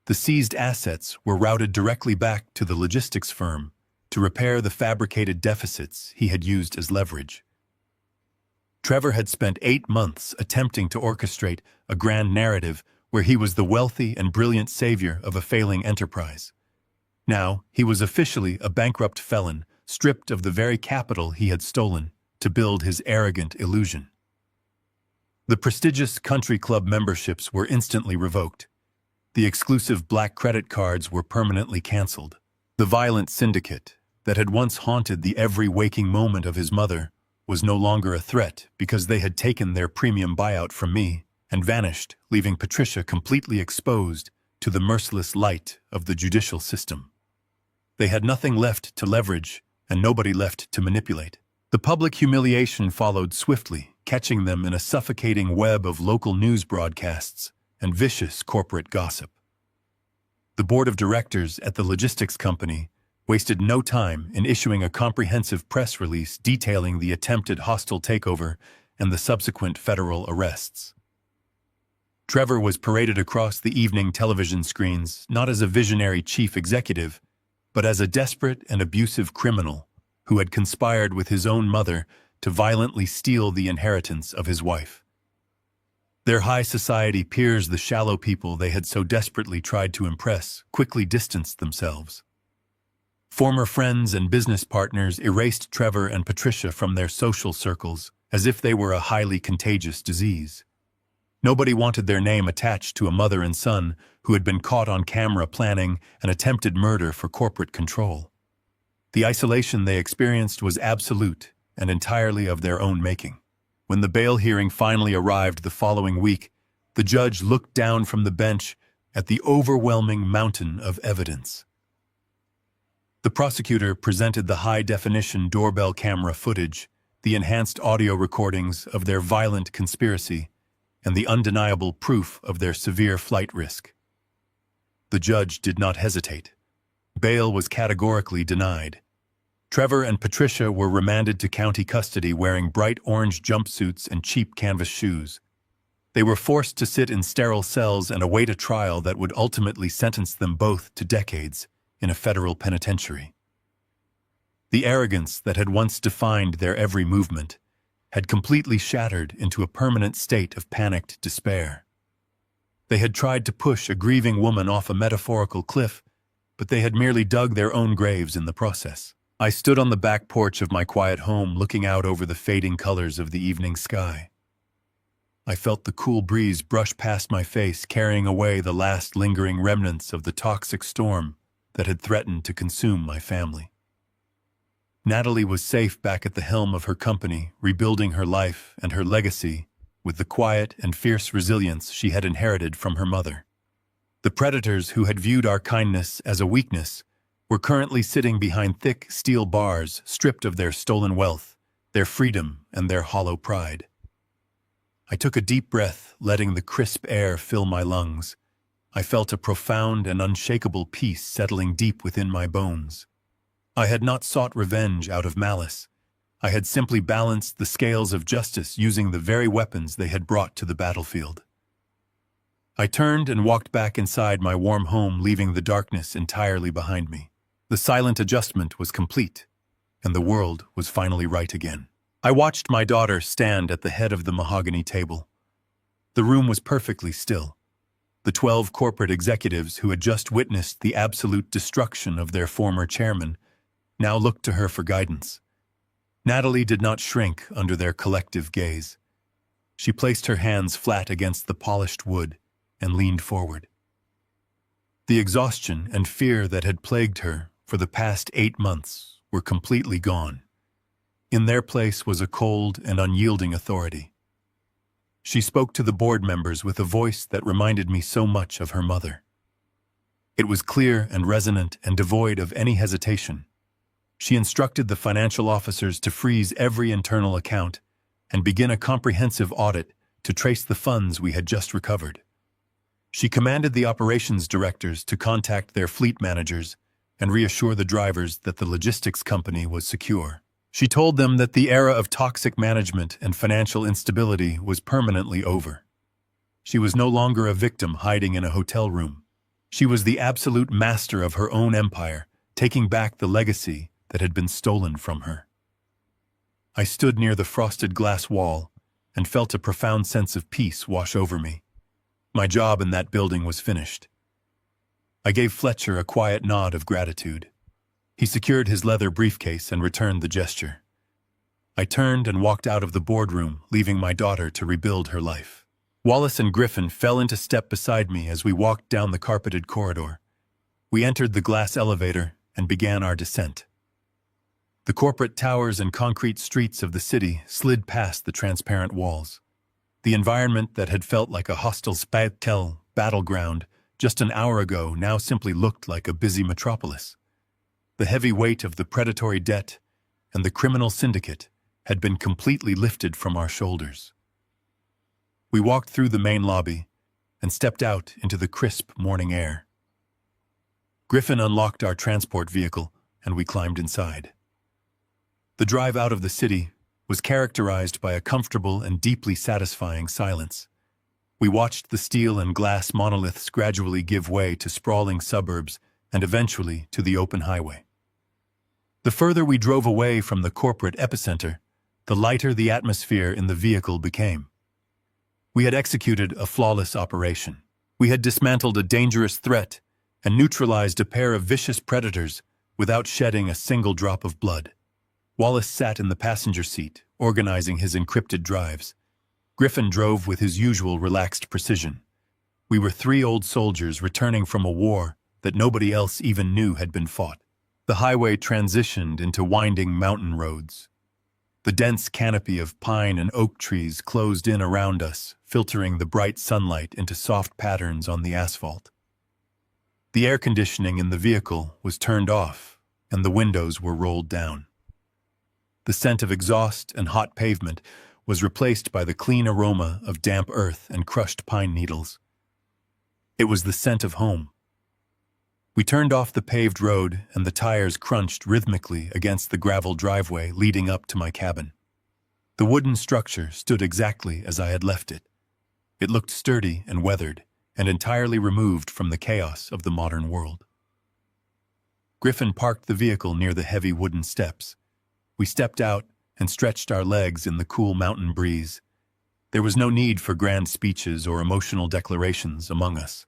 The seized assets were routed directly back to the logistics firm to repair the fabricated deficits he had used as leverage. Trevor had spent 8 months attempting to orchestrate a grand narrative where he was the wealthy and brilliant savior of a failing enterprise. Now, he was officially a bankrupt felon, stripped of the very capital he had stolen to build his arrogant illusion. The prestigious country club memberships were instantly revoked. The exclusive black credit cards were permanently canceled. The violent syndicate that had once haunted the every waking moment of his mother was no longer a threat because they had taken their premium buyout from me and vanished, leaving Patricia completely exposed to the merciless light of the judicial system. They had nothing left to leverage and nobody left to manipulate. The public humiliation followed swiftly, catching them in a suffocating web of local news broadcasts and vicious corporate gossip. The board of directors at the logistics company wasted no time in issuing a comprehensive press release detailing the attempted hostile takeover and the subsequent federal arrests. Trevor was paraded across the evening television screens not as a visionary chief executive, but as a desperate and abusive criminal who had conspired with his own mother to violently steal the inheritance of his wife. Their high society peers, the shallow people they had so desperately tried to impress, quickly distanced themselves. Former friends and business partners erased Trevor and Patricia from their social circles as if they were a highly contagious disease. Nobody wanted their name attached to a mother and son who had been caught on camera planning an attempted murder for corporate control. The isolation they experienced was absolute and entirely of their own making. When the bail hearing finally arrived the following week, the judge looked down from the bench at the overwhelming mountain of evidence. The prosecutor presented the high-definition doorbell camera footage, the enhanced audio recordings of their violent conspiracy, and the undeniable proof of their severe flight risk. The judge did not hesitate. Bail was categorically denied. Trevor and Patricia were remanded to county custody wearing bright orange jumpsuits and cheap canvas shoes. They were forced to sit in sterile cells and await a trial that would ultimately sentence them both to decades in a federal penitentiary. The arrogance that had once defined their every movement had completely shattered into a permanent state of panicked despair. They had tried to push a grieving woman off a metaphorical cliff, but they had merely dug their own graves in the process. I stood on the back porch of my quiet home, looking out over the fading colors of the evening sky. I felt the cool breeze brush past my face, carrying away the last lingering remnants of the toxic storm that had threatened to consume my family. Natalie was safe back at the helm of her company, rebuilding her life and her legacy with the quiet and fierce resilience she had inherited from her mother. The predators who had viewed our kindness as a weakness were currently sitting behind thick steel bars, stripped of their stolen wealth, their freedom, and their hollow pride. I took a deep breath, letting the crisp air fill my lungs. I felt a profound and unshakable peace settling deep within my bones. I had not sought revenge out of malice. I had simply balanced the scales of justice using the very weapons they had brought to the battlefield. I turned and walked back inside my warm home, leaving the darkness entirely behind me. The silent adjustment was complete, and the world was finally right again. I watched my daughter stand at the head of the mahogany table. The room was perfectly still. The 12 corporate executives who had just witnessed the absolute destruction of their former chairman now looked to her for guidance. Natalie did not shrink under their collective gaze. She placed her hands flat against the polished wood and leaned forward. The exhaustion and fear that had plagued her for the past 8 months were completely gone. In their place was a cold and unyielding authority. She spoke to the board members with a voice that reminded me so much of her mother. It was clear and resonant and devoid of any hesitation. She instructed the financial officers to freeze every internal account and begin a comprehensive audit to trace the funds we had just recovered. She commanded the operations directors to contact their fleet managers and reassure the drivers that the logistics company was secure. She told them that the era of toxic management and financial instability was permanently over. She was no longer a victim hiding in a hotel room. She was the absolute master of her own empire, taking back the legacy that had been stolen from her. I stood near the frosted glass wall and felt a profound sense of peace wash over me. My job in that building was finished. I gave Fletcher a quiet nod of gratitude. He secured his leather briefcase and returned the gesture. I turned and walked out of the boardroom, leaving my daughter to rebuild her life. Wallace and Griffin fell into step beside me as we walked down the carpeted corridor. We entered the glass elevator and began our descent. The corporate towers and concrete streets of the city slid past the transparent walls. The environment that had felt like a hostile spatial battleground just an hour ago now simply looked like a busy metropolis. The heavy weight of the predatory debt and the criminal syndicate had been completely lifted from our shoulders. We walked through the main lobby and stepped out into the crisp morning air. Griffin unlocked our transport vehicle and we climbed inside. The drive out of the city was characterized by a comfortable and deeply satisfying silence. We watched the steel and glass monoliths gradually give way to sprawling suburbs and eventually to the open highway. The further we drove away from the corporate epicenter, the lighter the atmosphere in the vehicle became. We had executed a flawless operation. We had dismantled a dangerous threat and neutralized a pair of vicious predators without shedding a single drop of blood. Wallace sat in the passenger seat, organizing his encrypted drives. Griffin drove with his usual relaxed precision. We were 3 old soldiers returning from a war that nobody else even knew had been fought. The highway transitioned into winding mountain roads. The dense canopy of pine and oak trees closed in around us, filtering the bright sunlight into soft patterns on the asphalt. The air conditioning in the vehicle was turned off, and the windows were rolled down. The scent of exhaust and hot pavement was replaced by the clean aroma of damp earth and crushed pine needles. It was the scent of home. We turned off the paved road, and the tires crunched rhythmically against the gravel driveway leading up to my cabin. The wooden structure stood exactly as I had left it. It looked sturdy and weathered, and entirely removed from the chaos of the modern world. Griffin parked the vehicle near the heavy wooden steps. We stepped out and stretched our legs in the cool mountain breeze. There was no need for grand speeches or emotional declarations among us.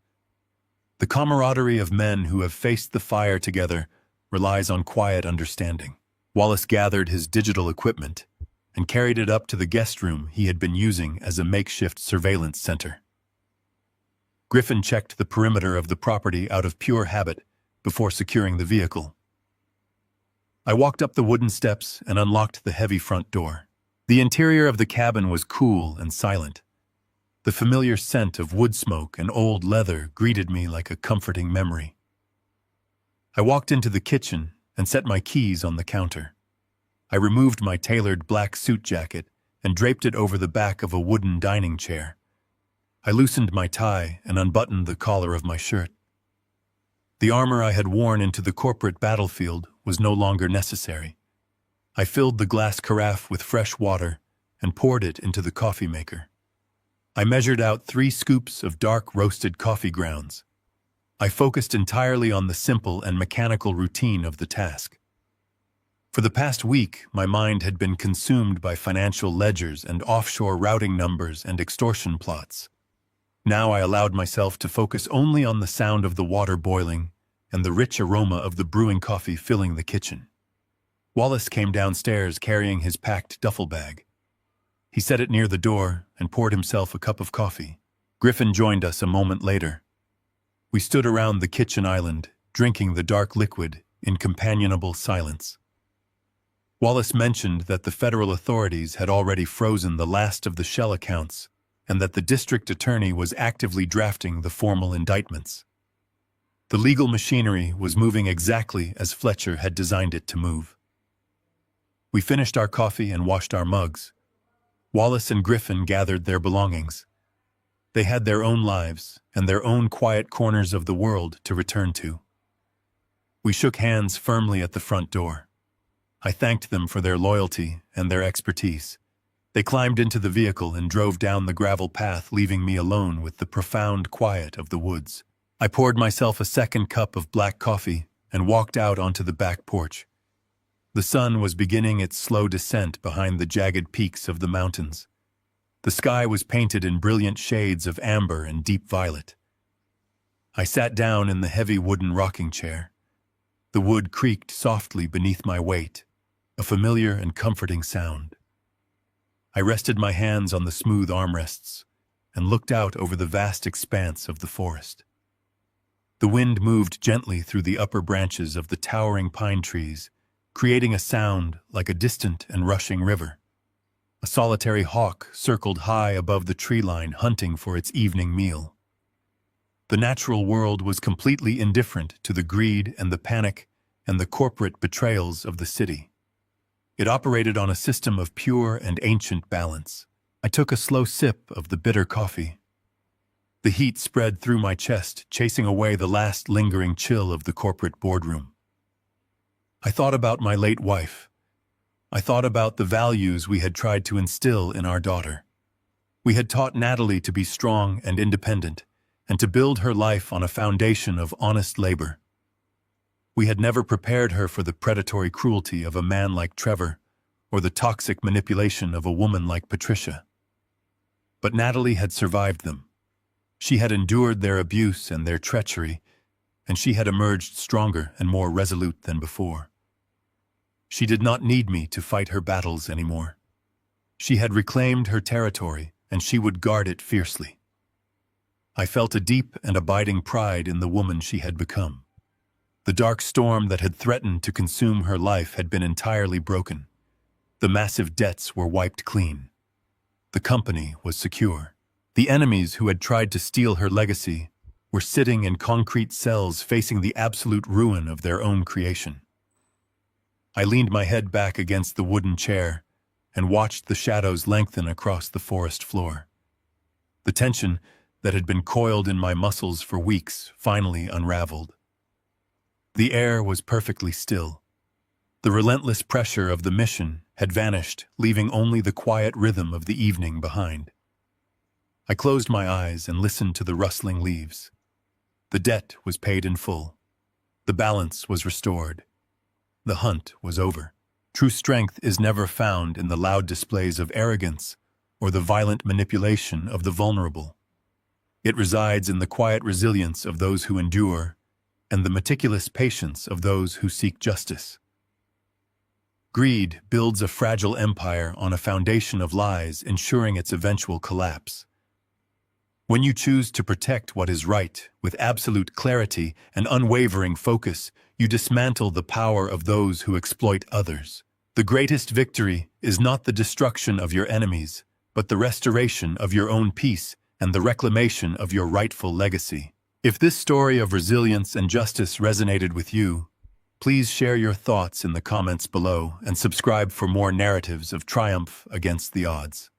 The camaraderie of men who have faced the fire together relies on quiet understanding. Wallace gathered his digital equipment and carried it up to the guest room he had been using as a makeshift surveillance center. Griffin checked the perimeter of the property out of pure habit before securing the vehicle. I walked up the wooden steps and unlocked the heavy front door. The interior of the cabin was cool and silent. The familiar scent of wood smoke and old leather greeted me like a comforting memory. I walked into the kitchen and set my keys on the counter. I removed my tailored black suit jacket and draped it over the back of a wooden dining chair. I loosened my tie and unbuttoned the collar of my shirt. The armor I had worn into the corporate battlefield was no longer necessary. I filled the glass carafe with fresh water and poured it into the coffee maker. I measured out 3 scoops of dark roasted coffee grounds. I focused entirely on the simple and mechanical routine of the task. For the past week, my mind had been consumed by financial ledgers and offshore routing numbers and extortion plots. Now I allowed myself to focus only on the sound of the water boiling and the rich aroma of the brewing coffee filling the kitchen. Wallace came downstairs carrying his packed duffel bag. He set it near the door and poured himself a cup of coffee. Griffin joined us a moment later. We stood around the kitchen island, drinking the dark liquid in companionable silence. Wallace mentioned that the federal authorities had already frozen the last of the shell accounts and that the district attorney was actively drafting the formal indictments. The legal machinery was moving exactly as Fletcher had designed it to move. We finished our coffee and washed our mugs. Wallace and Griffin gathered their belongings. They had their own lives and their own quiet corners of the world to return to. We shook hands firmly at the front door. I thanked them for their loyalty and their expertise. They climbed into the vehicle and drove down the gravel path, leaving me alone with the profound quiet of the woods. I poured myself a second cup of black coffee and walked out onto the back porch. The sun was beginning its slow descent behind the jagged peaks of the mountains. The sky was painted in brilliant shades of amber and deep violet. I sat down in the heavy wooden rocking chair. The wood creaked softly beneath my weight, a familiar and comforting sound. I rested my hands on the smooth armrests and looked out over the vast expanse of the forest. The wind moved gently through the upper branches of the towering pine trees, creating a sound like a distant and rushing river. A solitary hawk circled high above the tree line, hunting for its evening meal. The natural world was completely indifferent to the greed and the panic and the corporate betrayals of the city. It operated on a system of pure and ancient balance. I took a slow sip of the bitter coffee. The heat spread through my chest, chasing away the last lingering chill of the corporate boardroom. I thought about my late wife. I thought about the values we had tried to instill in our daughter. We had taught Natalie to be strong and independent, and to build her life on a foundation of honest labor. We had never prepared her for the predatory cruelty of a man like Trevor, or the toxic manipulation of a woman like Patricia. But Natalie had survived them. She had endured their abuse and their treachery, and she had emerged stronger and more resolute than before. She did not need me to fight her battles anymore. She had reclaimed her territory, and she would guard it fiercely. I felt a deep and abiding pride in the woman she had become. The dark storm that had threatened to consume her life had been entirely broken. The massive debts were wiped clean. The company was secure. The enemies who had tried to steal her legacy were sitting in concrete cells facing the absolute ruin of their own creation. I leaned my head back against the wooden chair and watched the shadows lengthen across the forest floor. The tension that had been coiled in my muscles for weeks finally unraveled. The air was perfectly still. The relentless pressure of the mission had vanished, leaving only the quiet rhythm of the evening behind. I closed my eyes and listened to the rustling leaves. The debt was paid in full. The balance was restored. The hunt was over. True strength is never found in the loud displays of arrogance or the violent manipulation of the vulnerable. It resides in the quiet resilience of those who endure and the meticulous patience of those who seek justice. Greed builds a fragile empire on a foundation of lies, ensuring its eventual collapse. When you choose to protect what is right with absolute clarity and unwavering focus, you dismantle the power of those who exploit others. The greatest victory is not the destruction of your enemies, but the restoration of your own peace and the reclamation of your rightful legacy. If this story of resilience and justice resonated with you, please share your thoughts in the comments below and subscribe for more narratives of triumph against the odds.